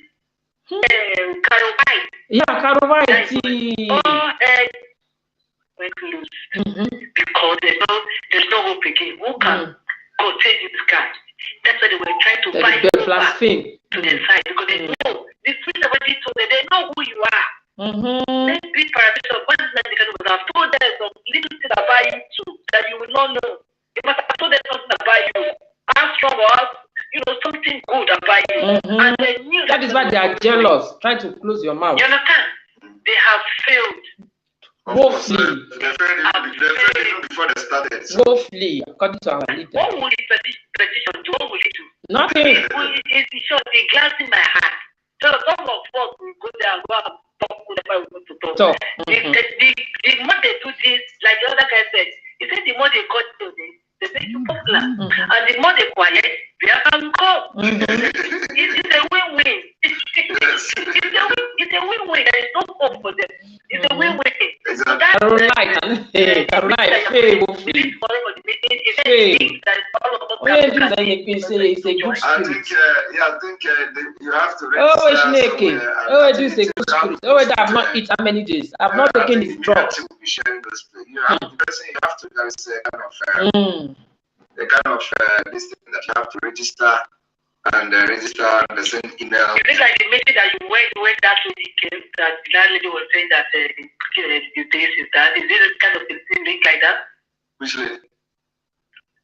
carotide, all head went loose. Because there's no hope again. Who can go take this guy? That's why they were trying to fight you back to their side, because they know the spirit already told them, they know who you are. Let's be paramedics. What is that? Because I've told them some little thing about you too that you will not know. You must have told them something about you. How strong or how, something good about you. And they knew that is why they are jealous, trying to close your mouth. You understand? They have failed. Woefully. They failed even before they started. So. Woefully, according to our leader. What will the petition do? What will it do? Nothing. It's short, the glass in my hand. So some of us will go there and go and talk whatever we want to talk. The more they do this, like the other guy said, he said the more they cut to this, they make you popular. And the more they quiet, they are going to come. It's a win-win. It's a win-win. There is no hope for them. It's a win-win. Caroline, woefully. It's a good spirit. I think you have to register. This is a good spirit. I have not eaten how many days. I have not taken his drugs. You have to, there is a kind of this thing that you have to register and register and send email. Is it like the meeting that you went that week that lady was saying that the place is that? Is it kind of a thing like that? Which lady?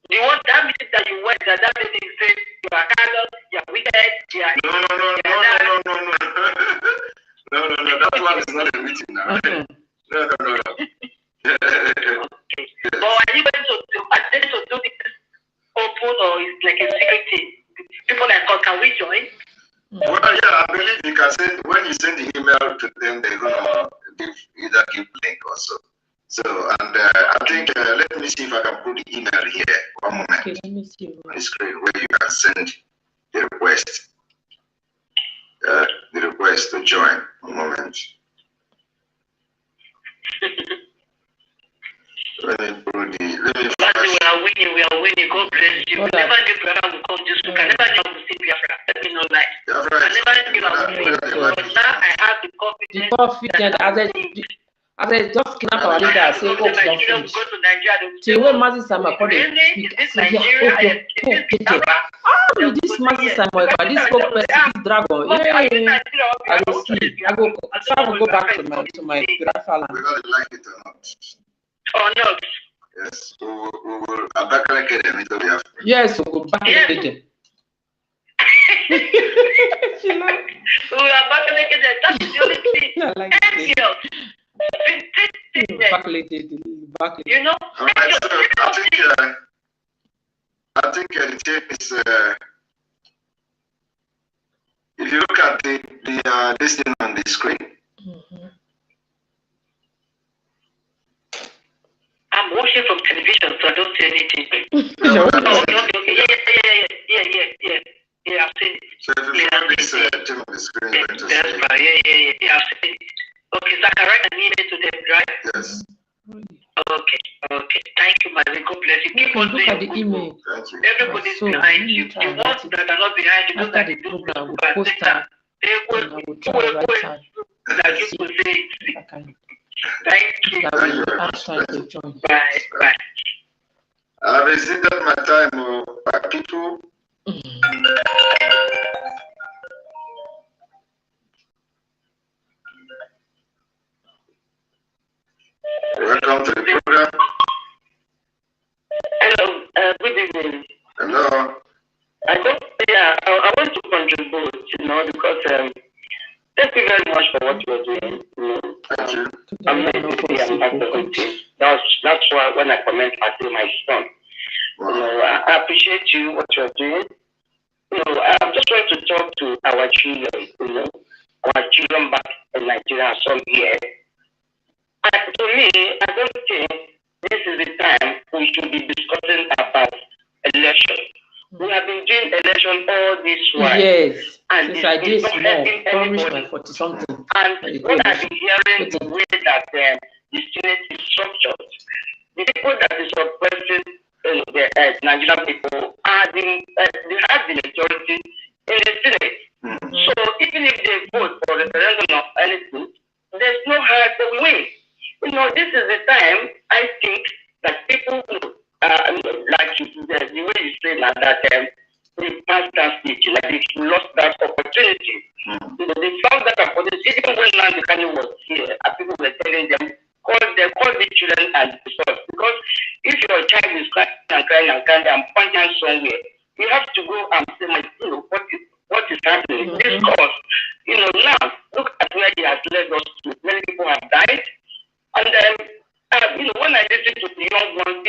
The one that meeting that you went that lady said you are callous, you are wicked, you are No. That one is not a meeting now. No. Okay. But are you going to do this open or it's like a secret thing? People like us, can we join? Well, yeah, I believe you can send, when you send the email to them, they're gonna either give link or so. So, and I think let me see if I can put the email here. One moment. Okay, let me see on the screen where you can send the request. The request to join. One moment. Let me put the. We are winning. God bless you. We never knew Biafra would come this week. I never knew I would see Biafra. Let me know that. I never knew I would win. But now I have the confidence. As I just kidnap our leader, I say, oh, don't finish. Till when Mazi Sama called it, this Mazi Sama, this spoke person, this dragon, I will sleep. I will go back to my Biafra land. Whether they like it or not. Or not? Yes, we will evacuate them into Biafra. Yes, we will evacuate them. We will evacuate them. That's the only thing. You know, right, so I think the thing is, if you look at this thing on the screen, I'm watching from television, so I don't see anything. Yeah, I've seen it. So if you find this thing on the screen, I've seen it. Okay, so I can write an email to them, right? Yes. Okay. Thank you, Mazi. God bless you. Keep on look at doing the email. Everybody's behind you. The ones that are not behind you, after the program, we'll post that. And I will try to write out. Like you could say. Thank you. That will have time to join. Bye. I've exceeded my time, people. Welcome to the program. Hello, good evening. Hello. I want to contribute, because thank you very much for what you're doing. Thank you. I'm that's why when I comment, I say my son. Wow. I appreciate you what you're doing. I'm just trying to talk to our children. Our children back in Nigeria, some here. And to me, I don't think this is the time we should be discussing about election. We have been doing election all this while. Yes. And since I did small, promised my 40 something. And what I've been hearing, the way that the Senate is structured, the people that is oppressing the Nigerian people they have the majority in the Senate. So even if they vote for referendum or anything, there's no hard they will win. This is the time I think that people, like the way you say now that they passed that stage, like they lost that opportunity. They found that opportunity even when Nnamdi Kanu was here, and people were telling them, call the children and the source. Because if your child is crying and pointing somewhere, you have to go and say, what is happening? This cause, now look at where he has led us to. Many people have died. And when I listen to the young ones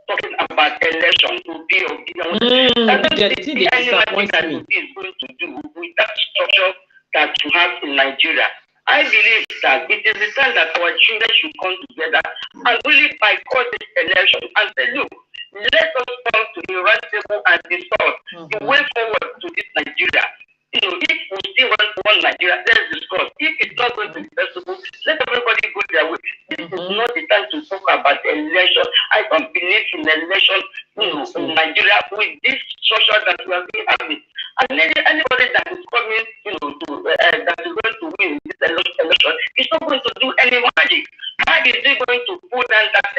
talking about election to be I don't see anything that is going to do with that structure that you have in Nigeria. I believe that it is the time that our children should come together and really boycott this election and say, look, let us come to the right table and discuss the way forward to this Nigeria. If we still want Nigeria, let's discuss. If it's not going to be possible, let everybody go their way. This is not the time to talk about election. I don't believe in election in Nigeria with this structure that we are having. And anybody that is coming, that is going to win this election is not going to do any magic. How is he going to put down that,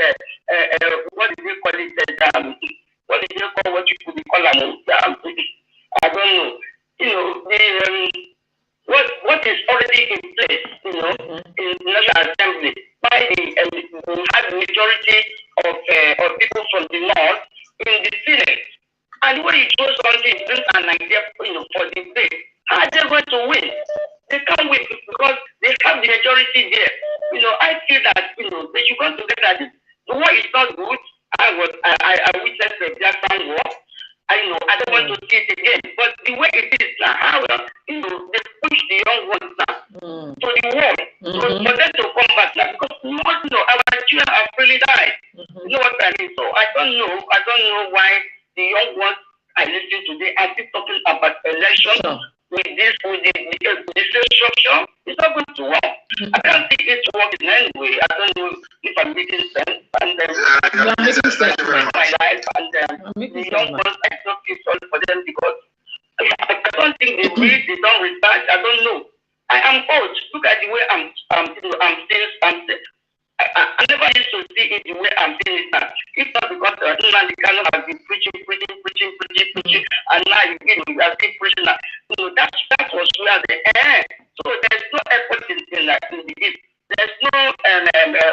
what do they call it, what do they call what you could call them? I don't know. What is already in place, in the National Assembly by we have majority of people from the north in the Senate. And when you chose something, brings an idea, for the state, how are they going to win? They can't win because they have the majority there. I feel that they should come together. The war is not good. I witnessed the Biafran war. I don't want to see it again. But the way it is now, how they push the young ones now to the war. For them to come back now, because our children have really died. You know what I mean? So I don't know why the young ones I listen today are still talking about election with the structure. It's not going to work. I can't think it's working anyway. I don't know if I'm making sense. And you are making sense in my life. And the young ones, I don't feel sorry for them because I don't think they read, they don't research. I don't know. I am old. Look at the way I'm I never used to see it the way I'm seeing it now. If not because Nnamdi Kanu has been preaching, and now you are still preaching now. That was where the end. So there's no effort in the East. There's no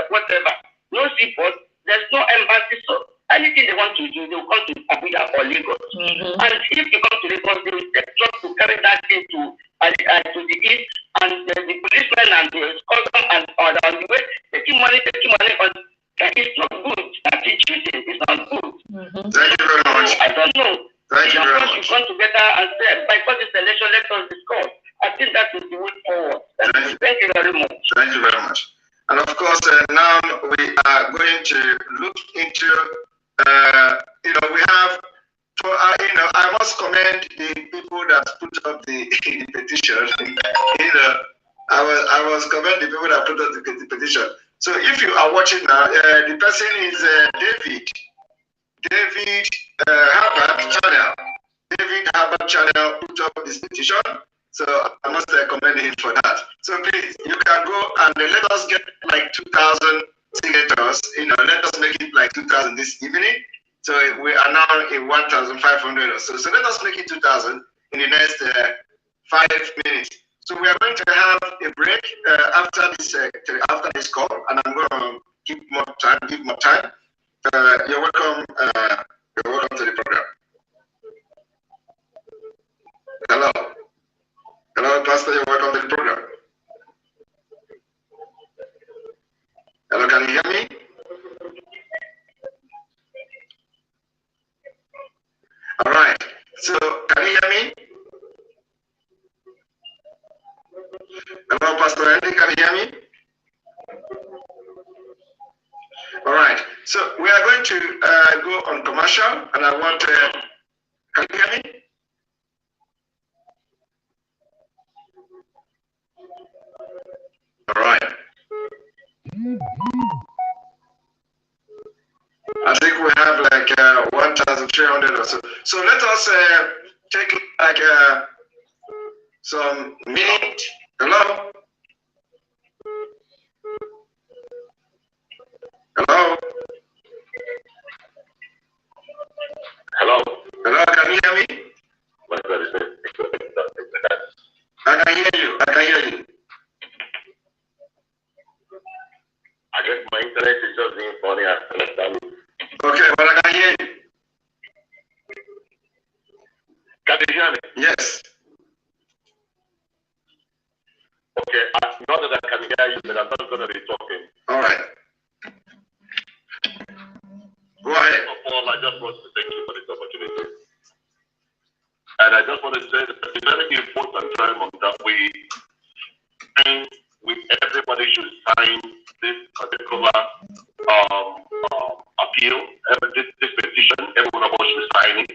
whatever, no support. There's no embassy. So anything they want to do, they will come to Abuja or Lagos. And if you come to Lagos, they will try to carry that thing to the East. And the policemen and the custom and on the way taking money on that is not good. That is cheating. It's not good. Thank you very much. I don't know. Thank you very much. You come together and say, by this election, let us discuss. I think that is the way forward. Thank you very much. Thank you very much. And of course, now we are going to look into, we have, I must commend the people that put up the petition. I was commend the people that put up the petition. So if you are watching now, the person is David Herbert Channel. David Herbert Channel put up this petition. So I must commend him for that. So please, you can go and let us get like 2,000 signatures. Let us make it like 2,000 this evening. So we are now in 1,500 or so. So let us make it 2,000 in the next 5 minutes. So we are going to have a break after this call, and I'm going to give more time. You're welcome. You're welcome to the program. Hello. Hello, Pastor. You're welcome to the program. Hello, can you hear me? All right. So, can you hear me? Hello, Pastor Andy. Can you hear me? All right. So, we are going to go on commercial, and I want to. Can you hear me? All right. I think we have like 1,300 or so. So let us take like some minute. Hello? Hello? Hello? Hello, can you hear me? I can hear you. I can hear you. I guess my internet is just being funny. I understand. Okay, but I can hear you. Can you hear me? Yes. Okay, not that I can hear you, but I'm not going to be talking. All right. Go ahead. First of all, I just want to thank you for this opportunity. And I just want to say that it's very important time that everybody should sign this particular appeal, this petition. Every one of us should sign it.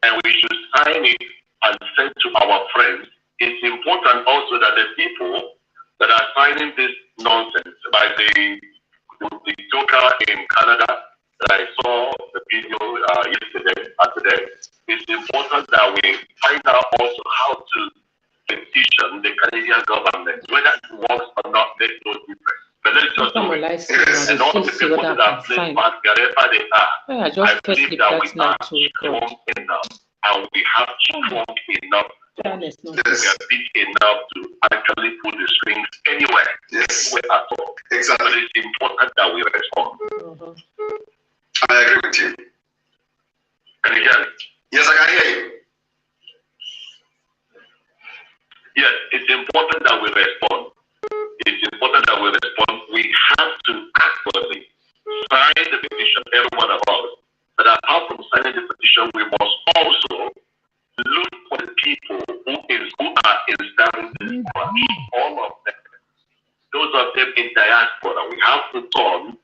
And we should sign it and send to our friends. It's important also that the people that are signing this nonsense, by the joker in Canada, that I saw the video yesterday and today, it's important that we find out also how to petition the Canadian government, whether it works or not, makes no difference. But let's just do it. And all the people that are playing back wherever they are, I believe that we are strong enough, and we have strong enough, we are big enough to actually put the strings anywhere, anywhere at all. Exactly. But it's important that we respond. I agree with you. Can you hear me? Yes, I can hear you. Yes, it's important that we respond. It's important that we respond. We have to actually sign the petition, every one of us. But apart from signing the petition, we must also look for the people who are installing this branch. All of them. Those of them in diaspora. We have to turn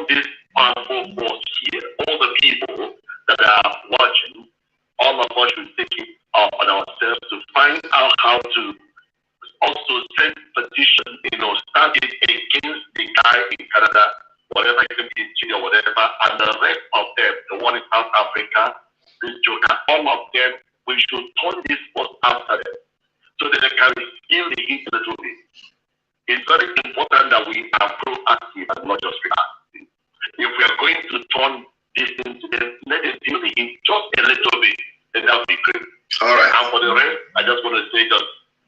this powerful force here. All the people that are watching, all of us should take it on ourselves to find out how to also send petition, start it against the guy in Canada, whatever it can be in Chile or whatever, and the rest of them, the one in South Africa, this joker, all of them, we should turn this force after them so that they can feel the heat a little bit. It's very important that we are proactive and not just reactive. If we are going to turn this into them, let them feel the heat just a little bit, then that would be great. All right. And for the rest, I just want to say just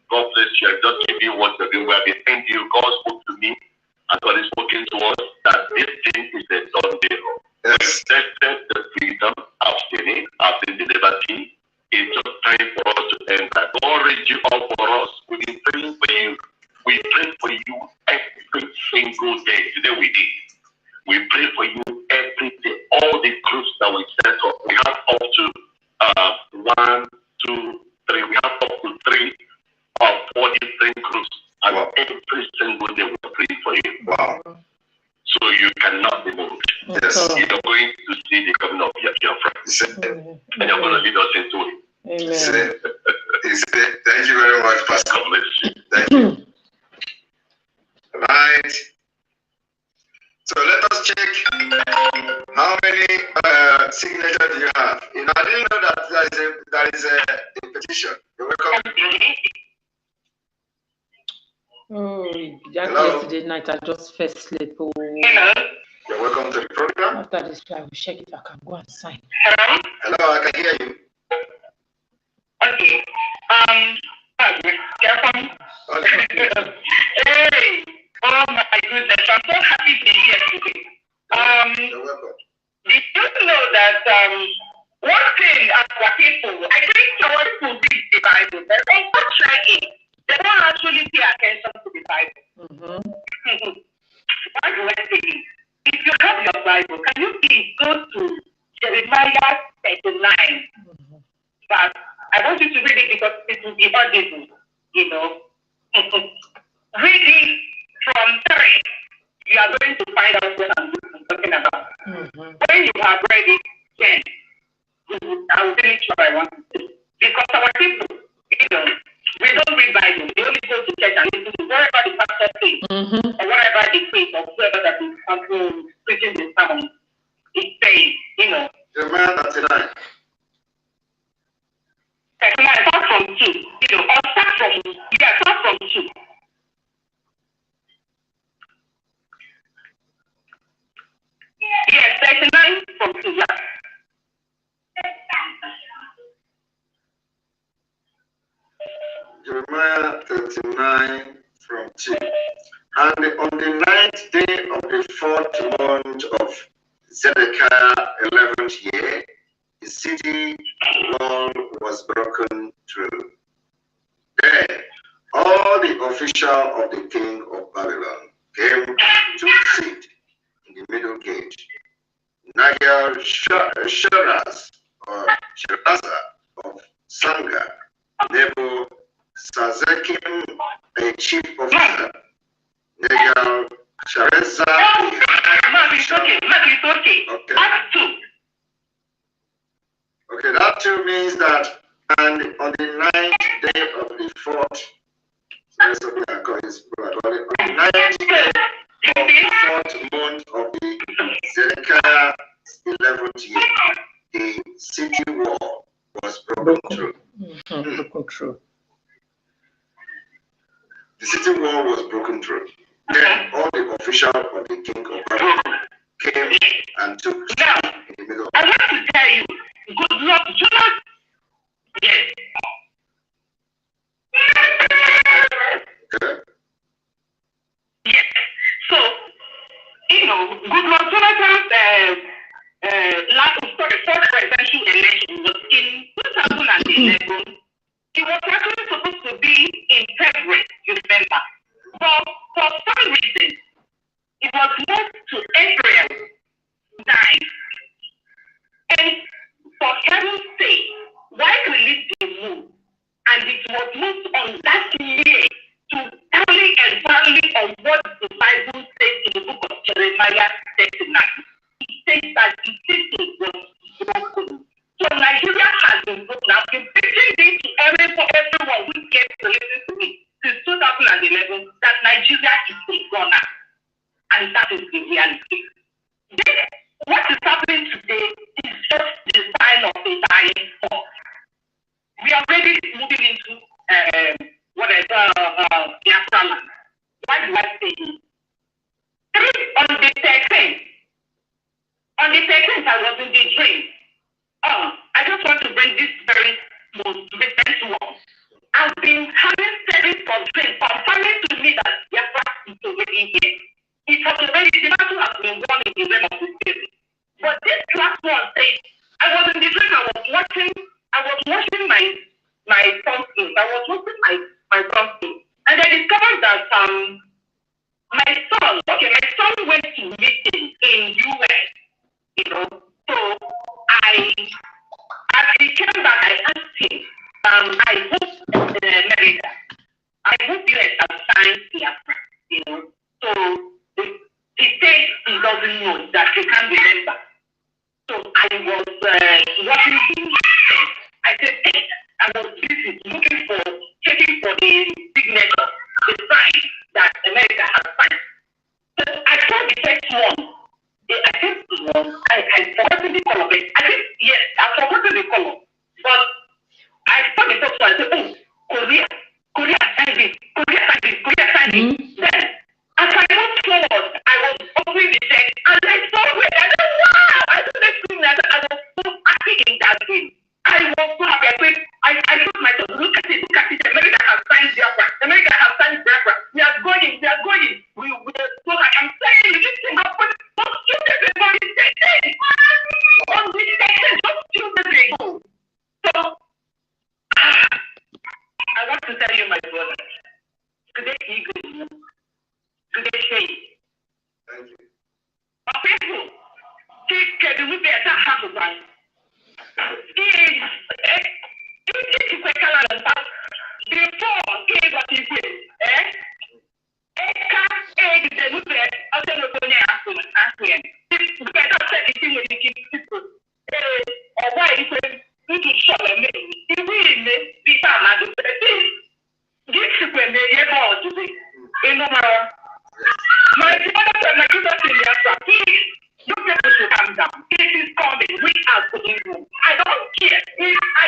God bless you. I just give you what you're doing. We have been thank you. God spoke to me and God is speaking to us that this thing is a done deal. Yes. We tested the freedom, abstaining, after the liberty. It's just time for us to end that. God raised you up for us. We've been praying for you. We pray for you every single day. Today we did. We pray for you every day. All the groups that we set up, we have up to 1, 2, 3. We have up to 3 or 4 different groups, and every single day we pray for you. Wow. So you cannot be moved. Yes. You're going to see the coming of your friends, and you're going to lead us into it. Amen. Thank you very much, Pastor. God bless you. Thank you. Right. So let us check how many signatures do you have. You know, I didn't know that there is a petition. You're welcome. Oh, that yesterday night I just fell asleep. Oh. Hello. You're welcome to the program. After this, I will check if I can go and sign. Hello? Hello, I can hear you. Okay. Hey, oh my goodness, I'm so happy to be here today. You're welcome. Did you know that one thing our people, I think our people read the Bible, but they don't try. They don't actually pay attention to the Bible. Why do I say this? If you have your Bible, can you please go to Jeremiah 39? But I want you to read it because it will be audible, you know. Read it from 3. You are going to find out what I'm talking about. When you have read it, then I will finish what I want to do. Because our people, you know, we don't read Bible. We only go to church and listen to whatever the pastor says, or whatever the priest or whoever that is preaching the sermon is saying, you know. Jeremiah 39. Start from 2, you know, or start from 2. Yes, 39 from 2, yeah. Jeremiah 39 from 2. And on the 9th day of the 4th month of Zedekiah 11th year, the city wall was broken through. Then all the officials of the king of Babylon came to sit in the middle gate. Nagel Sheraz or Sheraza of Sanga, Nebo Sazekim, a chief officer, Nagel Shereza. It's okay. Okay. Act 2. Okay, that too means that, and on the 9th day of the 4th, on the 9th day of the 4th month of the Zedekiah 11th year, the city wall was broken through. The city wall was broken through. Then all the officials of the king of Babylon came and took in the middle. I want to tell you, good luck, Jonathan. Yes. Okay. Yes. So, you know, good luck, Jonathan's first presidential election was in 2011. He was actually supposed to be in February, you remember. But for some reason, it was moved to April 9. And for heaven's sake, why release the move? And it was moved on that year to tally entirely on what the Bible says in the book of Jeremiah 39. It says that the city was broken. So Nigeria has been broken. I've been preaching this to everyone who gets to listen to me since 2011 that Nigeria is a goner. And that is the reality. Then, what is happening today is just the sign of a dying force. We are already moving into the afterland. Why do I say this? On the 13th, I was in the dream. I just want to bring this very most recent one. I've been having series of dreams confirming to me that Biafra is already here. It has already, the battle has been won in the realm of the spirit. But this last one says, I was in the dream, I was washing my pumpkin. I was washing my pumpkin. And I discovered that my son went to meeting in US, you know. So as he came back, I asked him, I hope America, I hope US has signed Biafra, you know. So he said he doesn't know, that he can't remember. So I was watching him. I said, hey, I was busy checking for the signature, the sign that America has signed. So I saw the first one. I think I forgotten the color. I think yes, I forgotten the color. But I saw the first one. I said, oh, Korea signed this, Korea signed this, Korea signed this. Then as I moved forward, I was opening the text and I saw it. I said, wow! I started screaming. I was so happy in that game. I was so happy. I told myself, look at it. America has signed Biafra. America has signed Biafra. We are going. We are so like I'm saying, this thing happened. Don't shoot everybody. On the second, don't shoot everybody. So, I want to tell you, my brother, today eagle, today shade. Thank you. People, take the movie at that half of time. Before gave us his way, Eka egg the movie of the Lobony African. Because I said the thing with the people. Or why is it? You can show them. If we make the time, I do this when they get out to be in no matter. My brother, my sister, please, you people should calm down. It is coming. We are going home. I don't care. I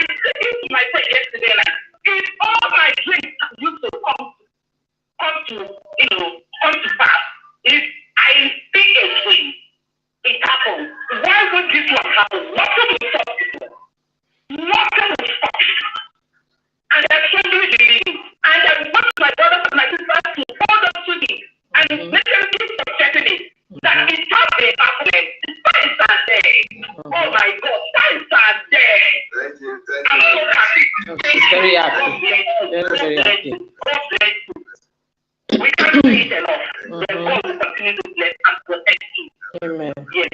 said it to myself yesterday night. If all my dreams used to come to pass, if I see a dream, it happens. Why would this one happen? Nothing will stop this one. Nothing will stop it. And I strongly believe, and I want my brothers and my sisters to hold on to me and make them keep protecting it. That it's not a happening. Signs are there. Oh my God, signs are there. Thank you. I'm so happy. Very happy. Very happy. God bless you. We can't say it enough. God will continue to bless and protect you. Amen. Yes.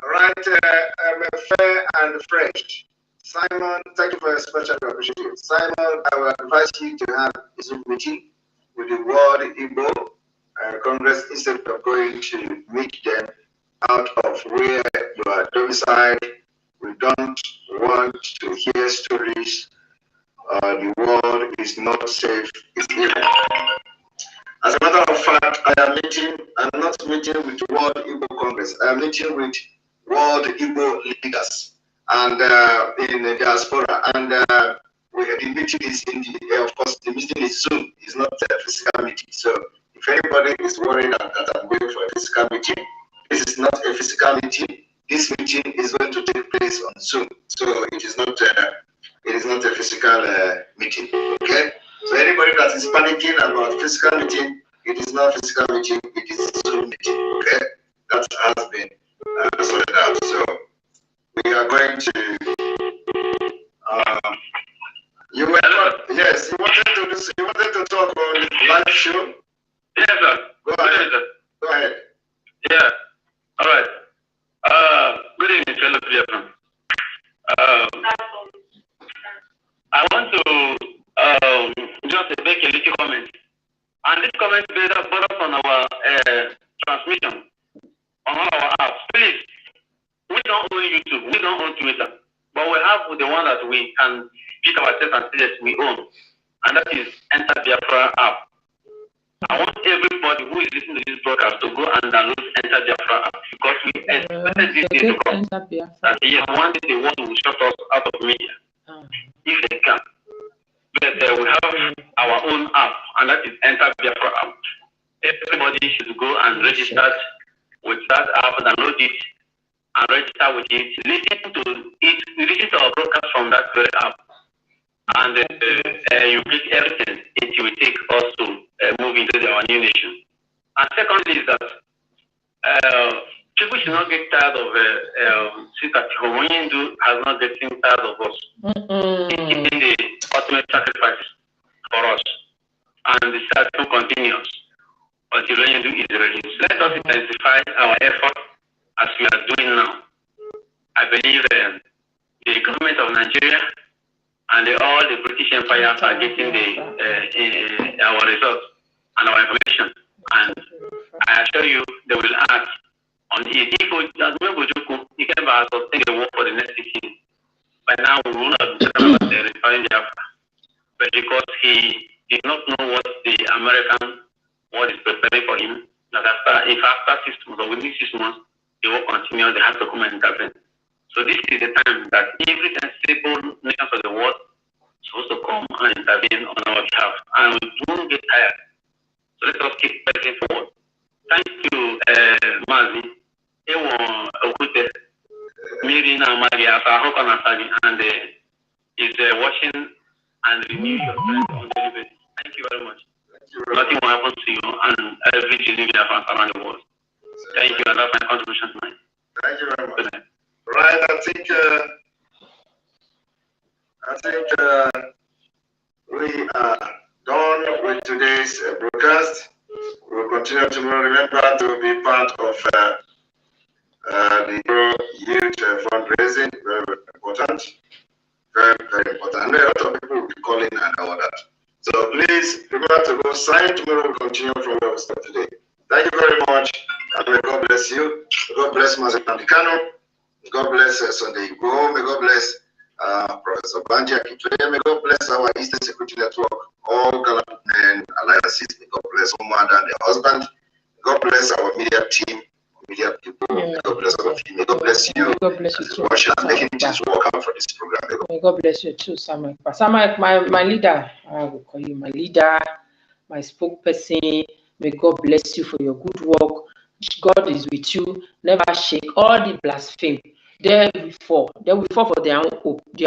All right, fair and fresh. Simon, thank you for your special appreciation. Simon, I will advise you to have a Zoom meeting with the World Igbo Congress instead of going to meet them out of where you are domiciled. We don't want to hear stories. The world is not safe. It's here. As a matter of fact, I'm not meeting with the World Igbo Congress. I'm meeting with World Igbo leaders and in the diaspora. And the meeting is of course, the meeting is Zoom. It's not a physical meeting. So if anybody is worried that I'm going for a physical meeting, this is not a physical meeting. This meeting is going to take place on Zoom. So it is not a physical meeting. Okay. So anybody that is panicking about physical meeting, it is not physical meeting, it is Zoom meeting, okay? That has been sorted out. So we are going to, you wanted to talk about the live show? Yes, sir. Go ahead. Go ahead. Yeah. All right. Good evening, fellow people. I want to just make a little comment. And this comment is based on our transmission on all our apps. Please, we don't own YouTube, we don't own Twitter, but we have the one that we can pick ourselves and say that we own, and that is Enter Biafra app. I want everybody who is listening to this broadcast to go and download Enter Biafra app because we expected this day to come. That yes, one day the world will shut us out of media if they can. But we have our own app, and that is Enter Biafra app. Everybody should go and register with that app, download it, and register with it. Listen to it, listen to our broadcast from that very app, and you get everything it will take us to move into our new nation. And secondly is that people should not get tired of Sister Chihomoyendu has not getting tired of us. It's the ultimate sacrifice for us. And the cycle continues until Rendu is ready. So let us intensify our effort as we are doing now. I believe the government of Nigeria and all the British Empire are getting our results and our information. And I assure you they will act on it. If you can sustain the war for the next 6 years, by now we will not be talking about the referendum, but because he did not know what the American world is preparing for him, that after 6 months or within 6 months, they will continue, they have to come and intervene. So this is the time that every sensible nations of the world is supposed to come and intervene on our behalf. And we don't get tired. So let us keep pressing forward. Thank you, Mazi. Mirina Maria, and is watching and renew your strength on delivery. Thank you very much. Nothing will happen to you and every Geneva fans around the world. Thank you, and that's my contribution tonight. Thank you very much. Right, I think we are done with today's broadcast. We'll continue tomorrow. Remember to be part of the youth fundraising. Very, very important. Very, very important. And a lot of people will be calling and all that. So please remember to go sign tomorrow. We'll continue from where we start today. Thank you very much. And may God bless you. May God bless Mazen Kano. May God bless Sunday Igbo. May God bless Professor Banji Akitwe. May God bless our Eastern Security Network, all Gallup and alliances. May God bless Omar and their husband. May God bless our media team, media people. May God bless all of you. May God bless you. God bless you too. And making things work out for this program. May God bless you too, Samuel. Samuel, my leader, I will call you my leader, my spokesperson. May God bless you for your good work. God is with you. Never shake. All the blasphemy, they will fall. They will fall for their own hope, the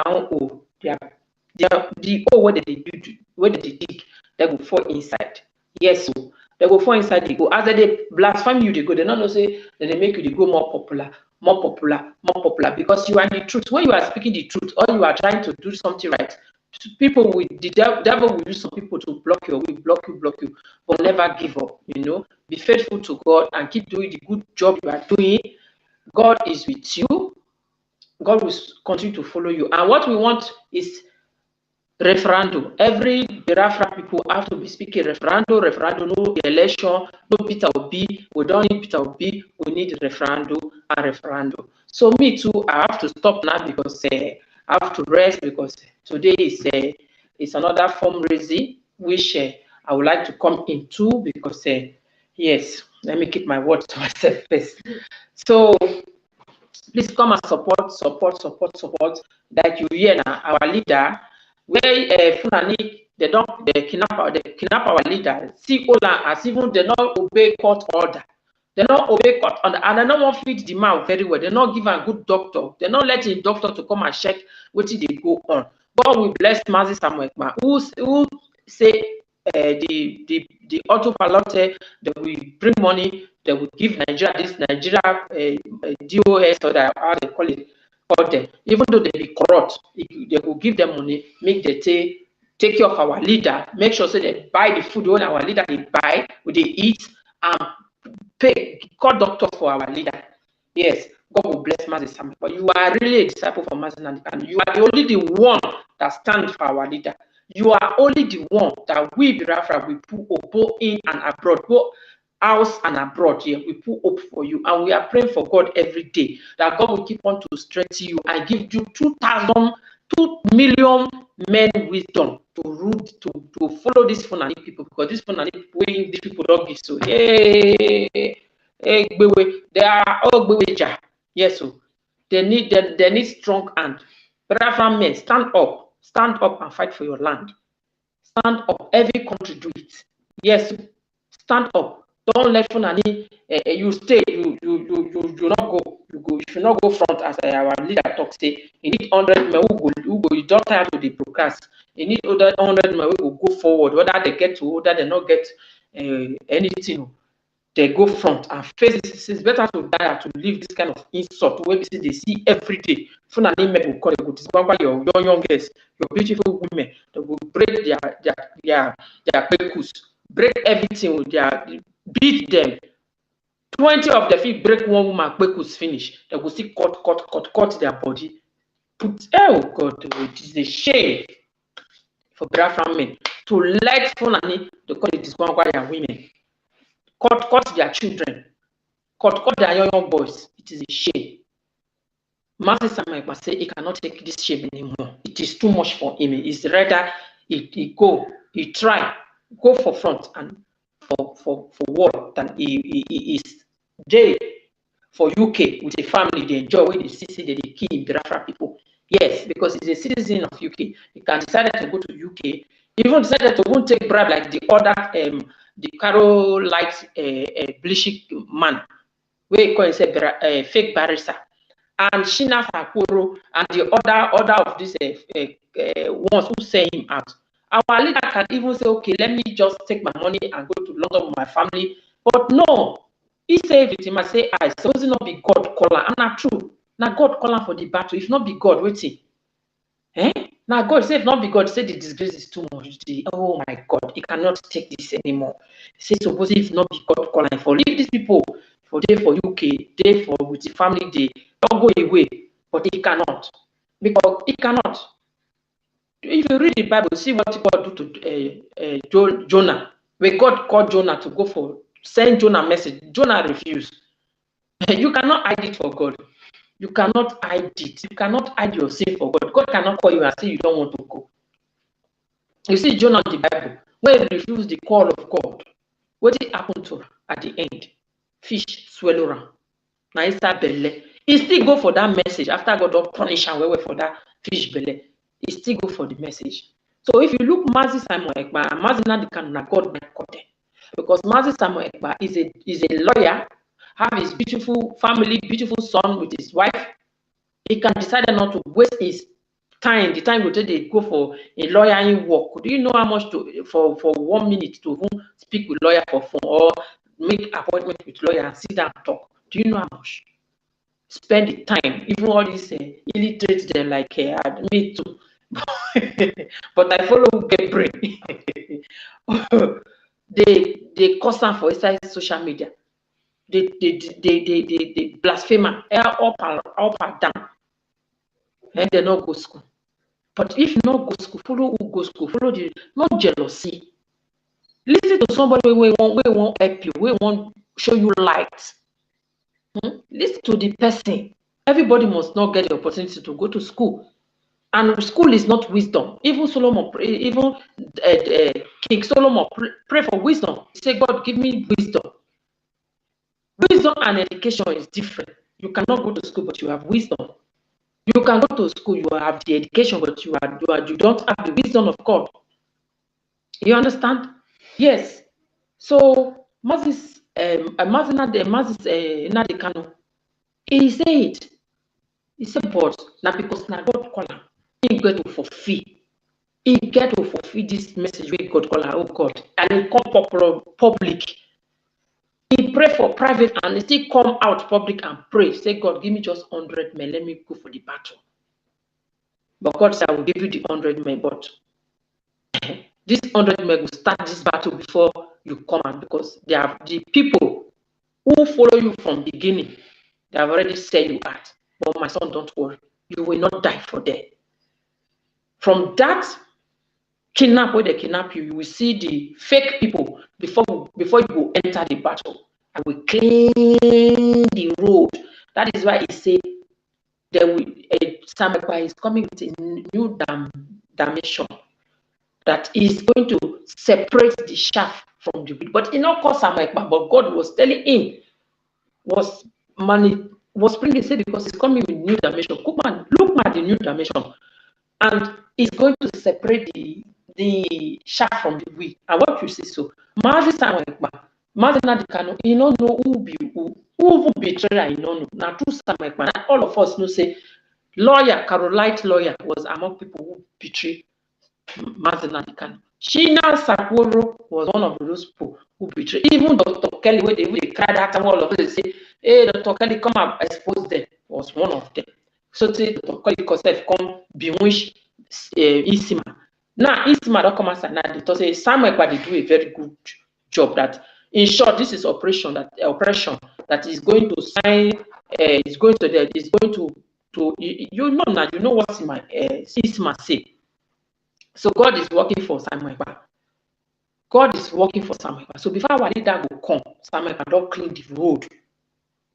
what they do, what they dig, they will fall inside. Yes, so they will fall inside. They go as they blaspheme you. They go. They not say that they make you. They go more popular, more popular, more popular because you are the truth. When you are speaking the truth, or you are trying to do something right, people with the devil will use some people to block your way, block you, but never give up. You know, be faithful to God and keep doing the good job you are doing. God is with you. God will continue to follow you. And what we want is referendum. Every Biafra people have to be speaking referendum, no election, no Peter Obi. We don't need Peter Obi. We need referendum and referendum. So me too, I have to stop now because I have to rest because today is another fundraising which I would like to come into because yes, let me keep my words to myself first. So please come and support. Like you hear now, our leader, where Fulani they kidnap our leader. See Ola as even they not obey court order. They not obey court order, and they not want feed the man very well. They not give a good doctor. They not let the doctor to come and check what they go on. God will bless Mazi Samuel who say the auto ballot that will bring money, that will give Nigeria DOS or how they call it, order. Even though they be corrupt, they will give them money, make they take care of our leader, make sure so they buy the food when our leader they buy, they eat, and pay, call doctor for our leader. Yes, God will bless Mazi Samuel. But you are really a disciple for Mazi and you are only the one that stands for our leader. You are only the one that we Biafra we put both in and abroad, both house and abroad here. We put hope for you, and we are praying for God every day that God will keep on to strengthen you and give you 2 million men wisdom to rule to follow this Fulani people, because this Fulani people, these people don't give so. They are all yes, so they need strong hand. Biafra men, stand up and fight for your land. Stand up. Every country do it. Yes, stand up. Don't let Fulani. You stay. You not go. You go. You should not go front as our leader talks. Say you need 100 men who go. You don't have to the broadcast. You need other 100 men who will go forward. Whether they get to, whether they not get anything, they go front and face this. It's better to die to live this kind of insult where they see every day. Fulani men will call your young girls, your beautiful women. They will break their pekus, break everything with their, beat them. 20 of the feet break one woman, pekus finish. They will see cut their body. Oh God, it is a shame for Biafra men to let Fulani to call it their women. Cut their children, cut their young boys. It is a shame. Mazi Samuel say he cannot take this shame anymore. It is too much for him. It's rather he try, go for front and for war than he is there for UK with a family. They enjoy when they see the key in Biafra people. Yes, because he's a citizen of UK. He can decide to go to UK. Even decided to won't take bribe like the other the Carol Light bleaching man, where he calls a fake barrister, and Shina Fakuro and the other of these ones who sell him out. Our leader can even say, okay, let me just take my money and go to London with my family. But no, he say everything. I say, I suppose it not be God calling. And not true. Now God calling for the battle. If not be God, waiting. Now God say, if not be God, say the disgrace is too much. Oh my God, he cannot take this anymore. Say, suppose if not be God calling for leave these people for day for UK, day for with the family day, don't go away. But he cannot. Because he cannot. If you read the Bible, see what God do to Jonah. When God called Jonah to go for send Jonah message, Jonah refused. You cannot hide it for God. You cannot hide it. You cannot hide your sin for God. God cannot call you and say you don't want to go. You see Jonah in the Bible, when he refused the call of God, what did happen to her at the end? Fish swallow him. Now inside belly. He still go for that message after God don't punish him for that fish belly. He still go for the message. So if you look Mazi Simon Ekpa and Mazi Nandikanu, God might cut them. Because Mazi Simon Ekpa is a lawyer, have his beautiful family, beautiful son with his wife. He can decide not to waste his time, the time will take they go for a lawyering work. Do you know how much for 1 minute to speak with lawyer for phone or make appointment with lawyer and sit down and talk? Do you know how much? Spend the time, even all these illiterate them like me too. But I follow get brain. they constant for inside social media. They blasphemer up and down. And they not go school. But if you not go school, follow who go school, follow the not jealousy. Listen to somebody we won't help you, we won't show you light. Listen to the person. Everybody must not get the opportunity to go to school. And school is not wisdom. Even Solomon, even King Solomon pray for wisdom. He said, God, give me wisdom. Wisdom and education is different. You cannot go to school, but you have wisdom. You can go to school, you have the education, but you don't have the wisdom of God. You understand? Yes. So Moses Nandikanu, he said, but now because now God call him, he get to fulfill. He get to fulfill this message where God call him, oh God, and he come public. He pray for private and he still come out public and pray. Say, God, give me just 100 men. Let me go for the battle. But God said, I will give you the 100 men, but this 100 men will start this battle before you come out, because they have the people who follow you from beginning. They have already said you out. But my son, don't worry. You will not die for them. From that kidnap, where they kidnap you, you will see the fake people before you go enter the battle. I will clean the road. That is why he said Samuel is coming with a new dimension that is going to separate the chaff from the wheat. But it not cause Samuel, but God was telling him, was bringing, say, because he's coming with new dimension. Look at the new dimension, and it's going to separate the chaff from the wheat. And what you see, so Mazi Samuel, Mazi Nandikanu, he don't know who betray, he don't know. Now, true Samuel, all of us know, say, Carolite lawyer was among people who betrayed Mazi Nandikanu. Shina Sakworo was one of those people who betrayed. Even Dr. Kelly, when they cried out, and all of us say, hey, Dr. Kelly, come and expose them, was one of them. So say Dr. Kelly herself come bewitch Isima. Now Isima don't come outside now. They say Samuel they do a very good job. That in short, this is operation that is going to sign. Is going to you know now. You know what Isima say. So God is working for Samuel. God is working for Samuel. So before our leader will come, Samuel don't clean the road.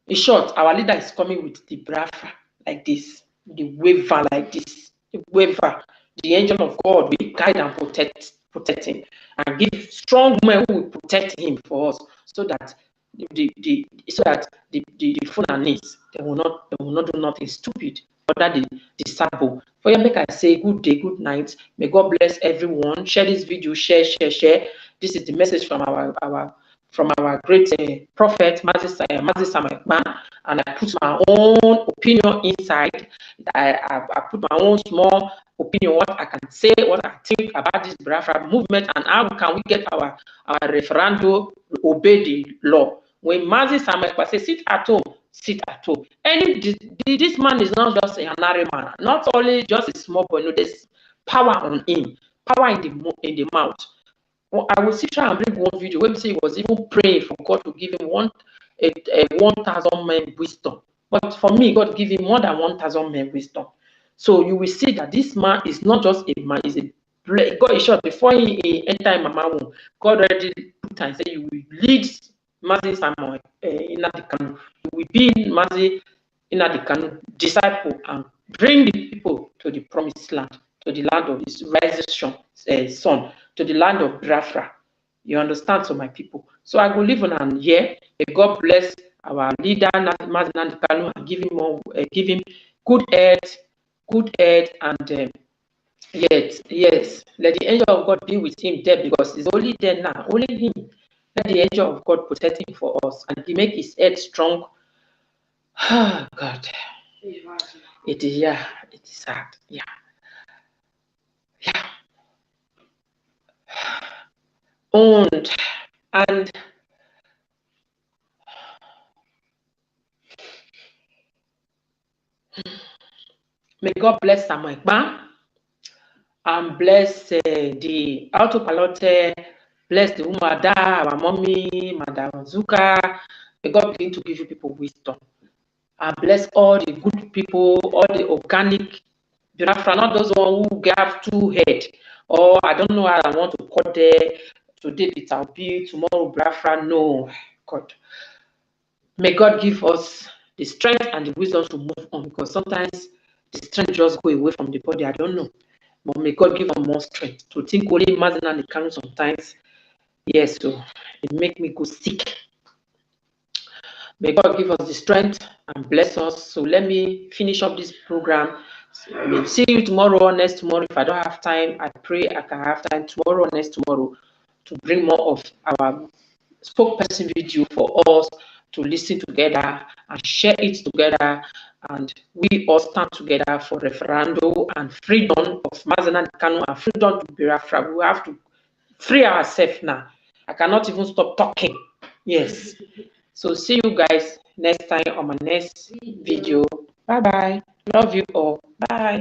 In short, our leader is coming with the brafa like this, the waver like this, the waver. The angel of God will guide and protect protect him, and give strong men who will protect him for us, so that the Fulanis, they will not do nothing stupid under the sabo. For you, make I say good day, good night. May God bless everyone. Share this video, share. This is the message from our great prophet Mazi Samakba, and I put my own opinion inside. I put my own small opinion, what I can say, what I think about this Biafra movement, and how can we get our referendum obey the law. When Mazi Samakba says sit at home, sit at home. This man is not just an ordinary man, not only just a small boy. No, there's power on him, power in the mouth. Well, I will see try and bring one video where we say he was even praying for God to give him 1,000 men wisdom. But for me, God give him more than 1,000 men wisdom. So you will see that this man is not just a man, he's a God is short. Before he enter Mama womb, God already put and say you will lead Mazi Samuel in the Kanu. You will be Mazi in the Kanu disciple and bring the people to the promised land, to the land of his rising son, to the land of Biafra. You understand, so my people. So I will live on and here. May God bless our leader, Mazi Kanu, and give him good health, and yes. Let the angel of God be with him there, because he's only there now, only him. Let the angel of God protect him for us, and he make his head strong. Oh God, it is sad, and may God bless Samuel Ekpa, and bless the autopilot, bless the woman, our mommy, Madam Zuka. May God begin to give you people wisdom. And bless all the good people, all the organic Biafra, not those one who have two heads. Or I don't know how I want to call there. Today it will be, tomorrow Biafra. No, God. May God give us the strength and the wisdom to move on, because sometimes the strength just go away from the body. I don't know. But may God give us more strength to think only imagine and the can sometimes. Yes, so it make me go sick. May God give us the strength and bless us. So let me finish up this program. We'll see you tomorrow or next tomorrow. If I don't have time, I pray I can have time tomorrow or next tomorrow to bring more of our spokesperson video for us to listen together and share it together, and we all stand together for referendum and freedom of Mazi Kanu and freedom to Biafra. We have to free ourselves now. I cannot even stop talking. Yes. So see you guys next time on my next video. Bye bye. Love you all. Bye.